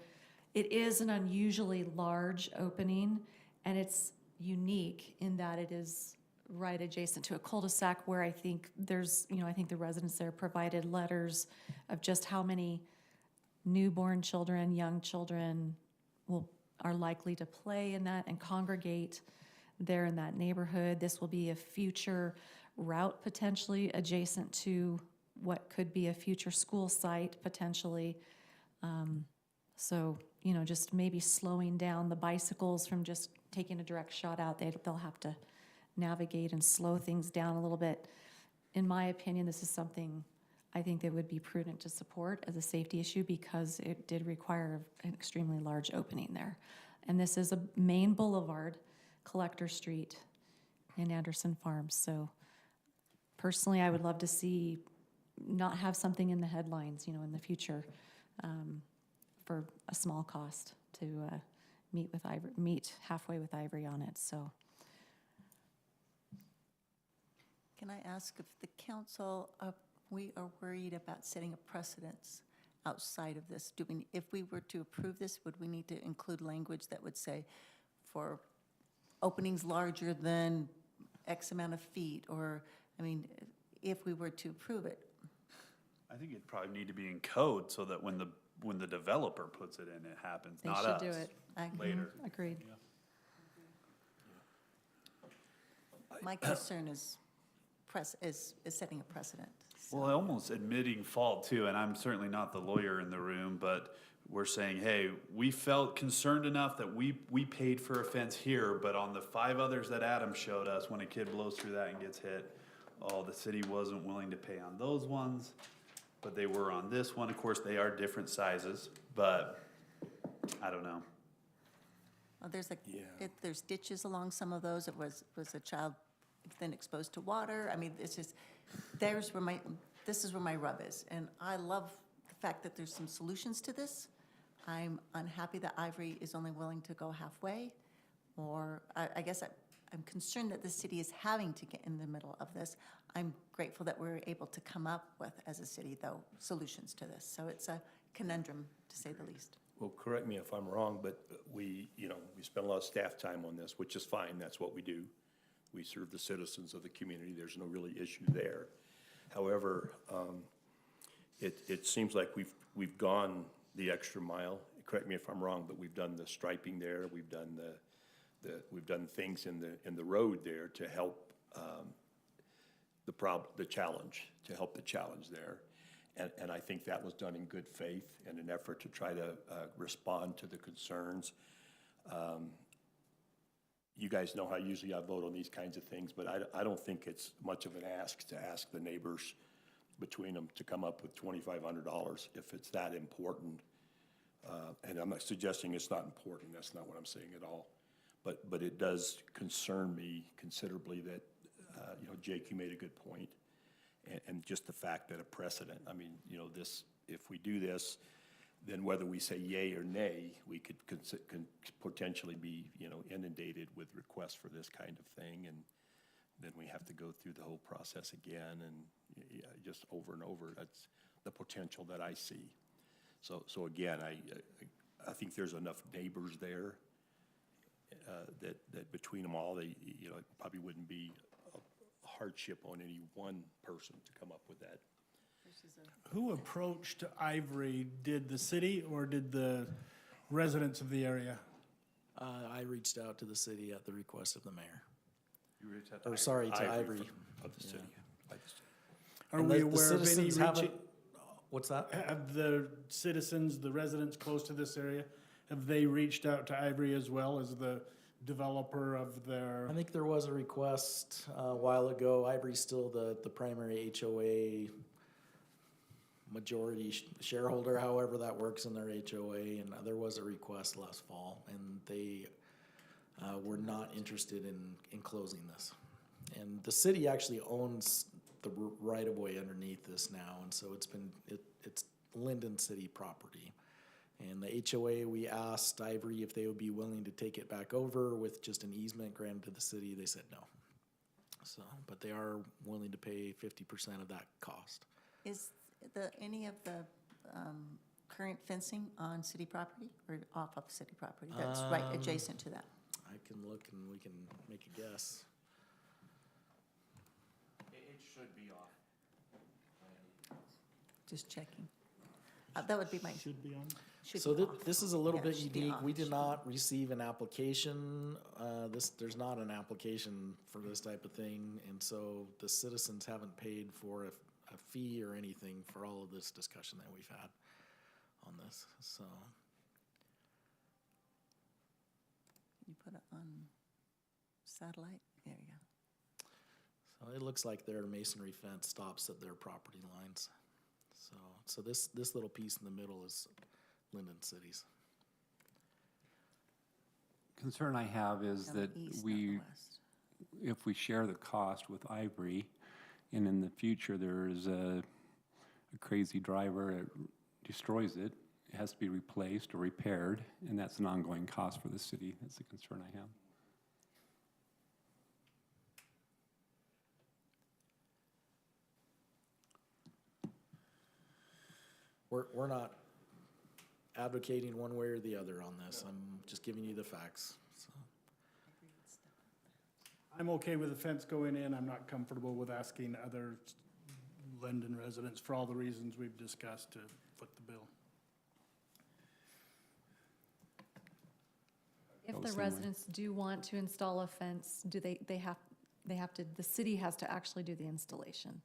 it is an unusually large opening, and it's unique in that it is right adjacent to a cul-de-sac where I think there's, I think the residents there provided letters of just how many newborn children, young children are likely to play in that and congregate there in that neighborhood. This will be a future route potentially adjacent to what could be a future school site potentially. So, just maybe slowing down the bicycles from just taking a direct shot out. They'll have to navigate and slow things down a little bit. In my opinion, this is something I think that would be prudent to support as a safety issue because it did require an extremely large opening there. And this is a main boulevard, Collector Street in Anderson Farms. So personally, I would love to see not have something in the headlines, in the future for a small cost to meet halfway with Ivory on it. So Can I ask if the council, we are worried about setting a precedence outside of this? If we were to approve this, would we need to include language that would say for openings larger than X amount of feet? Or, I mean, if we were to approve it, I think it'd probably need to be in code so that when the developer puts it in, it happens, They not should us. do it. Later. Agreed. my concern is setting a precedent. Well, almost admitting fault too, and I'm certainly not the lawyer in the room, but we're saying, hey, we felt concerned enough that we paid for a fence here, but on the 5 others that Adam showed us, when a kid blows through that and gets hit, the city wasn't willing to pay on those ones, but they were on this one. Of course, they are different sizes, but I don't know. Well, there's ditches along some of those. It was a child then exposed to water. I mean, it's just, this is where my rub is. And I love the fact that there's some solutions to this. I'm unhappy that Ivory is only willing to go halfway. Or I guess I'm concerned that the city is having to get in the middle of this. I'm grateful that we're able to come up with, as a city, though, solutions to this. So it's a conundrum, to say the least. Well, correct me if I'm wrong, but we spend a lot of staff time on this, which is fine. That's what we do. We serve the citizens of the community. There's no really issue there. However, it seems like we've gone the extra mile. Correct me if I'm wrong, but we've done the striping there. We've done we've done things in the road there to help the challenge there. And I think that was done in good faith in an effort to try to respond to the concerns. You guys know how usually I vote on these kinds of things, but I don't think it's much of an ask to ask the neighbors between them to come up with $2,500 if it's that important. And I'm not suggesting it's not important. That's not what I'm saying at all. But it does concern me considerably that, Jake, you made a good point. And just the fact that a precedent, I mean, if we do this, then whether we say yay or nay, we could potentially be, inundated with requests for this kind of thing. And then we have to go through the whole process again and just over and over. That's the potential that I see. So again, I think there's enough neighbors there that between them all, it probably wouldn't be a hardship on any one person to come up with that. Who approached Ivory? Did the city or did the residents of the area? I reached out to the city at the request of the mayor. You reached out to Ivory. Of the city. Are we aware of any reaching? What's that? Have the citizens, the residents close to this area, have they reached out to Ivory as well as the developer of their? I think there was a request a while ago. Ivory's still the primary HOA majority shareholder, however that works in their HOA, and there was a request last fall, and they were not interested in closing this. And the city actually owns the right-of-way underneath this now, and so it's Lindon city property. And the HOA, we asked Ivory if they would be willing to take it back over with just an easement granted to the city. They said no. So, but they are willing to pay 50% of that cost. Is any of the current fencing on city property or off of city property? That's right adjacent to that. I can look and we can make a guess. It should be off. Just checking. That would be my. Should be on. So this is a little bit should be unique. off. We did not receive an application. There's not an application for this type of thing, and so the citizens haven't paid for a fee or anything for all of this discussion that we've had on this. So You put it on satellite. There you go. it looks like their masonry fence stops at their property lines. So this little piece in the middle is Lindon City's. Concern I have is On the that east, not the west. if we share the cost with Ivory, and in the future there is a crazy driver that destroys it, it has to be replaced or repaired, and that's an ongoing cost for the city. That's the concern I have. we're not advocating one way or the other on this. I'm just giving you the facts, so. I'm okay with the fence going in. I'm not comfortable with asking other Lindon residents, for all the reasons we've discussed, to foot the bill. If the residents do want to install a fence, do they have to, the city has to actually do the installation?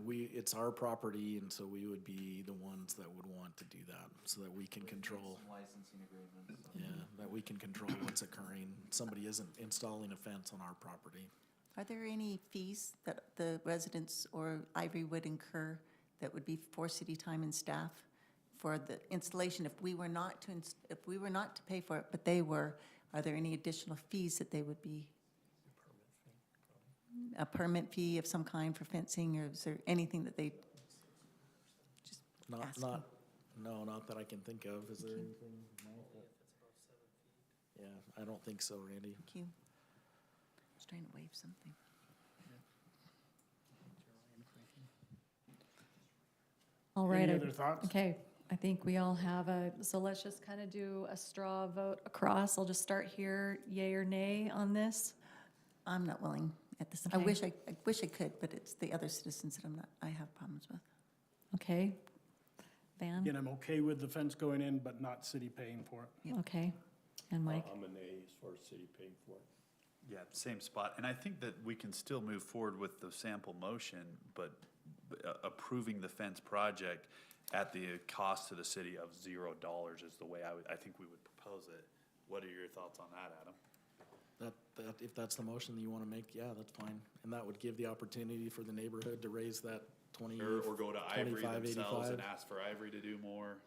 It's our property, and so we would be the ones that would want to do that, so that we can control. Some licensing agreements. Yeah, that we can control what's occurring. Somebody isn't installing a fence on our property. Are there any fees that the residents or Ivory would incur that would be for city time and staff for the installation if we were not to pay for it, but they were? Are there any additional fees that they would be? A permit fee of some kind for fencing, or is there anything that they just ask? No, not that I can think of. Is there anything? No, yeah, I don't think so, Randy. Thank you. I was trying to wave something. All right. Any other thoughts? Okay, I think we all have so let's just kind of do a straw vote across. I'll just start here, yay or nay on this. I'm not willing at this. Okay. I wish I could, but it's the other citizens that I have problems with. Okay. Van? Again, I'm okay with the fence going in, but not city paying for it. Okay. And Mike? I'm a nay as far as city paying for it. Yeah, same spot. And I think that we can still move forward with the sample motion, but approving the fence project at the cost to the city of $0 is the way I think we would propose it. What are your thoughts on that, Adam? If that's the motion that you want to make, yeah, that's fine. And that would give the opportunity for the neighborhood to raise that 20, Or go to Ivory 25, themselves 85. and ask for Ivory to do more.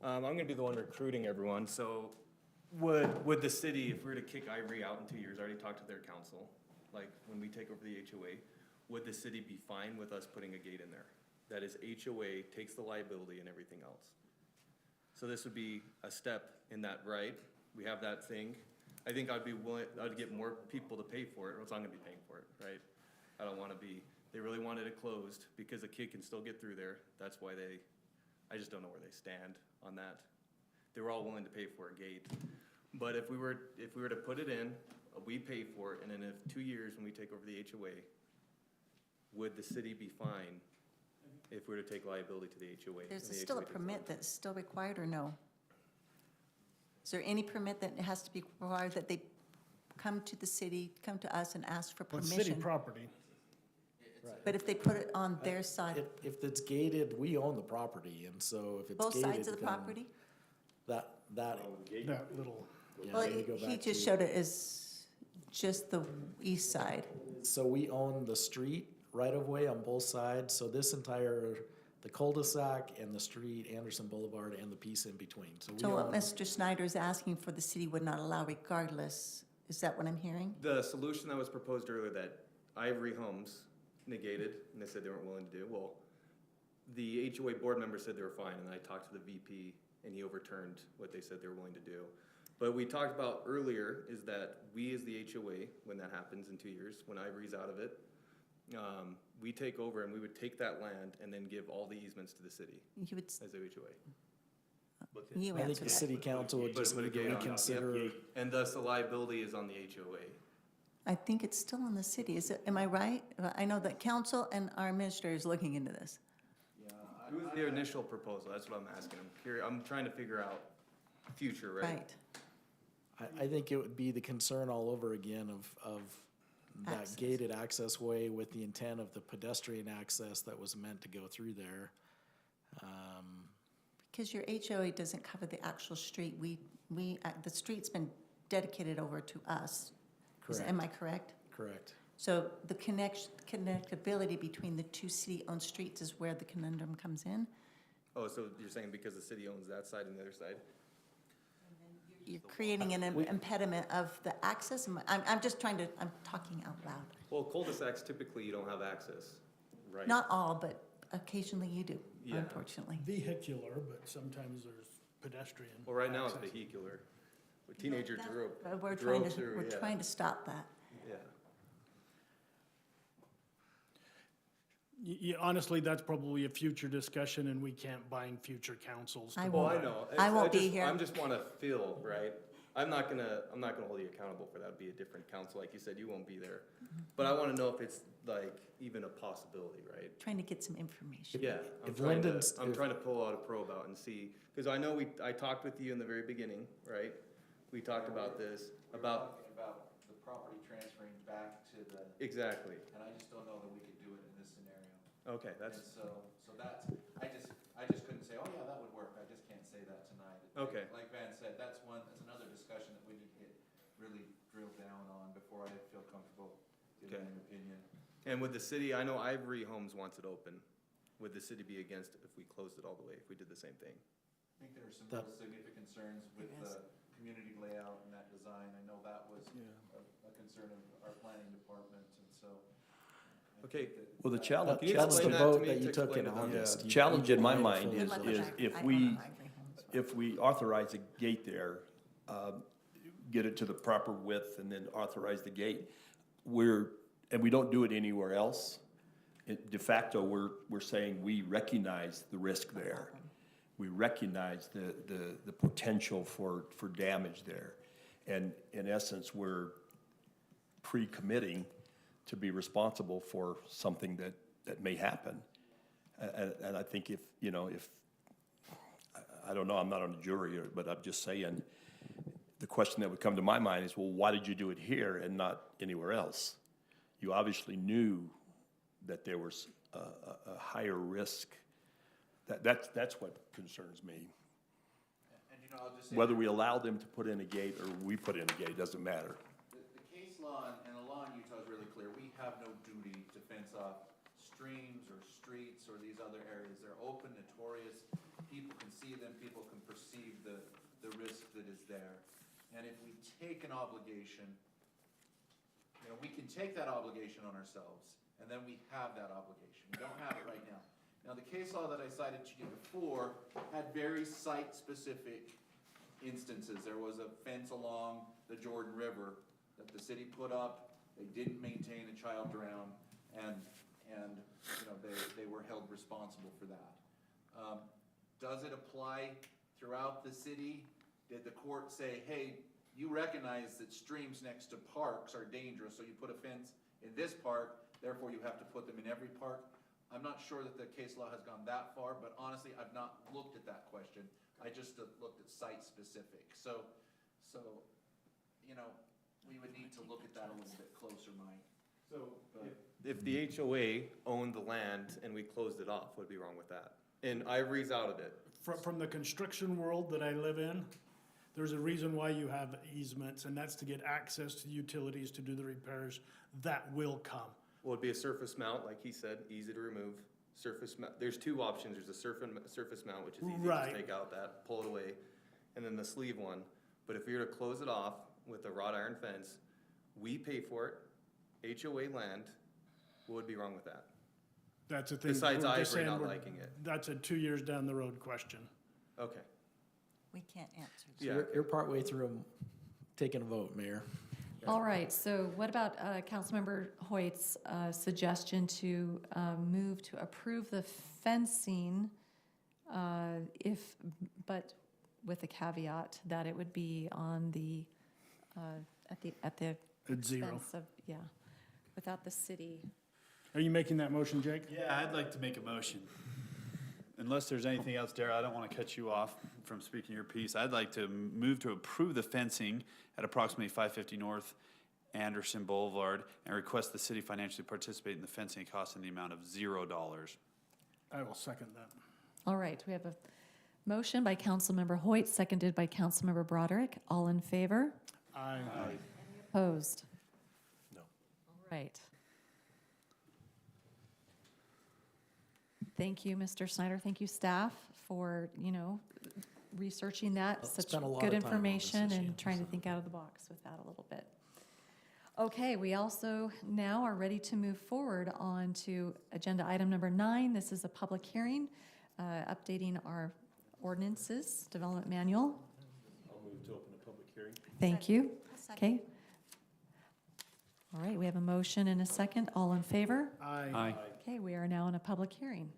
I'm gonna be the one recruiting everyone, so would the city, if we were to kick Ivory out in 2 years, I already talked to their council, like when we take over the HOA, would the city be fine with us putting a gate in there? That is HOA takes the liability and everything else. So this would be a step in that, right? We have that thing. I think I'd get more people to pay for it, or else I'm gonna be paying for it, right? I don't wanna be, they really wanted it closed because a kid can still get through there. That's why I just don't know where they stand on that. They were all willing to pay for a gate. But if we were to put it in, we pay for it, and then in 2 years when we take over the HOA, would the city be fine if we were to take liability to the HOA? There's and the still a HOA takes permit liability? that's still required, or no? Is there any permit that has to be required, that they come to the city, come to us and ask for Well, it's permission? city property. But if they put it on their side, If it's gated, we own the property, and so if it's both gated, sides of the then property? That, That little, yeah, Well, let me go he back just to- showed it as just the east side. So we own the street right of way on both sides, so this entire, the cul-de-sac and the street, Anderson Boulevard, and the piece in between. So we So what own, Mr. Snyder is asking for, the city would not allow regardless, is that what I'm hearing? The solution that was proposed earlier that Ivory Homes negated, and they said they weren't willing to do, well, the HOA board members said they were fine, and I talked to the VP, and he overturned what they said they were willing to do. But we talked about earlier is that we as the HOA, when that happens in 2 years, when Ivory's out of it, we take over and we would take that land and then give all the easements to the city You would, as the HOA. you I think answer the that. city council would But just put a need to gate on it. reconsider. And thus the liability is on the HOA. I think it's still on the city, is it, am I right? I know that council and our administrator is looking into this. Who was the initial proposal? That's what I'm asking. I'm trying to figure out future, right? Right. I think it would be the concern all over again of that Access. gated access way with the intent of the pedestrian access that was meant to go through there. Because your HOA doesn't cover the actual street. The street's been dedicated over to us. Am I correct? Correct. So the connectability between the two city-owned streets is where the conundrum comes in. Oh, so you're saying because the city owns that side and the other side? You're creating an impediment of the access. I'm just trying to, I'm talking out loud. Well, cul-de-sacs typically you don't have access, right? Not all, but occasionally you do, Yeah. unfortunately. vehicular, but sometimes there's pedestrian. Well, right now it's access. vehicular. A teenager drove We're through, trying to stop that. yeah. Honestly, that's probably a future discussion, and we can't bind future councils. to I do won't. I that. know. I won't be just- here. I'm just wanna feel, right? I'm not gonna hold you accountable for that. It'd be a different council. Like you said, you won't be there. But I wanna know if it's like even a possibility, right? Trying to get some information. Yeah, I'm If trying to, Lyndon's- I'm trying to pull out a probe out and see, because I know I talked with you in the very beginning, right? We talked about this, We're about, talking about the property transferring back to the, exactly. and I just don't know that we could do it in this scenario. Okay, And that's, so that's, I just couldn't say, oh yeah, that would work, I just can't say that tonight. Okay. Like Van said, that's another discussion that we need to get really drilled down on before I feel comfortable giving Okay. an opinion. and with the city, I know Ivory Homes wants it open. Would the city be against it if we closed it all the way, if we did the same thing? I think there are some real significant concerns with the community layout and that design. I know that was a concern of our planning department, and so. I Okay. think that- Well, the challenge, Can you That's the explain that to vote me, that you to took explain in to them? August. You- challenge you in my can mind vote is, for it. if we authorize a gate there, get it to the proper width and then authorize the gate, and we don't do it anywhere else, de facto, we're saying we recognize the risk there. We recognize the potential for damage there. And in essence, we're pre-committing to be responsible for something that may happen. And I think if, I don't know, I'm not on the jury, but I'm just saying, the question that would come to my mind is, well, why did you do it here and not anywhere else? You obviously knew that there was a higher risk. That's what concerns me. And I'll just say. Whether we allow them to put in a gate or we put in a gate, doesn't matter. The case law and the law in Utah is really clear. We have no duty to fence off streams or streets or these other areas. They're open, notorious. People can see them, people can perceive the risk that is there. And if we take an obligation, we can take that obligation on ourselves, and then we have that obligation. We don't have it right now. Now, the case law that I cited to you before had very site-specific instances. There was a fence along the Jordan River that the city put up. They didn't maintain, a child drowned, and they were held responsible for that. Does it apply throughout the city? Did the court say, hey, you recognize that streams next to parks are dangerous, so you put a fence in this park, therefore you have to put them in every park? I'm not sure that the case law has gone that far, but honestly, I've not looked at that question. I just looked at site-specific. So, we would need to look at that a little bit closer, Mike. So if the HOA owned the land and we closed it off, what'd be wrong with that? And Ivory's out of it. From the construction world that I live in, there's a reason why you have easements, and that's to get access to utilities to do the repairs. That will come. Well, it'd be a surface mount, like he said, easy to remove. Surface mount, there's two options. There's a surface mount, which is easy to Right. just take out that, pull it away, and then the sleeve one. But if you're to close it off with a wrought iron fence, we pay for it, HOA land, what would be wrong with that? That's a thing. Besides we're just Ivory saying not we're- liking it. That's a 2 years down the road question. Okay. We can't answer. So you're partway through taking a vote, Mayor. All right, so what about Councilmember Hoyt's suggestion to move to approve the fencing but with the caveat that it would be on the, at the At zero. expense of, without the city. Are you making that motion, Jake? Yeah, I'd like to make a motion. Unless there's anything else, Dara, I don't want to cut you off from speaking your piece. I'd like to move to approve the fencing at approximately 550 North Anderson Boulevard and request the city financially participate in the fencing cost in the amount of $0. I will second that. All right, we have a motion by Councilmember Hoyt, seconded by Councilmember Broderick. All in favor? Aye. Opposed? No. All right. Thank you, Mr. Snyder. Thank you, staff, for, researching that. Such Spent a lot good of time on this information issue, and trying to think out of the box with that a little bit. Okay, we also now are ready to move forward on to agenda item number 9. This is a public hearing, updating our ordinances, development manual. I'll move to open a public hearing. Thank you. Okay. All right, we have a motion and a second. All in favor? Aye. Okay, we are now in a public hearing.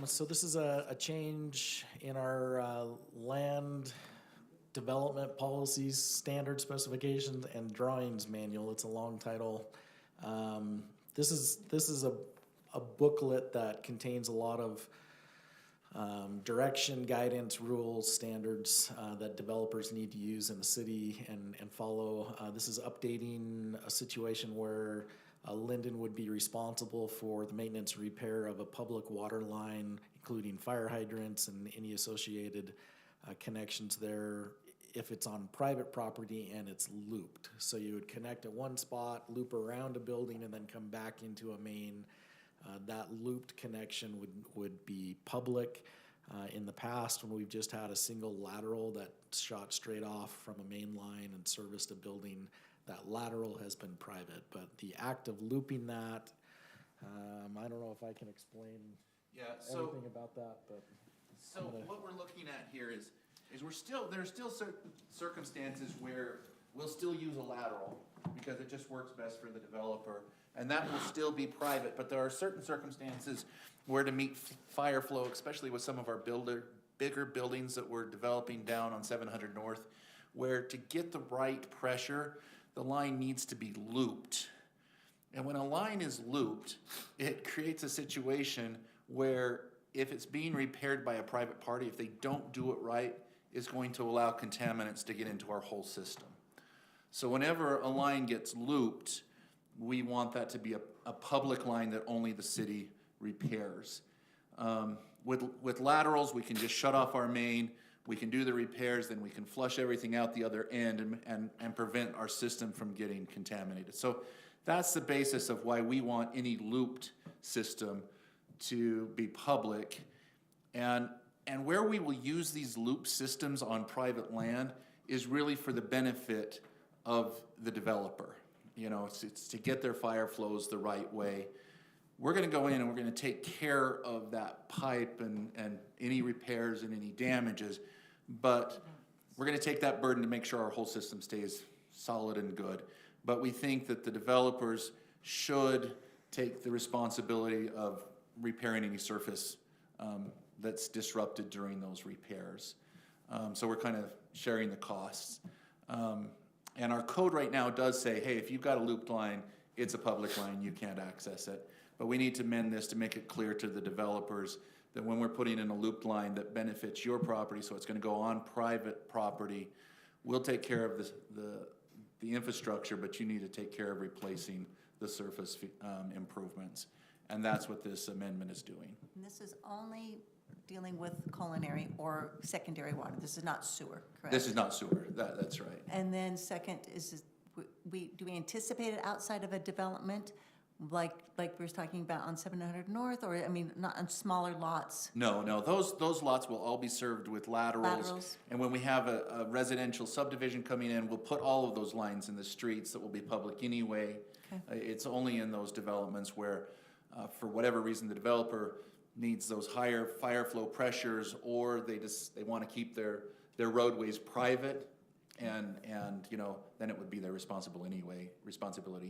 So this is a change in our land development policies, standard specifications, and drawings manual. It's a long title. This is a booklet that contains a lot of direction, guidance, rules, standards that developers need to use in the city and follow. This is updating a situation where Lindon would be responsible for the maintenance and repair of a public water line, including fire hydrants and any associated connections there if it's on private property and it's looped. So you would connect at one spot, loop around a building, and then come back into a main. That looped connection would be public. In the past, when we've just had a single lateral that shot straight off from a main line and serviced a building, that lateral has been private. But the act of looping that, I don't know if I can explain everything about that, but. So what we're looking at here is there are still certain circumstances where we'll still use a lateral because it just works best for the developer, and that will still be private. But there are certain circumstances where to meet fire flow, especially with some of our bigger buildings that we're developing down on 700 North, where to get the right pressure, the line needs to be looped. And when a line is looped, it creates a situation where if it's being repaired by a private party, if they don't do it right, it's going to allow contaminants to get into our whole system. So whenever a line gets looped, we want that to be a public line that only the city repairs. With laterals, we can just shut off our main, we can do the repairs, then we can flush everything out the other end and prevent our system from getting contaminated. So that's the basis of why we want any looped system to be public. And where we will use these loop systems on private land is really for the benefit of the developer. You know, it's to get their fire flows the right way. We're gonna go in and we're gonna take care of that pipe and any repairs and any damages, but we're gonna take that burden to make sure our whole system stays solid and good. But we think that the developers should take the responsibility of repairing any surface that's disrupted during those repairs. So we're kind of sharing the costs. And our code right now does say, hey, if you've got a looped line, it's a public line, you can't access it. But we need to amend this to make it clear to the developers that when we're putting in a looped line that benefits your property, so it's gonna go on private property, we'll take care of the infrastructure, but you need to take care of replacing the surface improvements. And that's what this amendment is doing. And this is only dealing with culinary or secondary water. This is not sewer, correct? This is not sewer, that's right. And then second is, do we anticipate it outside of a development, like we were talking about on 700 North, or, I mean, not on smaller lots? No, those lots will all be served with laterals. And when we have a residential subdivision coming in, we'll put all of those lines in the streets that will be public anyway. Okay. It's only in those developments where, for whatever reason, the developer needs those higher fire flow pressures, or they want to keep their roadways private, and you know, then it would be their responsibility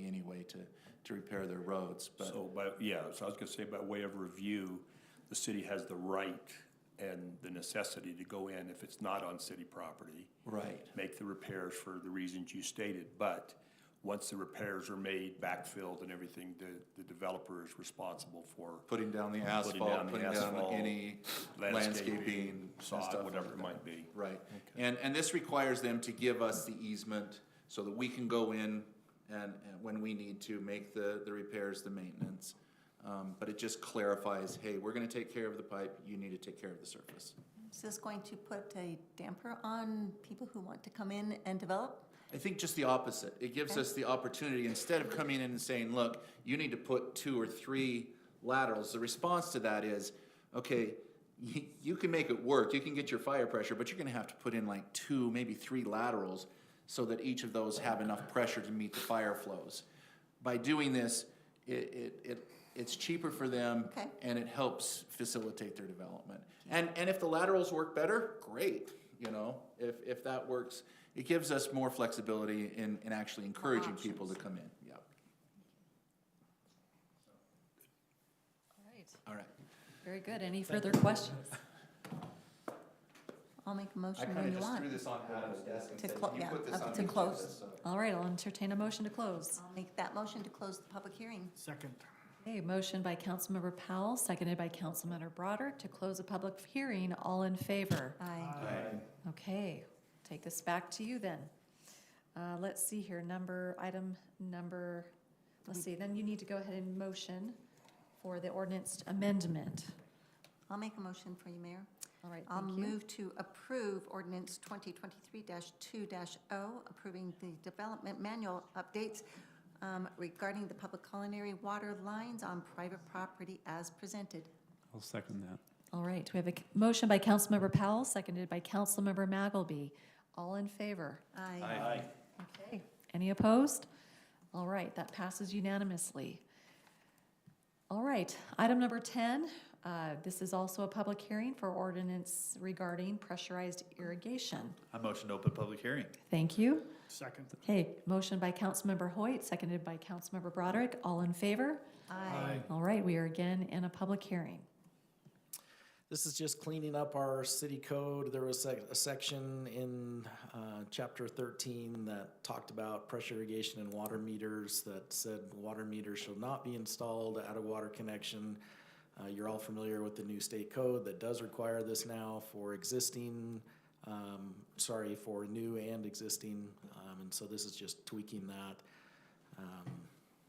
anyway to repair their roads. But so I was going to say, by way of review, the city has the right and the necessity to go in if it's not on city property. Right. Make the repairs for the reasons you stated, but once the repairs are made, backfilled and everything, the developer is responsible for putting down the asphalt, putting down any landscaping, sod, whatever it might be. Right. Okay. And this requires them to give us the easement so that we can go in and when we need to make the repairs, the maintenance. But it just clarifies, hey, we're going to take care of the pipe, you need to take care of the surface. Is this going to put a damper on people who want to come in and develop? I think just the opposite. It gives us the opportunity, instead of coming in and saying, look, you need to put 2 or 3 laterals, the response to that is, okay, you can make it work, you can get your fire pressure, but you're gonna have to put in like 2, maybe 3 laterals so that each of those have enough pressure to meet the fire flows. By doing this, it's cheaper for them, and it helps facilitate their development. And if the laterals work better, great, you know, if that works. it gives us more flexibility in actually encouraging people to come in, yeah. All right. All right. Very good. Any further questions? I'll make a I motion kind when of you just want. threw this on Adam's desk and To said, clo- can you yeah, put this on to the close. agenda? So- All right, I'll entertain a motion to close. I'll make that motion to close the public hearing. Second. Okay, motion by Councilmember Powell, seconded by Councilmember Broderick to close a public hearing. All in favor? Aye. Okay, take this back to you then. Let's see here, let's see, then you need to go ahead and motion for the ordinance amendment. I'll make a motion for you, Mayor. All right, I'll thank you. move to approve ordinance 2023-2-0, approving the development manual updates regarding the public culinary water lines on private property as presented. I'll second that. All right, we have a motion by Councilmember Powell, seconded by Councilmember Magalby. All in favor? Aye. Okay, any opposed? All right, that passes unanimously. All right, item number 10, this is also a public hearing for ordinance regarding pressurized irrigation. I motion to open public hearing. Thank you. Second. Okay, motion by Councilmember Hoyt, seconded by Councilmember Broderick. All in favor? Aye. All right, we are again in a public hearing. This is just cleaning up our city code. There was a section in chapter 13 that talked about pressure irrigation and water meters that said water meters shall not be installed at a water connection. You're all familiar with the new state code that does require this now for for new and existing. And so this is just tweaking that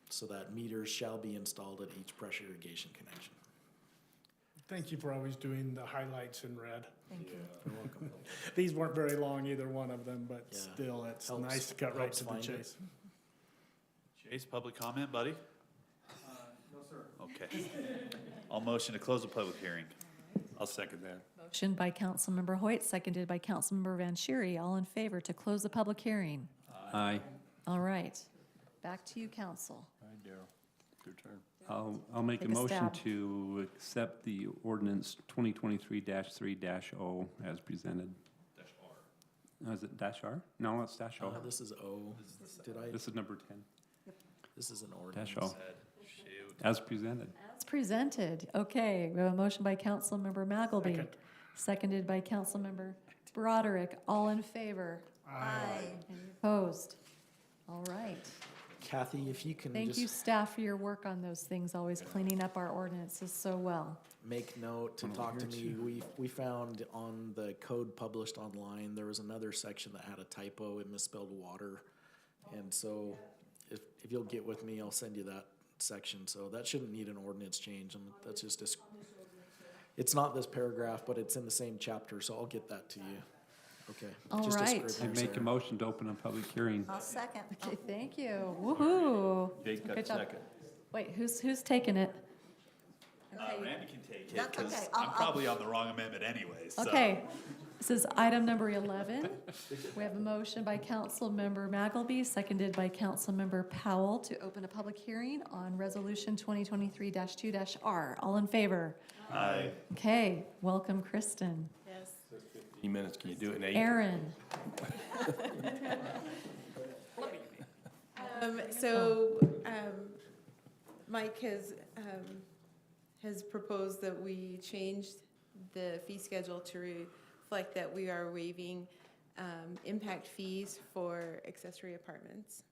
so that meters shall be installed at each pressure irrigation connection. Thank you for always doing the highlights in red. Thank you. You're welcome. These weren't very long, either one of them, but Yeah. still, it's Helps- nice to cut right helps to the find it. chase. Chase, public comment, buddy? No, sir. Okay. I'll motion to close the public hearing. I'll second that. Motion by Councilmember Hoyt, seconded by Councilmember Vanchery. All in favor to close the public hearing? Aye. All right, back to you, council. All right, Darrell, your turn. I'll make a Take a motion stab. to accept the ordinance 2023-3-0 as presented. Dash R. Oh, is it dash R? No, it's dash O. This is O. This is number 10. This is an ordinance. Dash O. Shoot. As presented. As presented. Okay, we have a motion by Councilmember Magalby, Second. seconded by Councilmember Broderick. All in favor? Aye. Any opposed? All right. Kathy, if you can Thank just you, staff, for your work on those things, always cleaning up our ordinances so well. make note to talk to me. We found on the code published online, there was another section that had a typo. It misspelled water. And so if you'll get with me, I'll send you that section. So that shouldn't need an ordinance change. That's just, it's not this paragraph, but it's in the same chapter, so I'll get that to you. Okay. All Just a right. I scrivener's make a error. motion to open a public hearing. I'll second. Okay, thank you. Woohoo. Jake got Good the job. second. Wait, who's taking it? Randy can take it, That's because okay. I'm probably on the wrong amendment anyway, so. Okay, this is item number 11. We have a motion by Councilmember Magalby, seconded by Councilmember Powell to open a public hearing on Resolution 2023-2-R. All in favor? Aye. Okay, welcome, Kristen. Yes. 15 minutes, can you do it in 8? Aaron, Mike has proposed that we change the fee schedule to reflect that we are waiving impact fees for accessory apartments.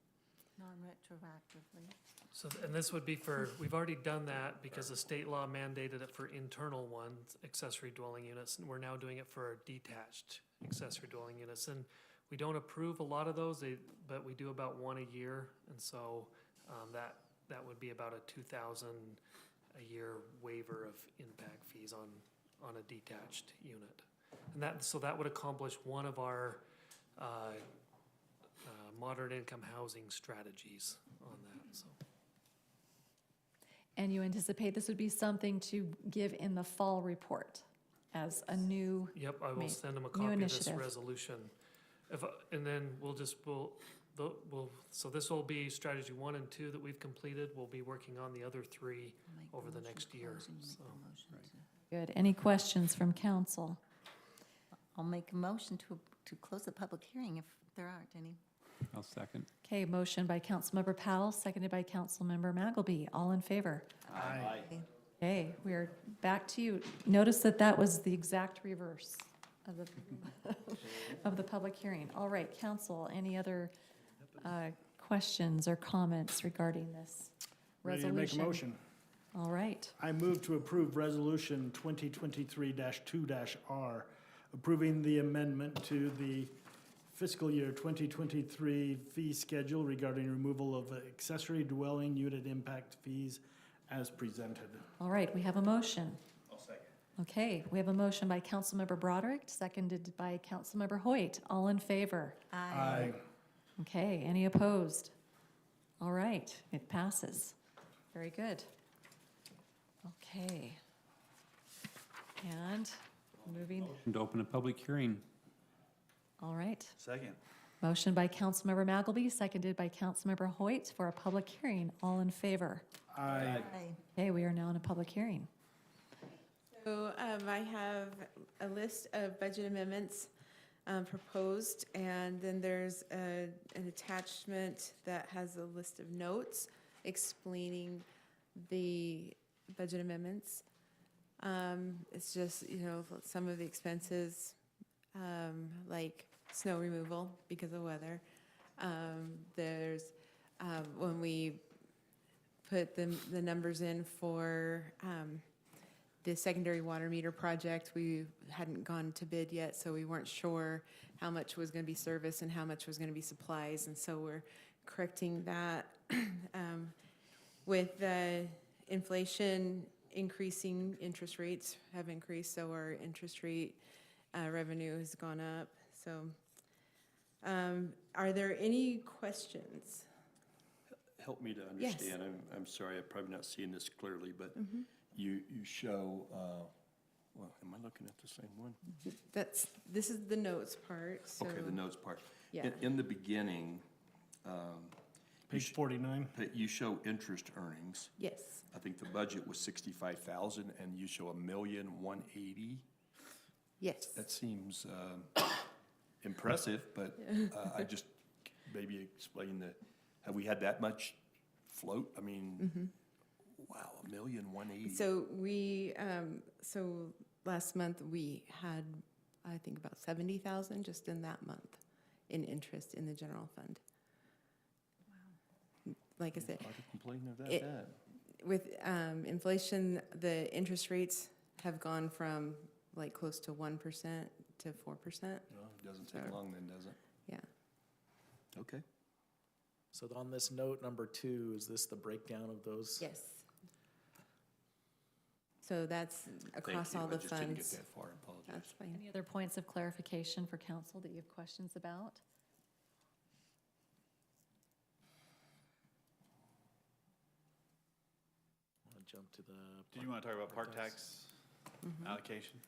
Non-retroactively. So, and this would be for, we've already done that because the state law mandated it for internal ones, accessory dwelling units, and we're now doing it for detached accessory dwelling units. And we don't approve a lot of those, but we do about one a year, and so that would be about a $2,000 a year waiver of impact fees on a detached unit. And so that would accomplish one of our moderate income housing strategies on that, so. and you anticipate this would be something to give in the fall report as a new, Yep, I will May- send them a new copy of this initiative. resolution. And then so this will be strategy 1 and 2 that we've completed. We'll be working on the other 3 over the next year, so. good. Any questions from council? I'll make a motion to close the public hearing if there aren't any. I'll second. Okay, motion by Councilmember Powell, seconded by Councilmember Magalby. All in favor? Aye. Okay, we are back to you. Notice that that was the exact reverse of the, of the public hearing. All right, council, any other questions or comments regarding this Ready to resolution? make a motion. All right. I move to approve Resolution 2023-2-R, approving the amendment to the fiscal year 2023 fee schedule regarding removal of accessory dwelling unit impact fees as presented. All right, we have a motion. I'll second. Okay, we have a motion by Councilmember Broderick, seconded by Councilmember Hoyt. All in favor? Aye. Okay, any opposed? All right, it passes. Very good. Okay. And moving, And open a public hearing. all right. Second. Motion by Councilmember Magalby, seconded by Councilmember Hoyt for a public hearing. All in favor? Aye. Okay, we are now in a public hearing. So I have a list of budget amendments proposed, and then there's an attachment that has a list of notes explaining the budget amendments. It's just, you know, some of the expenses, like snow removal because of weather. There's, when we put the numbers in for the secondary water meter project, we hadn't gone to bid yet, so we weren't sure how much was going to be service and how much was going to be supplies, and so we're correcting that. With the inflation increasing, interest rates have increased, so our interest rate revenue has gone up. So are there any questions? Help me to understand. I'm sorry, I'm probably not seeing this clearly, but you show, well, am I looking at the same one? This is the notes part, so. Okay, the notes part. Yeah. In the beginning, Page 49. you show interest earnings. Yes. I think the budget was 65,000 and you show 1,180,000. Yes. That seems impressive, but I just maybe explain that, have we had that much float? I mean, wow, 1,180,000. So we, so last month we had, I think about 70,000 just in that month in interest in the general fund. Wow. Like I said. Hard to complain about it- that. With inflation, the interest rates have gone from like close to 1% to 4%. Well, it doesn't take long then, does it? Yeah. Okay. So on this note number 2, is this the breakdown of those? Yes. So that's across all the funds. I just didn't get that far, I apologize. That's fine. Any other points of clarification for council that you have questions about? I'll jump to the. Did you want to talk about park tax allocation?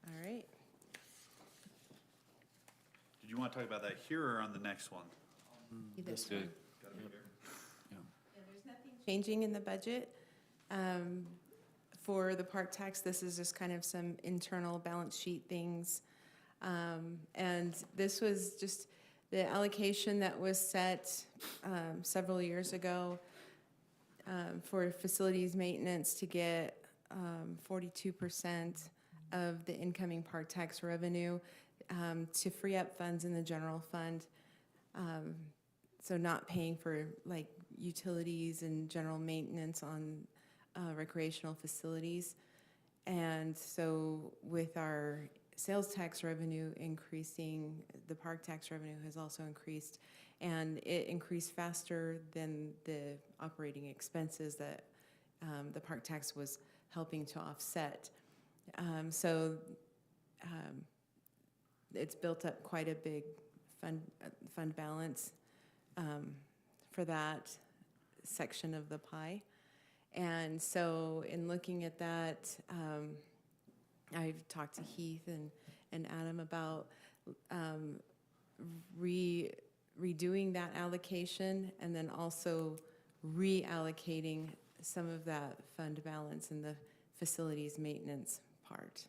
All right. Did you want to talk about that here or on the next one? Either This one. good. Gotta be here. There's nothing changing in the budget. For the park tax, this is just kind of some internal balance sheet things. And this was just the allocation that was set several years ago for facilities maintenance to get 42% of the incoming park tax revenue to free up funds in the general fund. So not paying for like utilities and general maintenance on recreational facilities. And so with our sales tax revenue increasing, the park tax revenue has also increased, and it increased faster than the operating expenses that the park tax was helping to offset. So it's built up quite a big fund balance for that section of the pie. And so in looking at that, I've talked to Heath and Adam about redoing that allocation and then also reallocating some of that fund balance in the facilities maintenance part.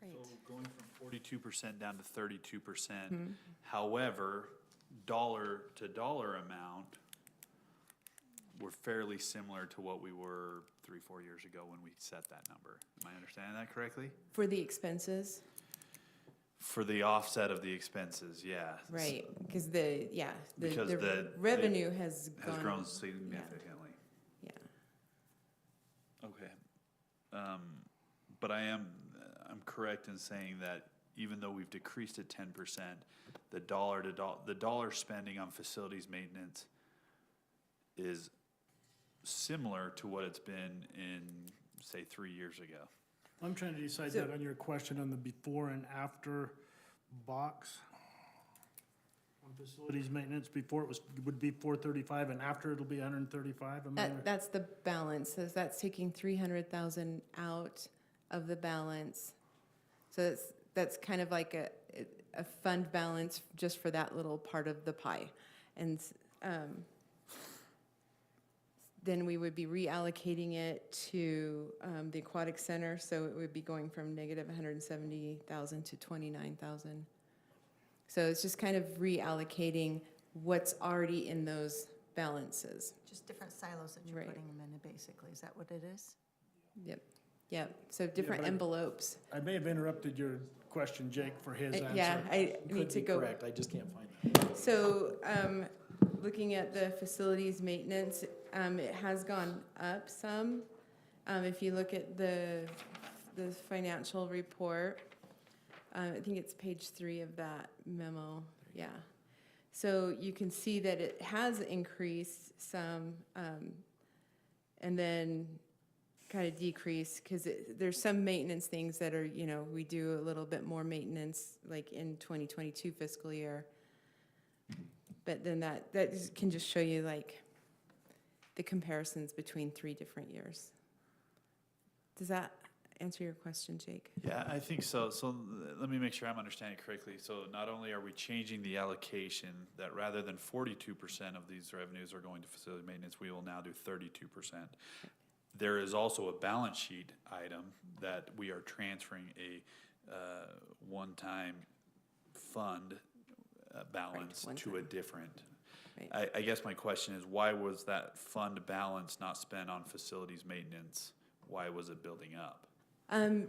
So going from 42% down to 32%. Mhm. However, dollar to dollar amount, we're fairly similar to what we were 3-4 years ago when we set that number. Am I understanding that correctly? For the expenses, For the offset of the expenses, yeah. right, because Because the revenue has has gone. grown significantly. Yeah. Okay. But I'm correct in saying that even though we've decreased it 10%, the dollar spending on facilities maintenance is similar to what it's been in, say, 3 years ago. I'm trying to decide So- that on your question on the before and after box. On facilities maintenance, before would be 435 and after it'll be 135. That's the balance, so that's taking 300,000 out of the balance. So that's kind of like a fund balance just for that little part of the pie. And then we would be reallocating it to the aquatic center, so it would be going from negative 170,000 to 29,000. So it's just kind of reallocating what's already in those balances. Just different silos that you're Right. putting them in, basically. Is that what it is? Yep, so different but I- envelopes. I may have interrupted your question, Jake, for his answer. Yeah, I need Could to be go. correct, I just can't find that. So, looking at the facilities maintenance, it has gone up some. If you look at the financial report, I think it's page 3 of that memo, yeah. So you can see that it has increased some, and then kind of decreased, because there's some maintenance things that are, we do a little bit more maintenance, like in 2022 fiscal year. But then that can just show you like the comparisons between 3 different years. Does that answer your question, Jake? Yeah, I think so. So let me make sure I'm understanding correctly. So not only are we changing the allocation, that rather than 42% of these revenues are going to facility maintenance, we will now do 32%. There is also a balance sheet item that we are transferring a one-time fund balance Right, to a different. Right. I guess my question is, why was that fund balance not spent on facilities maintenance? Why was it building up?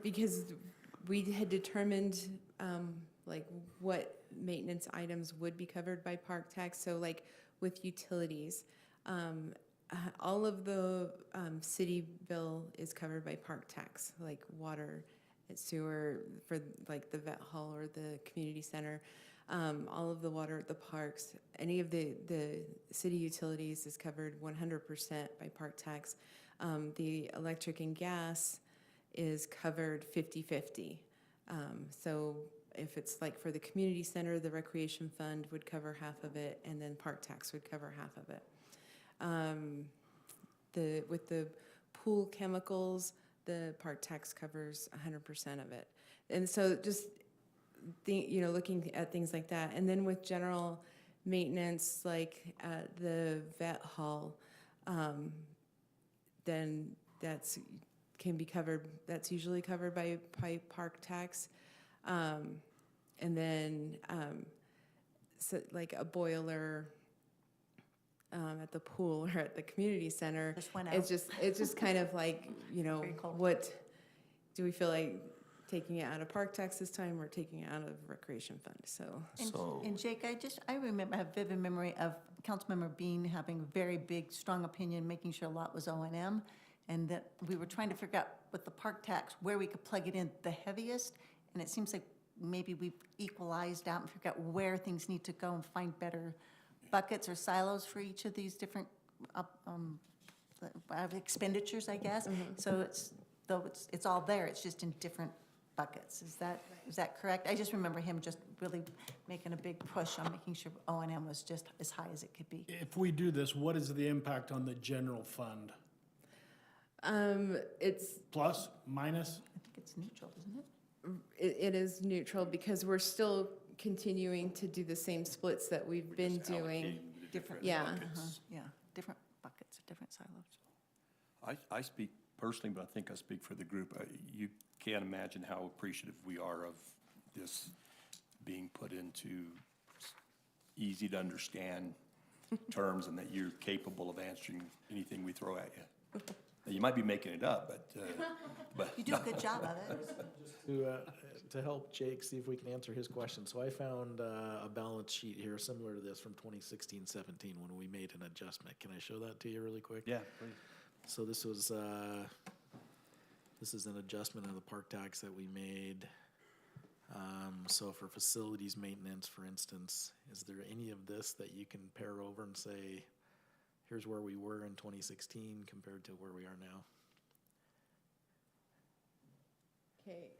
Because we had determined like what maintenance items would be covered by park tax. So like with utilities, all of the city bill is covered by park tax, like water, sewer for like the vet hall or the community center. All of the water at the parks, any of the city utilities is covered 100% by park tax. The electric and gas is covered 50-50. So if it's like for the community center, the recreation fund would cover half of it, and then park tax would cover half of it. With the pool chemicals, the park tax covers 100% of it. And so just looking at things like that. And then with general maintenance, like at the vet hall, then that's usually covered by park tax. And then so like a boiler at the pool or at the community center, it's just kind of like, what do we feel like taking it out of park tax this time or taking it out of recreation fund? And Jake, I remember, I have vivid memory of Councilmember Bean having a very big, strong opinion, making sure a lot was O&M, and that we were trying to figure out with the park tax where we could plug it in the heaviest, and it seems like maybe we've equalized out and figured out where things need to go and find better buckets or silos for each of these different expenditures, I guess. So it's all there, it's just in different buckets. Is that correct? I just remember him just really making a big push on making sure O&M was just as high as it could be. If we do this, what is the impact on the general fund? It's plus, minus? I think it's neutral, isn't it? It is neutral because we're still continuing to do the same splits that we've been doing. Different Yeah. Yeah, different buckets, different silos. I speak personally, but I think I speak for the group, you can't imagine how appreciative we are of this being put into easy to understand terms and that you're capable of answering anything we throw at you. Now, you might be making it up, but. You do a good job of it. To help Jake see if we can answer his question, so I found a balance sheet here similar to this from 2016-17 when we made an adjustment. Can I show that to you really quick? Yeah, please. So this is an adjustment of the park tax that we made. So for facilities maintenance, for instance, is there any of this that you can pair over and say, here's where we were in 2016 compared to where we are now? Okay,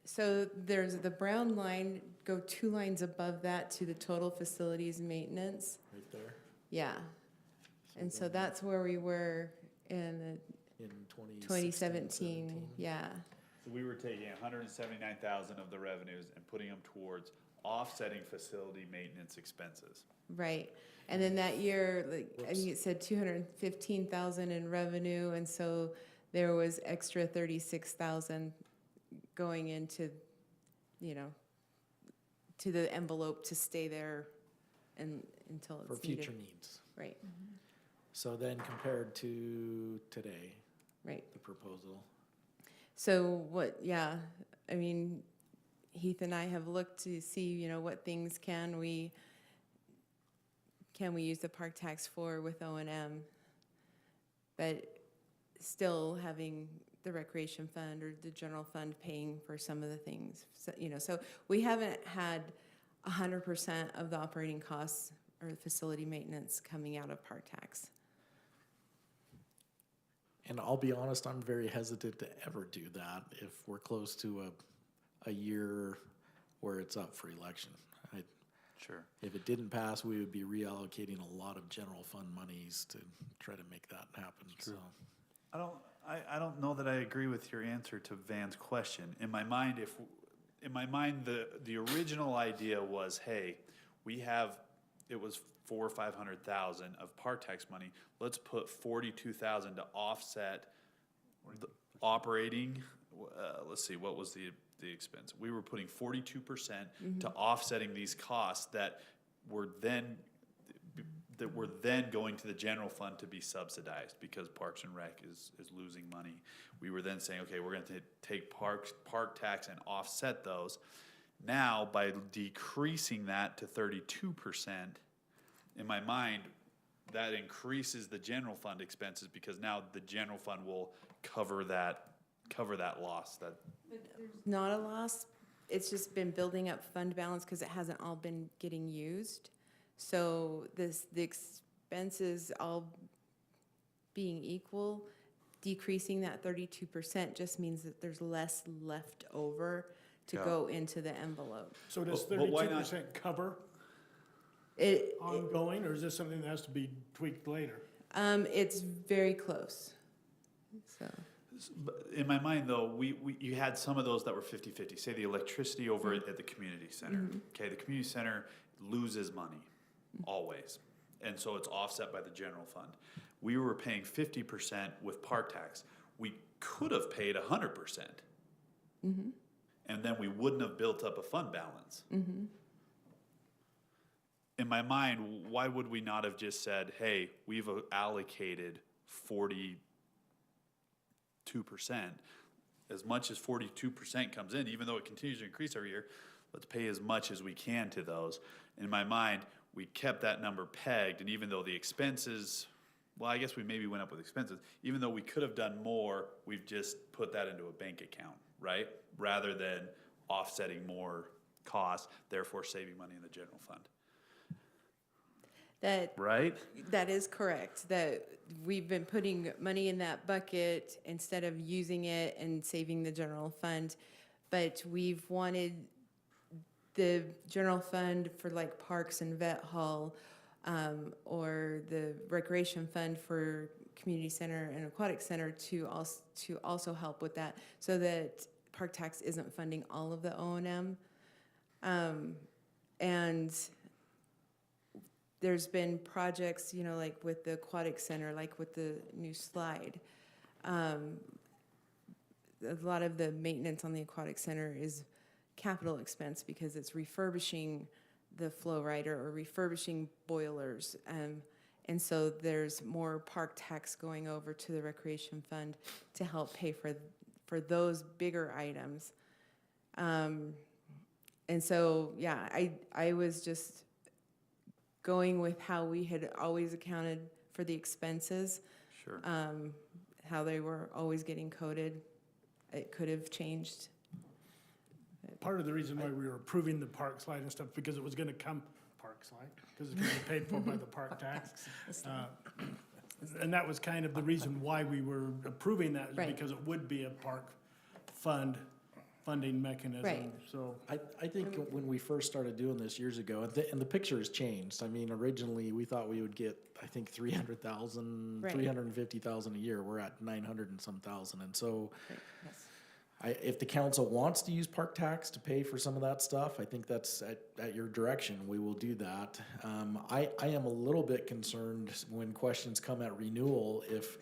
so there's the brown line, go 2 lines above that to the total facilities maintenance. Right there? Yeah. And so that's where we were in 2017, yeah. So we were taking 179,000 of the revenues and putting them towards offsetting facility maintenance expenses. Right, and then that year, like, I think it said 215,000 in revenue, and so there was extra 36,000 going into, to the envelope to stay there until it's For needed. future needs. Right. So then compared to today. Right. The proposal. So I mean, Heath and I have looked to see, what things can we use the park tax for with O&M, but still having the recreation fund or the general fund paying for some of the things. So, so we haven't had 100% of the operating costs or the facility maintenance coming out of park tax. And I'll be honest, I'm very hesitant to ever do that if we're close to a year where it's up for election. Sure. If it didn't pass, we would be reallocating a lot of general fund monies to try to make that happen. So I don't know that I agree with your answer to Van's question. In my mind, the original idea was, hey, it was 400,000 or 500,000 of park tax money. Let's put 42,000 to offset the operating. Let's see, what was the expense? We were putting 42% to offsetting these costs that were then going to the general fund to be subsidized because Parks and Rec is losing money. We were then saying, okay, we're going to take park tax and offset those. Now, by decreasing that to 32%, in my mind, that increases the general fund expenses because now the general fund will cover that loss. But there's not a loss. It's just been building up fund balance because it hasn't all been getting used. So the expenses all being equal, decreasing that 32% just means that there's less left over to go into the envelope. So does 32% cover ongoing, or is this something that has to be tweaked later? It's very close. So. In my mind, though, you had some of those that were 50-50. Say the electricity over at the community center. Okay, the community center loses money, always. And so it's offset by the general fund. We were paying 50% with park tax. We could have paid 100%. And then we wouldn't have built up a fund balance. In my mind, why would we not have just said, hey, we've allocated 42%. As much as 42% comes in, even though it continues to increase every year, let's pay as much as we can to those. In my mind, we kept that number pegged, and even though the expenses, well, I guess we maybe went up with expenses, even though we could have done more, we've just put that into a bank account, right? Rather than offsetting more costs, therefore saving money in the general fund. Right? That is correct. That we've been putting money in that bucket instead of using it and saving the general fund. But we've wanted the general fund for like parks and vet hall, or the recreation fund for community center and aquatic center to also help with that, so that park tax isn't funding all of the O&M. And there's been projects, like with the aquatic center, like with the new slide. a lot of the maintenance on the aquatic center is capital expense because it's refurbishing the flow rider or refurbishing boilers. And so there's more park tax going over to the recreation fund to help pay for those bigger items. And so, yeah, I was just going with how we had always accounted for the expenses. Sure. How they were always getting coded. It could have changed. Part of the reason why we were approving the park slide and stuff, because it was gonna come, park slide, because it's gonna be paid for by the park tax. And that was kind of the reason why we were approving that, is Right. because it would be a park funding mechanism, Right. so. I think when we first started doing this years ago, and the picture has changed. I mean, originally, we thought we would get, I think, 300,000, Right. 350,000 a year. We're at 900 and some thousand. And so Right, yes. if the council wants to use park tax to pay for some of that stuff, I think that's at your direction. We will do that. I am a little bit concerned when questions come at renewal if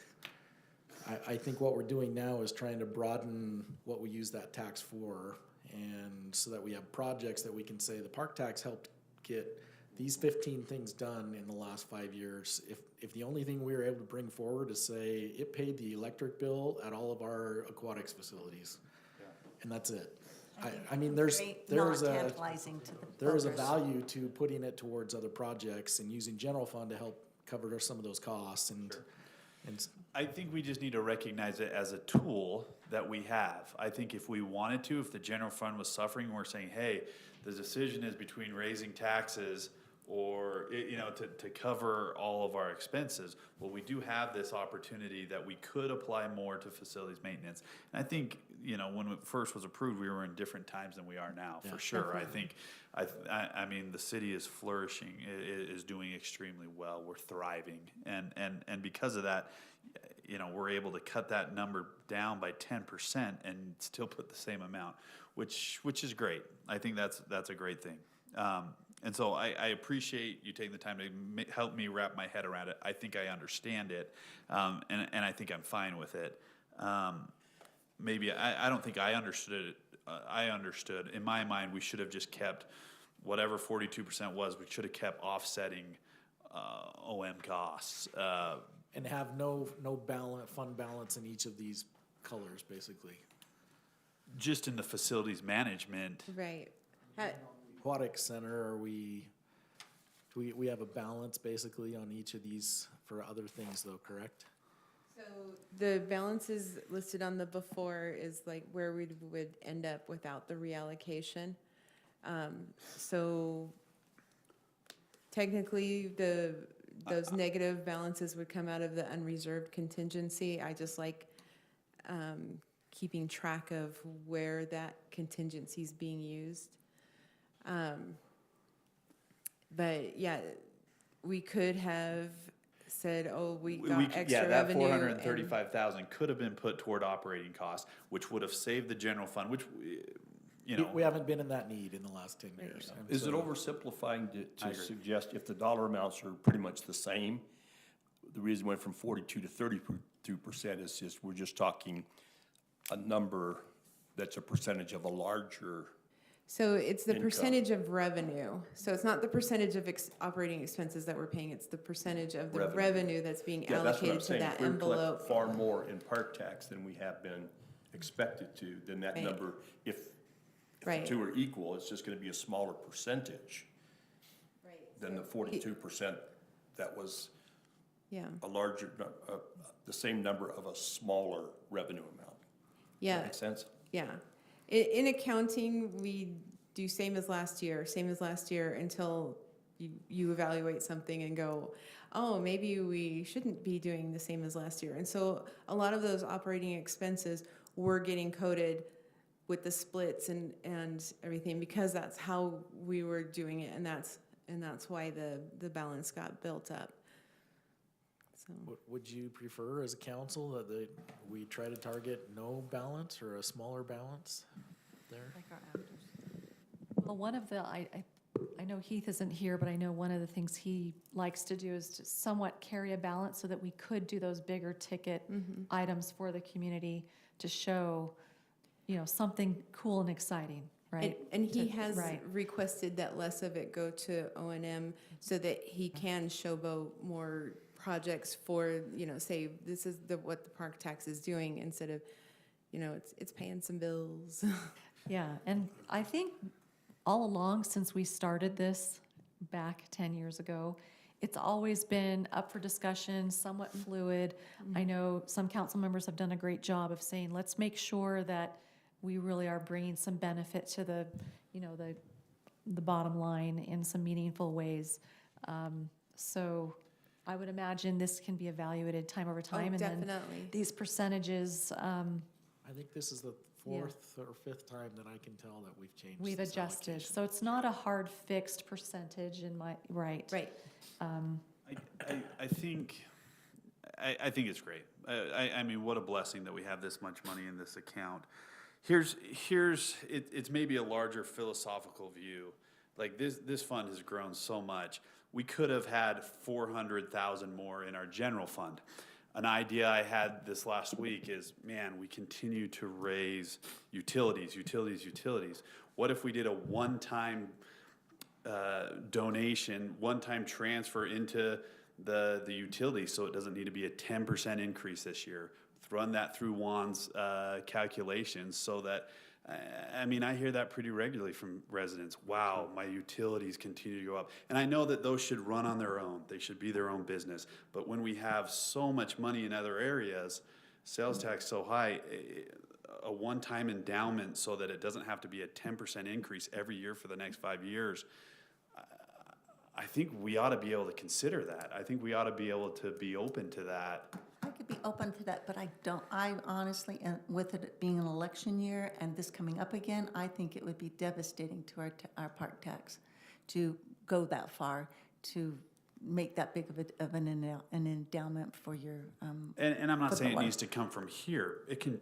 I think what we're doing now is trying to broaden what we use that tax for, and so that we have projects that we can say the park tax helped get these 15 things done in the last 5 years. If the only thing we were able to bring forward is say it paid the electric bill at all of our aquatics facilities, and that's it. I mean, there's Not tantalizing to the there is a voters. value to putting it towards other projects and using general fund to help cover some of those costs and. I think we just need to recognize it as a tool that we have. I think if we wanted to, if the general fund was suffering, we're saying, hey, the decision is between raising taxes or, to cover all of our expenses. Well, we do have this opportunity that we could apply more to facilities maintenance. And I think, when it first was approved, we were in different times than we are now, for sure. I think, I mean, the city is flourishing, is doing extremely well. We're thriving. And because of that, we're able to cut that number down by 10% and still put the same amount, which is great. I think that's a great thing. And so I appreciate you taking the time to help me wrap my head around it. I think I understand it, and I think I'm fine with it. Maybe I don't think I understood it. I understood. In my mind, we should have just kept whatever 42% was. We should have kept offsetting OM costs. And have no fund balance in each of these colors, basically. Just in the facilities management. Right. Aquatic center, we have a balance basically on each of these for other things though, correct? So the balances listed on the before is like where we would end up without the reallocation. So technically those negative balances would come out of the unreserved contingency. I just like keeping track of where that contingency is being used. But yeah, we could have said, oh, we got extra that revenue. 435,000 could have been put toward operating costs, which would have saved the general fund, which, We haven't been in that need in the last 10 years. Is it oversimplifying to suggest if the dollar amounts are pretty much the same, the reason went from 42 to 32% is just, we're just talking a number that's a percentage of a larger. So it's the income. percentage of revenue. So it's not the percentage of operating expenses that we're paying, it's the percentage of the revenue that's being Yeah, that's what I'm allocated to saying. that If we're collecting envelope. far more in park tax than we have been expected to, then that Right. number, if the Right. two are equal, it's just gonna be a smaller percentage than the 42% that was Yeah. a larger, the same number of a smaller revenue amount. Yeah. Does that make sense? Yeah. In accounting, we do same as last year until you evaluate something and go, oh, maybe we shouldn't be doing the same as last year. And so a lot of those operating expenses were getting coded with the splits and everything because that's how we were doing it, and that's why the balance got built up. So. Would you prefer as a council that we try to target no balance or a smaller balance there? Well, one of the, I know Heath isn't here, but I know one of the things he likes to do is to somewhat carry a balance so that we could do those bigger ticket items for the community to show something cool and exciting, right? And he To- has right. requested that less of it go to O&M so that he can showboat more projects for, say, this is what the park tax is doing instead of, it's paying some bills. Yeah, and I think all along since we started this back 10 years ago, it's always been up for discussion, somewhat fluid. I know some council members have done a great job of saying, let's make sure that we really are bringing some benefit to the bottom line in some meaningful ways. So I would imagine this can be evaluated time over time. And then definitely. these percentages, I think this is the fourth or fifth time that I can tell that we've changed. we've this adjusted. allocation. So it's not a hard fixed percentage in my, right. Right. I think it's great. I mean, what a blessing that we have this much money in this account. It's maybe a larger philosophical view. Like this fund has grown so much. We could have had 400,000 more in our general fund. An idea I had this last week is, man, we continue to raise utilities. What if we did a one-time donation, one-time transfer into the utility, so it doesn't need to be a 10% increase this year? Run that through Juan's calculations so that, I mean, I hear that pretty regularly from residents. Wow, my utilities continue to go up. And I know that those should run on their own. They should be their own business. But when we have so much money in other areas, sales tax so high, a one-time endowment so that it doesn't have to be a 10% increase every year for the next 5 years, I think we ought to be able to consider that. I think we ought to be able to be open to that. I could be open to that, but I honestly, and with it being an election year and this coming up again, I think it would be devastating to our park tax to go that far, to make that big of an endowment for your. And I'm not saying it needs to come from here. It can.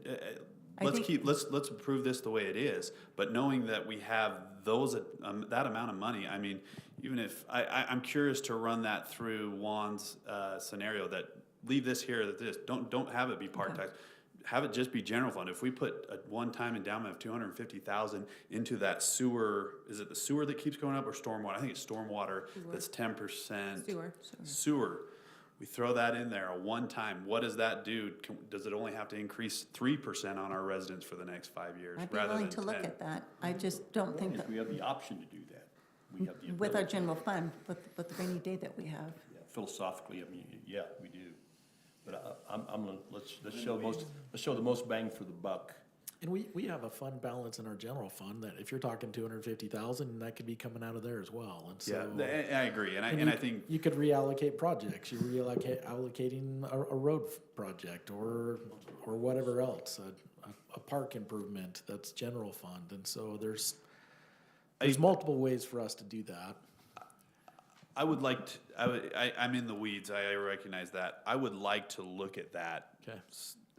Let's approve this the way it is. But knowing that we have that amount of money, I mean, even if I'm curious to run that through Juan's scenario, that leave this here, that this don't have it be park tax, have it just be general fund. If we put a one-time endowment of 250,000 into that sewer, is it the sewer that keeps going up or stormwater? I think it's stormwater. That's 10%. Sewer. We throw that in there, a one-time. What does that do? Does it only have to increase 3% on our residents for the next 5 years? I'd be willing to look at that. I just don't think that. We have the option to do that. We have the With our ability. general fund, with the rainy day that we have. Yeah, philosophically, I mean, yeah, we do. But I'm gonna, let's show the most bang for the buck. And we have a fund balance in our general fund that if you're talking 250,000, that could be coming out of there as well. And so I agree, and I think you could reallocate projects. You're allocating a road project or whatever else, a park improvement that's general fund. And so there's multiple ways for us to do that. I would like to, I'm in the weeds, I recognize that. I would like to look at that. Okay.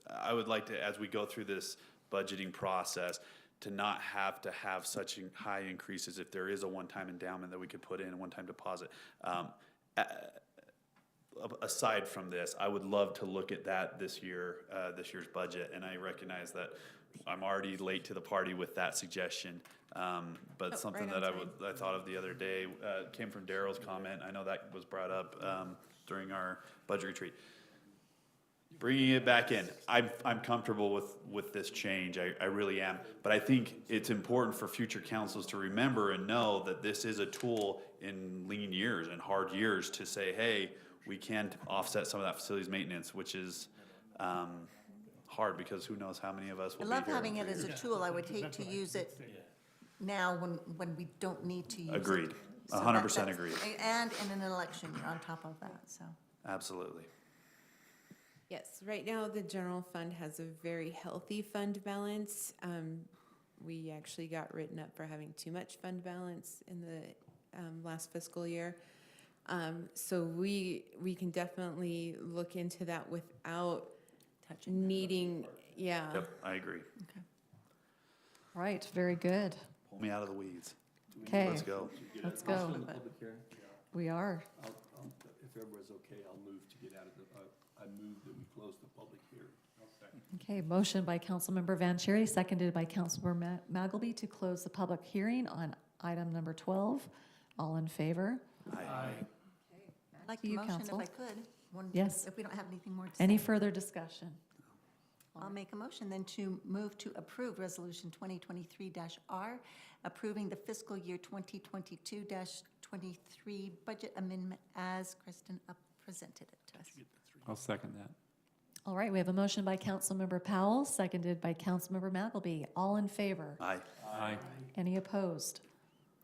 I would like to, as we go through this budgeting process, to not have to have such high increases if there is a one-time endowment that we could put in, a one-time deposit. Aside from this, I would love to look at that this year's budget, and I recognize that I'm already late to the party with that suggestion. But something that I thought of the other day came from Daryl's comment. I know that was brought up during our budget retreat. Bringing it back in, I'm comfortable with this change. I really am. But I think it's important for future councils to remember and know that this is a tool in lean years and hard years to say, hey, we can offset some of that facilities maintenance, which is hard because who knows how many of us will be here. I love having it as a tool. I would hate to use it now when we don't need to use it. Agreed. 100% agreed. And in an election year on top of that, so. Absolutely. Yes, right now the general fund has a very healthy fund balance. We actually got written up for having too much fund balance in the last fiscal year. So we can definitely look into that without needing, yeah. Yep, I agree. Okay. Right, very good. Pull me out of the weeds. Okay. Let's go. Let's go. We are. If If everyone's okay, I'll move to get out of the, I move that we close the public hearing. Okay, motion by Councilmember Vanchery, seconded by Councilmember Magleby to close the public hearing on item number 12. All in favor? I'd like to the you, motion if Council. I could. Yes. If we don't have anything more to say. Any further discussion? I'll make a motion then to move to approve Resolution 2023-R, approving the fiscal year 2022-23 budget amendment as Kristen presented it to us. I'll second that. All right, we have a motion by Councilmember Powell, seconded by Councilmember Magleby. All in favor? Aye. Aye. Any opposed?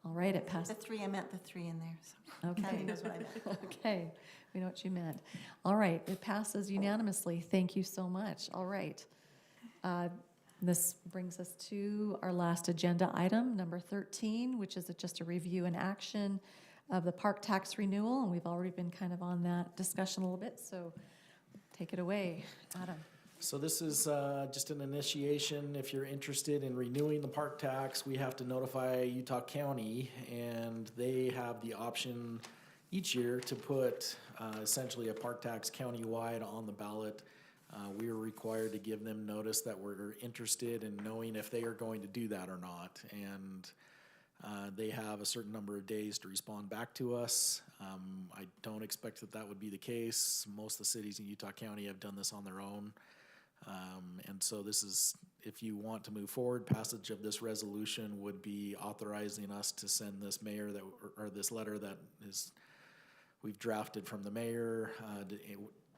All right, it The passed. three, I meant the three in there. So Okay. Kathy knows what I meant. Okay, we know what you meant. All right, it passes unanimously. Thank you so much. All right. This brings us to our last agenda item, number 13, which is just a review and action of the park tax renewal. And we've already been kind of on that discussion a little bit, so take it away, Adam. So this is just an initiation. If you're interested in renewing the park tax, we have to notify Utah County, and they have the option each year to put essentially a park tax countywide on the ballot. We are required to give them notice that we're interested in knowing if they are going to do that or not. And they have a certain number of days to respond back to us. I don't expect that that would be the case. Most of the cities in Utah County have done this on their own. And so this is, if you want to move forward, passage of this resolution would be authorizing us to send this mayor that, or this letter that is, we've drafted from the mayor,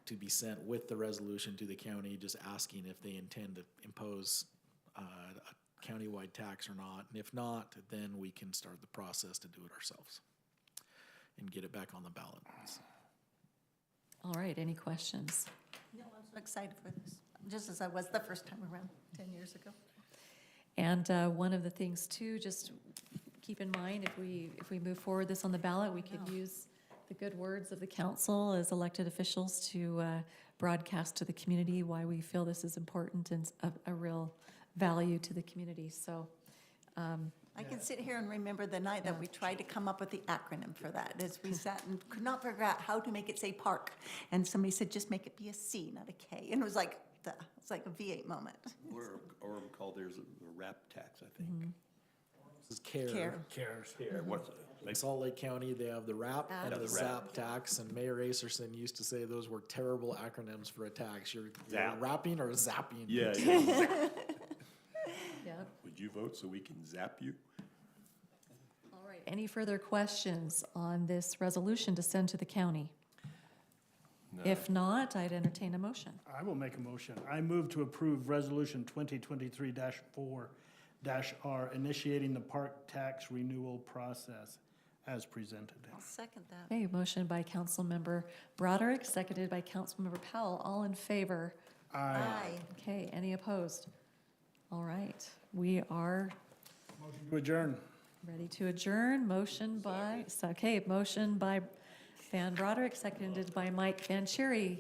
to be sent with the resolution to the county, just asking if they intend to impose a countywide tax or not. And if not, then we can start the process to do it ourselves and get it back on the ballot. All right, any questions? No, I'm so excited for this, just as I was the first time around 10 years ago. And one of the things too, just keep in mind, if we move forward this on the ballot, we could use the good words of the council as elected officials to broadcast to the community why we feel this is important and a real value to the community. So I can sit here and remember the night that we tried to come up with the acronym for that, as we sat and could not figure out how to make it say park. And somebody said, just make it be a C, not a K. And it was like, it's like a V8 moment. Or called theirs a rap tax, I think. This is CARE. CARE, what's it? Like Salt Lake County, they have the RAP and the ZAP tax, and Mayor Acerson used to say those were terrible acronyms for a tax. You're rapping or zapping? Yeah. Yep. Would you vote so we can zap you? All right, any further questions on this resolution to send to the county? No. If not, I'd entertain a motion. I will make a motion. I move to approve Resolution 2023-4-R, initiating the park tax renewal process as presented. I'll second that. Okay, motion by Councilmember Broderick, seconded by Councilmember Powell. All in favor? Aye. Okay, any opposed? All right, we are To adjourn. ready to adjourn. Motion by Van Broderick, seconded by Mike Vanchery.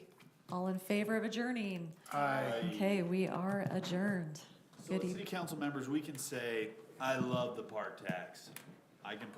All in favor of adjourning? Aye. Okay, we are adjourned. So Good as evening. city council members, we can say, I love the park tax. I can put